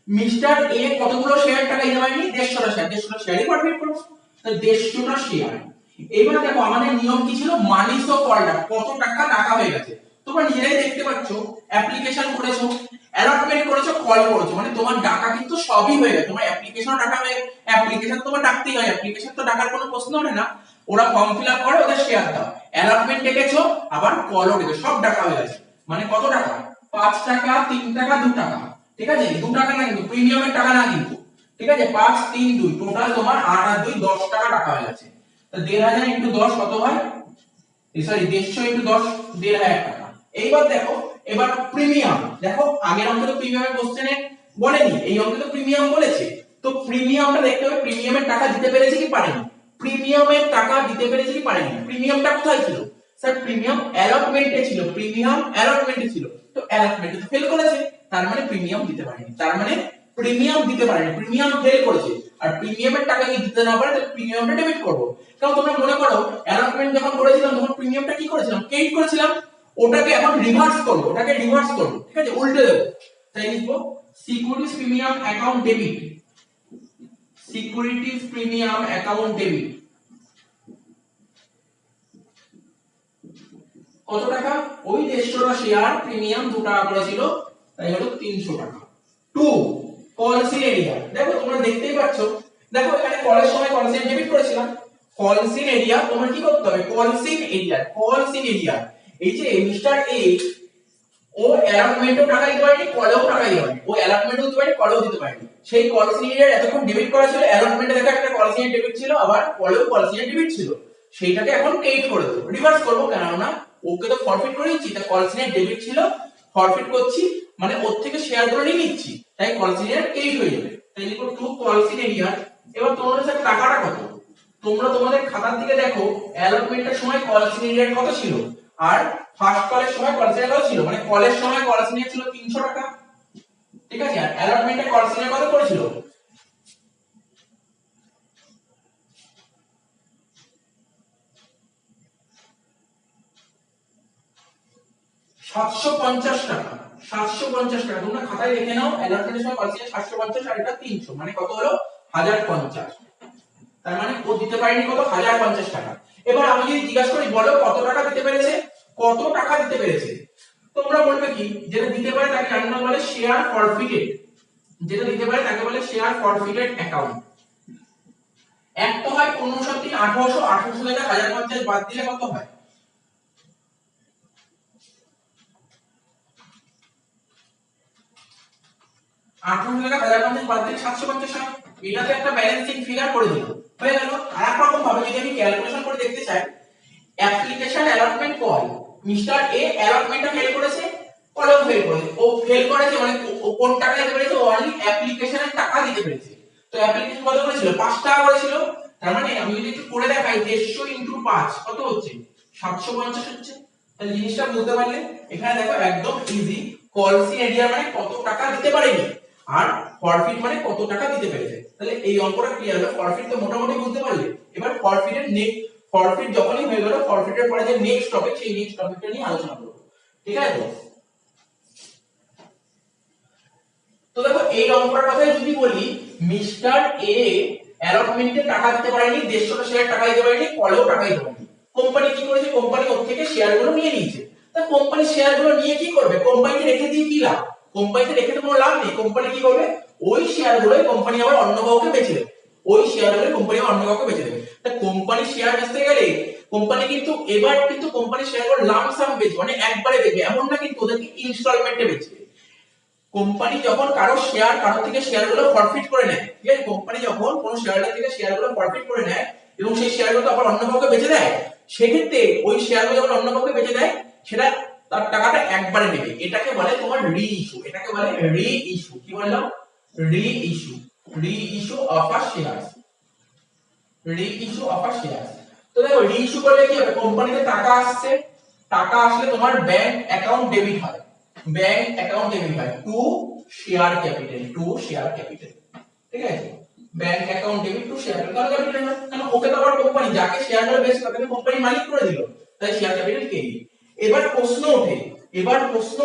মিস্টার এ কতগুলো শেয়ার টাকা দিতে পারেনি, 150টা শেয়ার, 150টা শেয়ারই ফরফিট করব, তাহলে 150টা শেয়ার। এবার দেখো আমাদের নিয়ম কি ছিল, মানিস অফ কলটা কত টাকা টাকা হয়ে গেছে, তোমরা নিজেরাই দেখতে পাচ্ছ, অ্যাপ্লিকেশন করেছো, অ্যালটমেন্ট করেছো, কল করেছো, মানে তোমার টাকা কিন্তু সবই হয়ে গেছে। তোমার অ্যাপ্লিকেশন টাকা হয়ে, অ্যাপ্লিকেশন তোমার ডাকতেই হয়, অ্যাপ্লিকেশন তো ডাকার কোনো প্রশ্ন ওঠে না, ওরা ফর্ম ফিলআপ করে, ওদের শেয়ার দাও, অ্যালটমেন্ট ডেকেছো, আবার কলও ডেকেছো, সব টাকা হয়ে গেছে। মানে কত টাকা, 5 টাকা, 3 টাকা, 2 টাকা। ঠিক আছে, 2 টাকা না কিন্তু, প্রিমিয়ামের টাকা না কিন্তু। ঠিক আছে, 5 3 2 টোটাল তোমার 8 আর 2 10 টাকা টাকা হয়ে গেছে। তো 1500 ইনটু 10 কত হয়, সরি 150 ইনটু 10 1500 টাকা। এইবার দেখো, এবার প্রিমিয়াম দেখো, আগের অঙ্কে তো প্রিমিয়ামের কোশ্চেনে বলেনি, এই অঙ্কে তো প্রিমিয়াম বলেছে। তো প্রিমিয়ামটা দেখতে হবে, প্রিমিয়ামের টাকা দিতে পেরেছে কি পারেনি, প্রিমিয়ামের টাকা দিতে পেরেছে কি পারেনি। প্রিমিয়ামটা কোথায় ছিল স্যার, প্রিমিয়াম অ্যালটমেন্টে ছিল, প্রিমিয়াম অ্যালটমেন্টে ছিল, তো অ্যালটমেন্টে তো ফেল করেছে, তার মানে প্রিমিয়াম দিতে পারেনি, তার মানে প্রিমিয়াম দিতে পারেনি, প্রিমিয়াম ফেল করেছে। আর প্রিমিয়ামের টাকা যদি দিতে না পারে তাহলে প্রিমিয়ামটা ডেবিট করব। কারণ তোমরা মনে করো অ্যালটমেন্ট যখন করেছিলাম তখন প্রিমিয়ামটা কি করেছিলাম, ক্রেডিট করেছিলাম, ওটাকে এখন রিভার্স করব, ওটাকে রিভার্স করব, ঠিক আছে, উল্টে দেব। তাই লিখবো securities premium account debit, securities premium account debit কত টাকা, ওই 150টা শেয়ার, প্রিমিয়াম 2 টাকা করে ছিল, তাই হলো 300 টাকা। 2 কলসিন এরিয়া, দেখো তোমরা দেখতেই পাচ্ছ, দেখো এখানে কলের সময় কলসিন ডেবিট করেছিলাম, কলসিন এরিয়া তোমার কি করতে হবে, কলসিন এরিয়া, কলসিন এরিয়া, এই যে মিস্টার এ, ও অ্যালটমেন্টও টাকা দিতে পারেনি, কলেও টাকা দিতে পারেনি, ও অ্যালটমেন্টও দিতে পারেনি, কলেও দিতে পারেনি, সেই কলসিন এরিয়ার এতক্ষণ ডেবিট করা ছিল, অ্যালটমেন্টে দেখো একটা কলসিন ডেবিট ছিল, আবার কলেও কলসিন ডেবিট ছিল, সেইটাকে এখন ক্রেডিট করে দেব, রিভার্স করব, কেননা ওকে তো ফরফিট করে দিচ্ছি, তা কলসিনের ডেবিট ছিল, ফরফিট করছি, মানে ওর থেকে শেয়ার গুলো নিয়ে নিচ্ছি, তাই কলসিনের ক্রেডিট হয়ে যাবে। তাই লিখো টু কলসিন এরিয়া। এবার তোমাদের কাছে টাকাটা কত, তোমরা তোমাদের খাতার দিকে দেখো, অ্যালটমেন্টের সময় কলসিন এরিয়ার কত ছিল, আর ফার্স্ট কলের সময় কলসিনের কত ছিল, মানে কলের সময় কলসিনের ছিল 300 টাকা, ঠিক আছে, আর অ্যালটমেন্টে কলসিনের কত করেছিল, 750 টাকা, 750 টাকা, তোমরা খাতায় লিখে নাও, অ্যালটমেন্টের সময় কলসিনের 750 আর এটা 300, মানে কত হলো 1050, তার মানে ও দিতে পারেনি কত, 1050 টাকা। এবার আমি যদি জিজ্ঞাসা করি বলো কত টাকা দিতে পেরেছে, কত টাকা দিতে পেরেছে, তোমরা বলবে কি, যেটা দিতে পারে তাকে জার্নাল বলে শেয়ার ফরফিটেড, যেটা দিতে পারে তাকে বলে শেয়ার ফরফিটেড অ্যাকাউন্ট। এক তো হয় 15 7 3 1800, 1800 থেকে 1050 বাদ দিলে কত হয়, 1800 থেকে 1050 বাদ দিলে 750 হয়, এটাতে একটা ব্যালেন্সিং ফিগার করে দিল, হয়ে গেল। আর এক রকম ভাবে যদি আমি ক্যালকুলেশন করে দেখতে চাই, application allotment call, mister A অ্যালটমেন্টটা ফেল করেছে, কলেও ফেল করেছে, ও ফেল করেছে মানে ও কোন টাকা দিতে পেরেছে, ও অনলি অ্যাপ্লিকেশনের টাকা দিতে পেরেছে। তো অ্যাপ্লিকেশন কত করেছিল, 5 টাকা করেছিল, তার মানে আমি যদি একটু করে দেখাই 150 ইনটু 5 কত হচ্ছে, 750 হচ্ছে। তাহলে জিনিসটা বুঝতে পারলে, এখানে দেখো একদম ইজি, কলসিন এরিয়া মানে কত টাকা দিতে পারেনি, আর ফরফিট মানে কত টাকা দিতে পেরেছে। তাহলে এই অঙ্কটা ক্লিয়ার হলো, ফরফিট তো মোটামুটি বুঝতে পারলে। এবার ফরফিটের নেক্সট, ফরফিট যখনই হয়ে গেল, ফরফিটের পরে যে নেক্সট টপিক, সেই নেক্সট টপিকটা নিয়ে আলোচনা করব, ঠিক আছে। তো দেখো এই অঙ্কটার কথাই যদি বলি, মিস্টার এ অ্যালটমেন্টে টাকা দিতে পারেনি, 150টা শেয়ার টাকা দিতে পারেনি, কলেও টাকা দিতে পারেনি, কোম্পানি কি করেছে, কোম্পানি ওর থেকে শেয়ারগুলো নিয়ে নিয়েছে। তা কোম্পানি শেয়ারগুলো নিয়ে কি করবে, কোম্পানিতে রেখে দিয়ে কি লাভ, কোম্পানিতে রেখে তো কোনো লাভ নেই, কোম্পানি কি করবে, ওই শেয়ারগুলোই কোম্পানি আবার অন্য কাউকে বেচে দেবে, ওই শেয়ারগুলো কোম্পানি অন্য কাউকে বেচে দেবে। তা কোম্পানি শেয়ার বেচতে গেলে কোম্পানি কিন্তু এবার কিন্তু কোম্পানি শেয়ারগুলো লামসাম বেচবে, মানে একবারে বেচবে এমন না, কিন্তু ওদেরকে ইনস্টলমেন্টে বেচবে। কোম্পানি যখন কারো শেয়ার, কারো থেকে শেয়ারগুলো ফরফিট করে নেয়, ঠিক আছে, কোম্পানি যখন কোনো শেয়ারদার থেকে শেয়ারগুলো ফরফিট করে নেয় এবং সেই শেয়ারগুলো আবার অন্য কাউকে বেচে দেয়, সেক্ষেত্রে ওই শেয়ারগুলো যখন অন্য কাউকে বেচে দেয়, সেটা তার টাকাটা একবারে নেবে, এটাকে বলে তোমার রি ইস্যু, এটাকে বলে রি ইস্যু। কি বললাম, রি ইস্যু, রি ইস্যু অফ আ শেয়ার, রি ইস্যু অফ আ শেয়ার। তো দেখো রিইস্যু করলে কি হবে, কোম্পানিতে টাকা আসছে, টাকা আসলে তোমার ব্যাংক অ্যাকাউন্ট ডেবিট হয়, ব্যাংক অ্যাকাউন্ট ডেবিট হয় two share capital, two share capital. ঠিক আছে, bank account debit to share capital, কারণ ওকে তো আবার কোম্পানি যাকে শেয়ারগুলো বেচে তাকে কোম্পানি মালিক করে দিল, তাই শেয়ার ক্যাপিটাল কে। এবার প্রশ্ন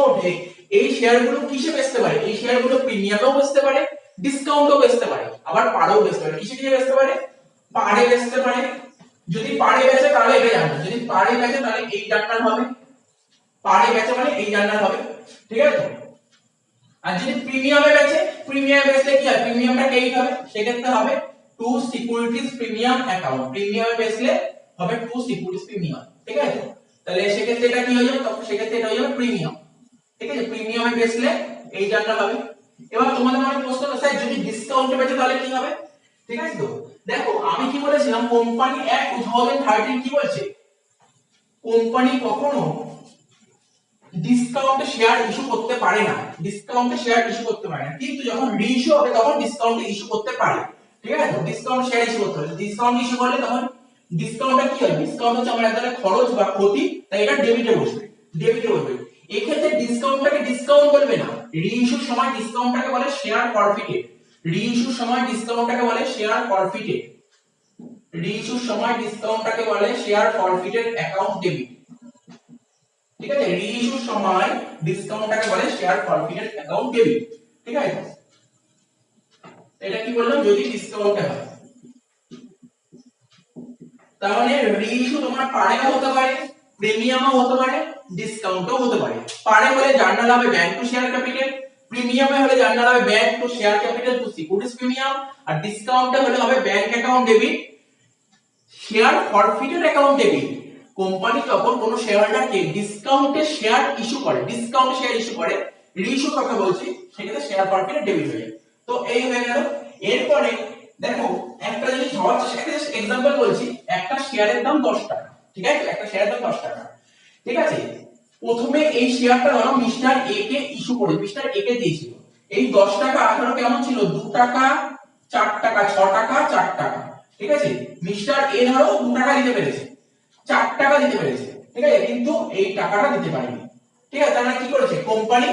ওঠে, এই শেয়ারগুলো কিসে বেচতে পারে, এই শেয়ারগুলো প্রিমিয়ামেও বেচতে পারে, ডিসকাউন্টও বেচতে পারে, আবার পারেও বেচতে পারে। কিসে কিসে বেচতে পারে, পারে বেচতে পারে। যদি পারে বেচে তাহলে এটা জানবে, যদি পারে বেচে তাহলে এই জার্নাল হবে, পারে বেচে মানে এই জার্নাল হবে। ঠিক আছে, আর যদি প্রিমিয়ামে বেচে, প্রিমিয়াম বেচলে কি হয়, প্রিমিয়ামটা কেই হবে, সেক্ষেত্রে হবে টু সিকিউরিটিজ প্রিমিয়াম অ্যাকাউন্ট, প্রিমিয়ামে বেচলে হবে টু সিকিউরিটিজ প্রিমিয়াম। ঠিক আছে, তাহলে সেক্ষেত্রে এটা কি হয়ে যাবে, তখন সেক্ষেত্রে এটা হয়ে যাবে প্রিমিয়াম। ঠিক আছে, প্রিমিয়ামে বেচলে এই জার্নাল হবে। এবার তোমাদের মনে প্রশ্ন হলো স্যার যদি ডিসকাউন্টে বেচে তাহলে কি হবে। ঠিক আছে, তো দেখো আমি কি বলেছিলাম, কোম্পানি অ্যাক্ট 2013 কি বলছে, কোম্পানি কখনো ডিসকাউন্টে শেয়ার ইস্যু করতে পারে না, ডিসকাউন্টে শেয়ার ইস্যু করতে পারে না, কিন্তু যখন রিইস্যু হবে তখন ডিসকাউন্টে ইস্যু করতে পারে। ঠিক আছে, ডিসকাউন্ট শেয়ার ইস্যু করতে পারে, ডিসকাউন্ট ইস্যু করলে তখন ডিসকাউন্টটা কি হবে, ডিসকাউন্ট হচ্ছে আমার একটা খরচ বা ক্ষতি, তাই এটা ডেবিটে বসবে, ডেবিটে বসবে। এই ক্ষেত্রে ডিসকাউন্টটাকে ডিসকাউন্ট বলবে না, রিইস্যুর সময় ডিসকাউন্টটাকে বলে শেয়ার ফরফিটেড, রিইস্যুর সময় ডিসকাউন্টটাকে বলে শেয়ার ফরফিটেড, রিইস্যুর সময় ডিসকাউন্টটাকে বলে শেয়ার ফরফিটেড অ্যাকাউন্ট ডেবিট। ঠিক আছে, রিইস্যুর সময় ডিসকাউন্টটাকে বলে শেয়ার ফরফিটেড অ্যাকাউন্ট ডেবিট। ঠিক আছে, এটা কি বললাম, যদি ডিসকাউন্টে হয়। তার মানে রিইস্যু তোমার পারেও হতে পারে, প্রিমিয়ামও হতে পারে, ডিসকাউন্টও হতে পারে। পারে হলে জার্নাল হবে ব্যাংক টু শেয়ার ক্যাপিটাল, প্রিমিয়ামে হলে জার্নাল হবে bank to share capital to securities premium, আর ডিসকাউন্টে হলে হবে bank account debit share forfeited account debit. Company যখন কোন শেয়ারহোল্ডারকে ডিসকাউন্টে শেয়ার ইস্যু করে, ডিসকাউন্টে শেয়ার ইস্যু করে, রিইস্যু কথা বলছি, সেক্ষেত্রে শেয়ার ফরফিটেড ডেবিট হয়ে যায়। তো এই হয়ে গেল। এরপরে দেখো একটা জিনিস হওয়ার একটা এক্সাম্পল বলছি, একটা শেয়ারের দাম 10 টাকা। ঠিক আছে, একটা শেয়ারের দাম 10 টাকা। ঠিক আছে, প্রথমে এই শেয়ারটা ধরো মিস্টার এ কে ইস্যু করে, মিস্টার এ কে দিয়েছিল। এই 10 টাকা ধরো কেমন ছিল, 2 টাকা, 4 টাকা, 6 টাকা, 4 টাকা। ঠিক আছে, মিস্টার এ ধরো 2 টাকা দিতে পেরেছে, 4 টাকা দিতে পেরেছে। ঠিক আছে, কিন্তু এই টাকাটা দিতে পারেনি। ঠিক আছে, তাহলে কি করেছে, কোম্পানি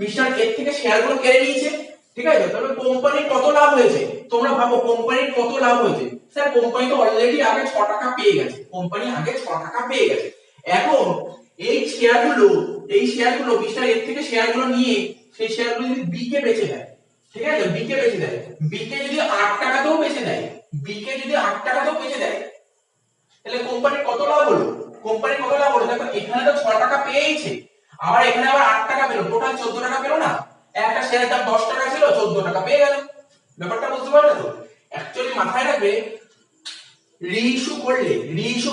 মিস্টার এর থেকে শেয়ারগুলো কেড়ে নিয়েছে। ঠিক আছে, তাহলে কোম্পানির কত লাভ হয়েছে, তোমরা ভাবো কোম্পানির কত লাভ হয়েছে। স্যার কোম্পানি তো অলরেডি আগে 6 টাকা পেয়ে গেছে, কোম্পানি আগে 6 টাকা পেয়ে গেছে। এখন এই শেয়ারগুলো, মিস্টার এর থেকে শেয়ারগুলো নিয়ে সেই শেয়ারগুলো যদি বি কে বেচে দেয়, ঠিক আছে, বি কে বেচে দেয়, বি কে যদি 8 টাকাতেও বেচে দেয়, বি কে যদি 8 টাকাতেও বেচে দেয়, তাহলে কোম্পানির কত লাভ হলো, কোম্পানির কত লাভ হলো, দেখো এখানে তো 6 টাকা পেয়েছে, আবার এখানে আবার 8 টাকা পেলো, টোটাল 14 টাকা পেলো না। একটা শেয়ারের দাম 10 টাকা ছিল, 14 টাকা পেয়ে গেল। ব্যাপারটা বুঝতে পারলে তো। অ্যাকচুয়ালি মাথায় রাখবে, রিইস্যু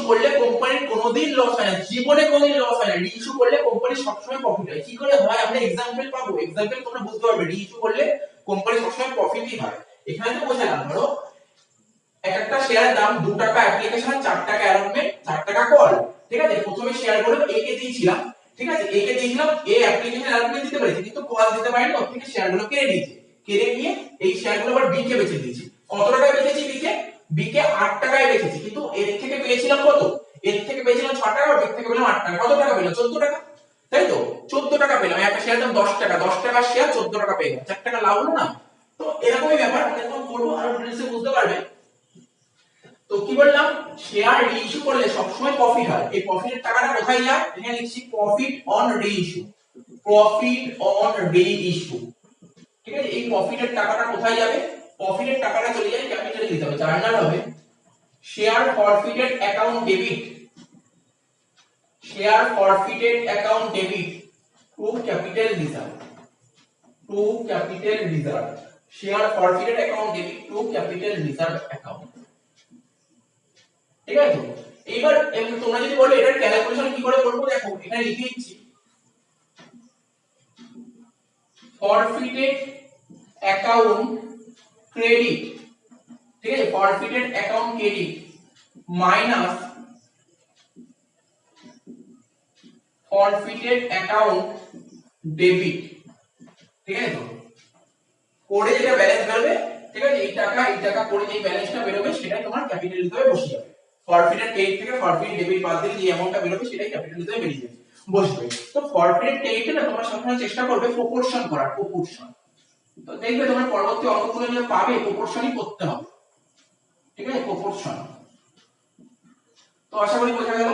করলে কোম্পানির কোনোদিন লস হয় না, জীবনে কোনোদিন লস হয় না। রিইস্যু করলে কোম্পানি সবসময় প্রফিট হয়। কি করে হয় আমরা এক্সাম্পল পাবো, এক্সাম্পল তোমরা বুঝতে পারবে। রিইস্যু করলে কোম্পানি সবসময় প্রফিটই হয়। এখানে তো বোঝালাম, ধরো একটা শেয়ারের দাম 2 টাকা অ্যাপ্লিকেশন, 4 টাকা অ্যালটমেন্ট, 4 টাকা কল। ঠিক আছে, প্রথমে শেয়ারগুলো এ কে দিয়েছিলাম। ঠিক আছে, এ কে দিয়েছিলাম, এ অ্যাপ্লিকেশন অ্যালটমেন্ট দিতে পেরেছে, কিন্তু কল দিতে পারেনি, ওর থেকে শেয়ারগুলো কেড়ে নিয়েছে। কেড়ে নিয়ে এই শেয়ারগুলো আবার বি কে বেচে দিয়েছি। কত টাকায় বেচেছি বি কে, বি কে 8 টাকায় বেচেছি, কিন্তু এর থেকে পেয়েছিলাম কত, এর থেকে পেয়েছিলাম 6 টাকা, এর থেকে পেলাম 8 টাকা। কত টাকা পেলাম, 14 টাকা। তাই তো, 14 টাকা পেলাম। একটা শেয়ার দাম 10 টাকা, 10 টাকার শেয়ার 14 টাকা পেয়ে গেলাম, 4 টাকা লাভ হলো না। তো এরকমই ব্যাপার, এখন করবো আরো ডিটেইলসে বুঝতে পারবে। তো কি বললাম, শেয়ার রিইস্যু করলে সবসময় প্রফিট হয়। এই প্রফিটের টাকাটা কোথায় যায়, এখানে লিখছি profit on reissue, profit on reissue. ঠিক আছে, এই প্রফিটের টাকাটা কোথায় যাবে, প্রফিটের টাকাটা চলে যায় ক্যাপিটালে দিতে হবে। জার্নাল হবে share forfeited account debit, share forfeited account debit to capital reserve, to capital reserve, share forfeited account debit to capital reserve account. ঠিক আছে, এইবার তোমরা যদি বলো এটার ক্যালকুলেশন কি করে করব, দেখো এখানে লিখে দিচ্ছি ফরফিটেড অ্যাকাউন্ট ক্রেডিট। ঠিক আছে, ফরফিটেড account credit minus ফরফিটেড account debit. ঠিক আছে, তো করে যেটা ব্যালেন্স বেরোবে, ঠিক আছে, এই টাকা করে যে ব্যালেন্সটা বেরোবে সেটাই তোমার ক্যাপিটাল রিজার্ভে বসে যাবে। ফরফিটেড ক্রেডিট থেকে ফরফিট ডেবিট বাদ দিলে যে অ্যামাউন্টটা বেরোবে সেটাই ক্যাপিটাল হিসেবে বেরিয়ে যাবে বসবে। তো ফরফিটেড ক্রেডিটে না তোমরা সবসময় চেষ্টা করবে প্রপোর্শন করার, প্রপোর্শন। তো দেখবে তোমার পরবর্তী অঙ্কগুলো যে পাবে প্রপোর্শনই করতে হবে, ঠিক আছে, প্রপোর্শন। তো আশা করি বোঝা গেল।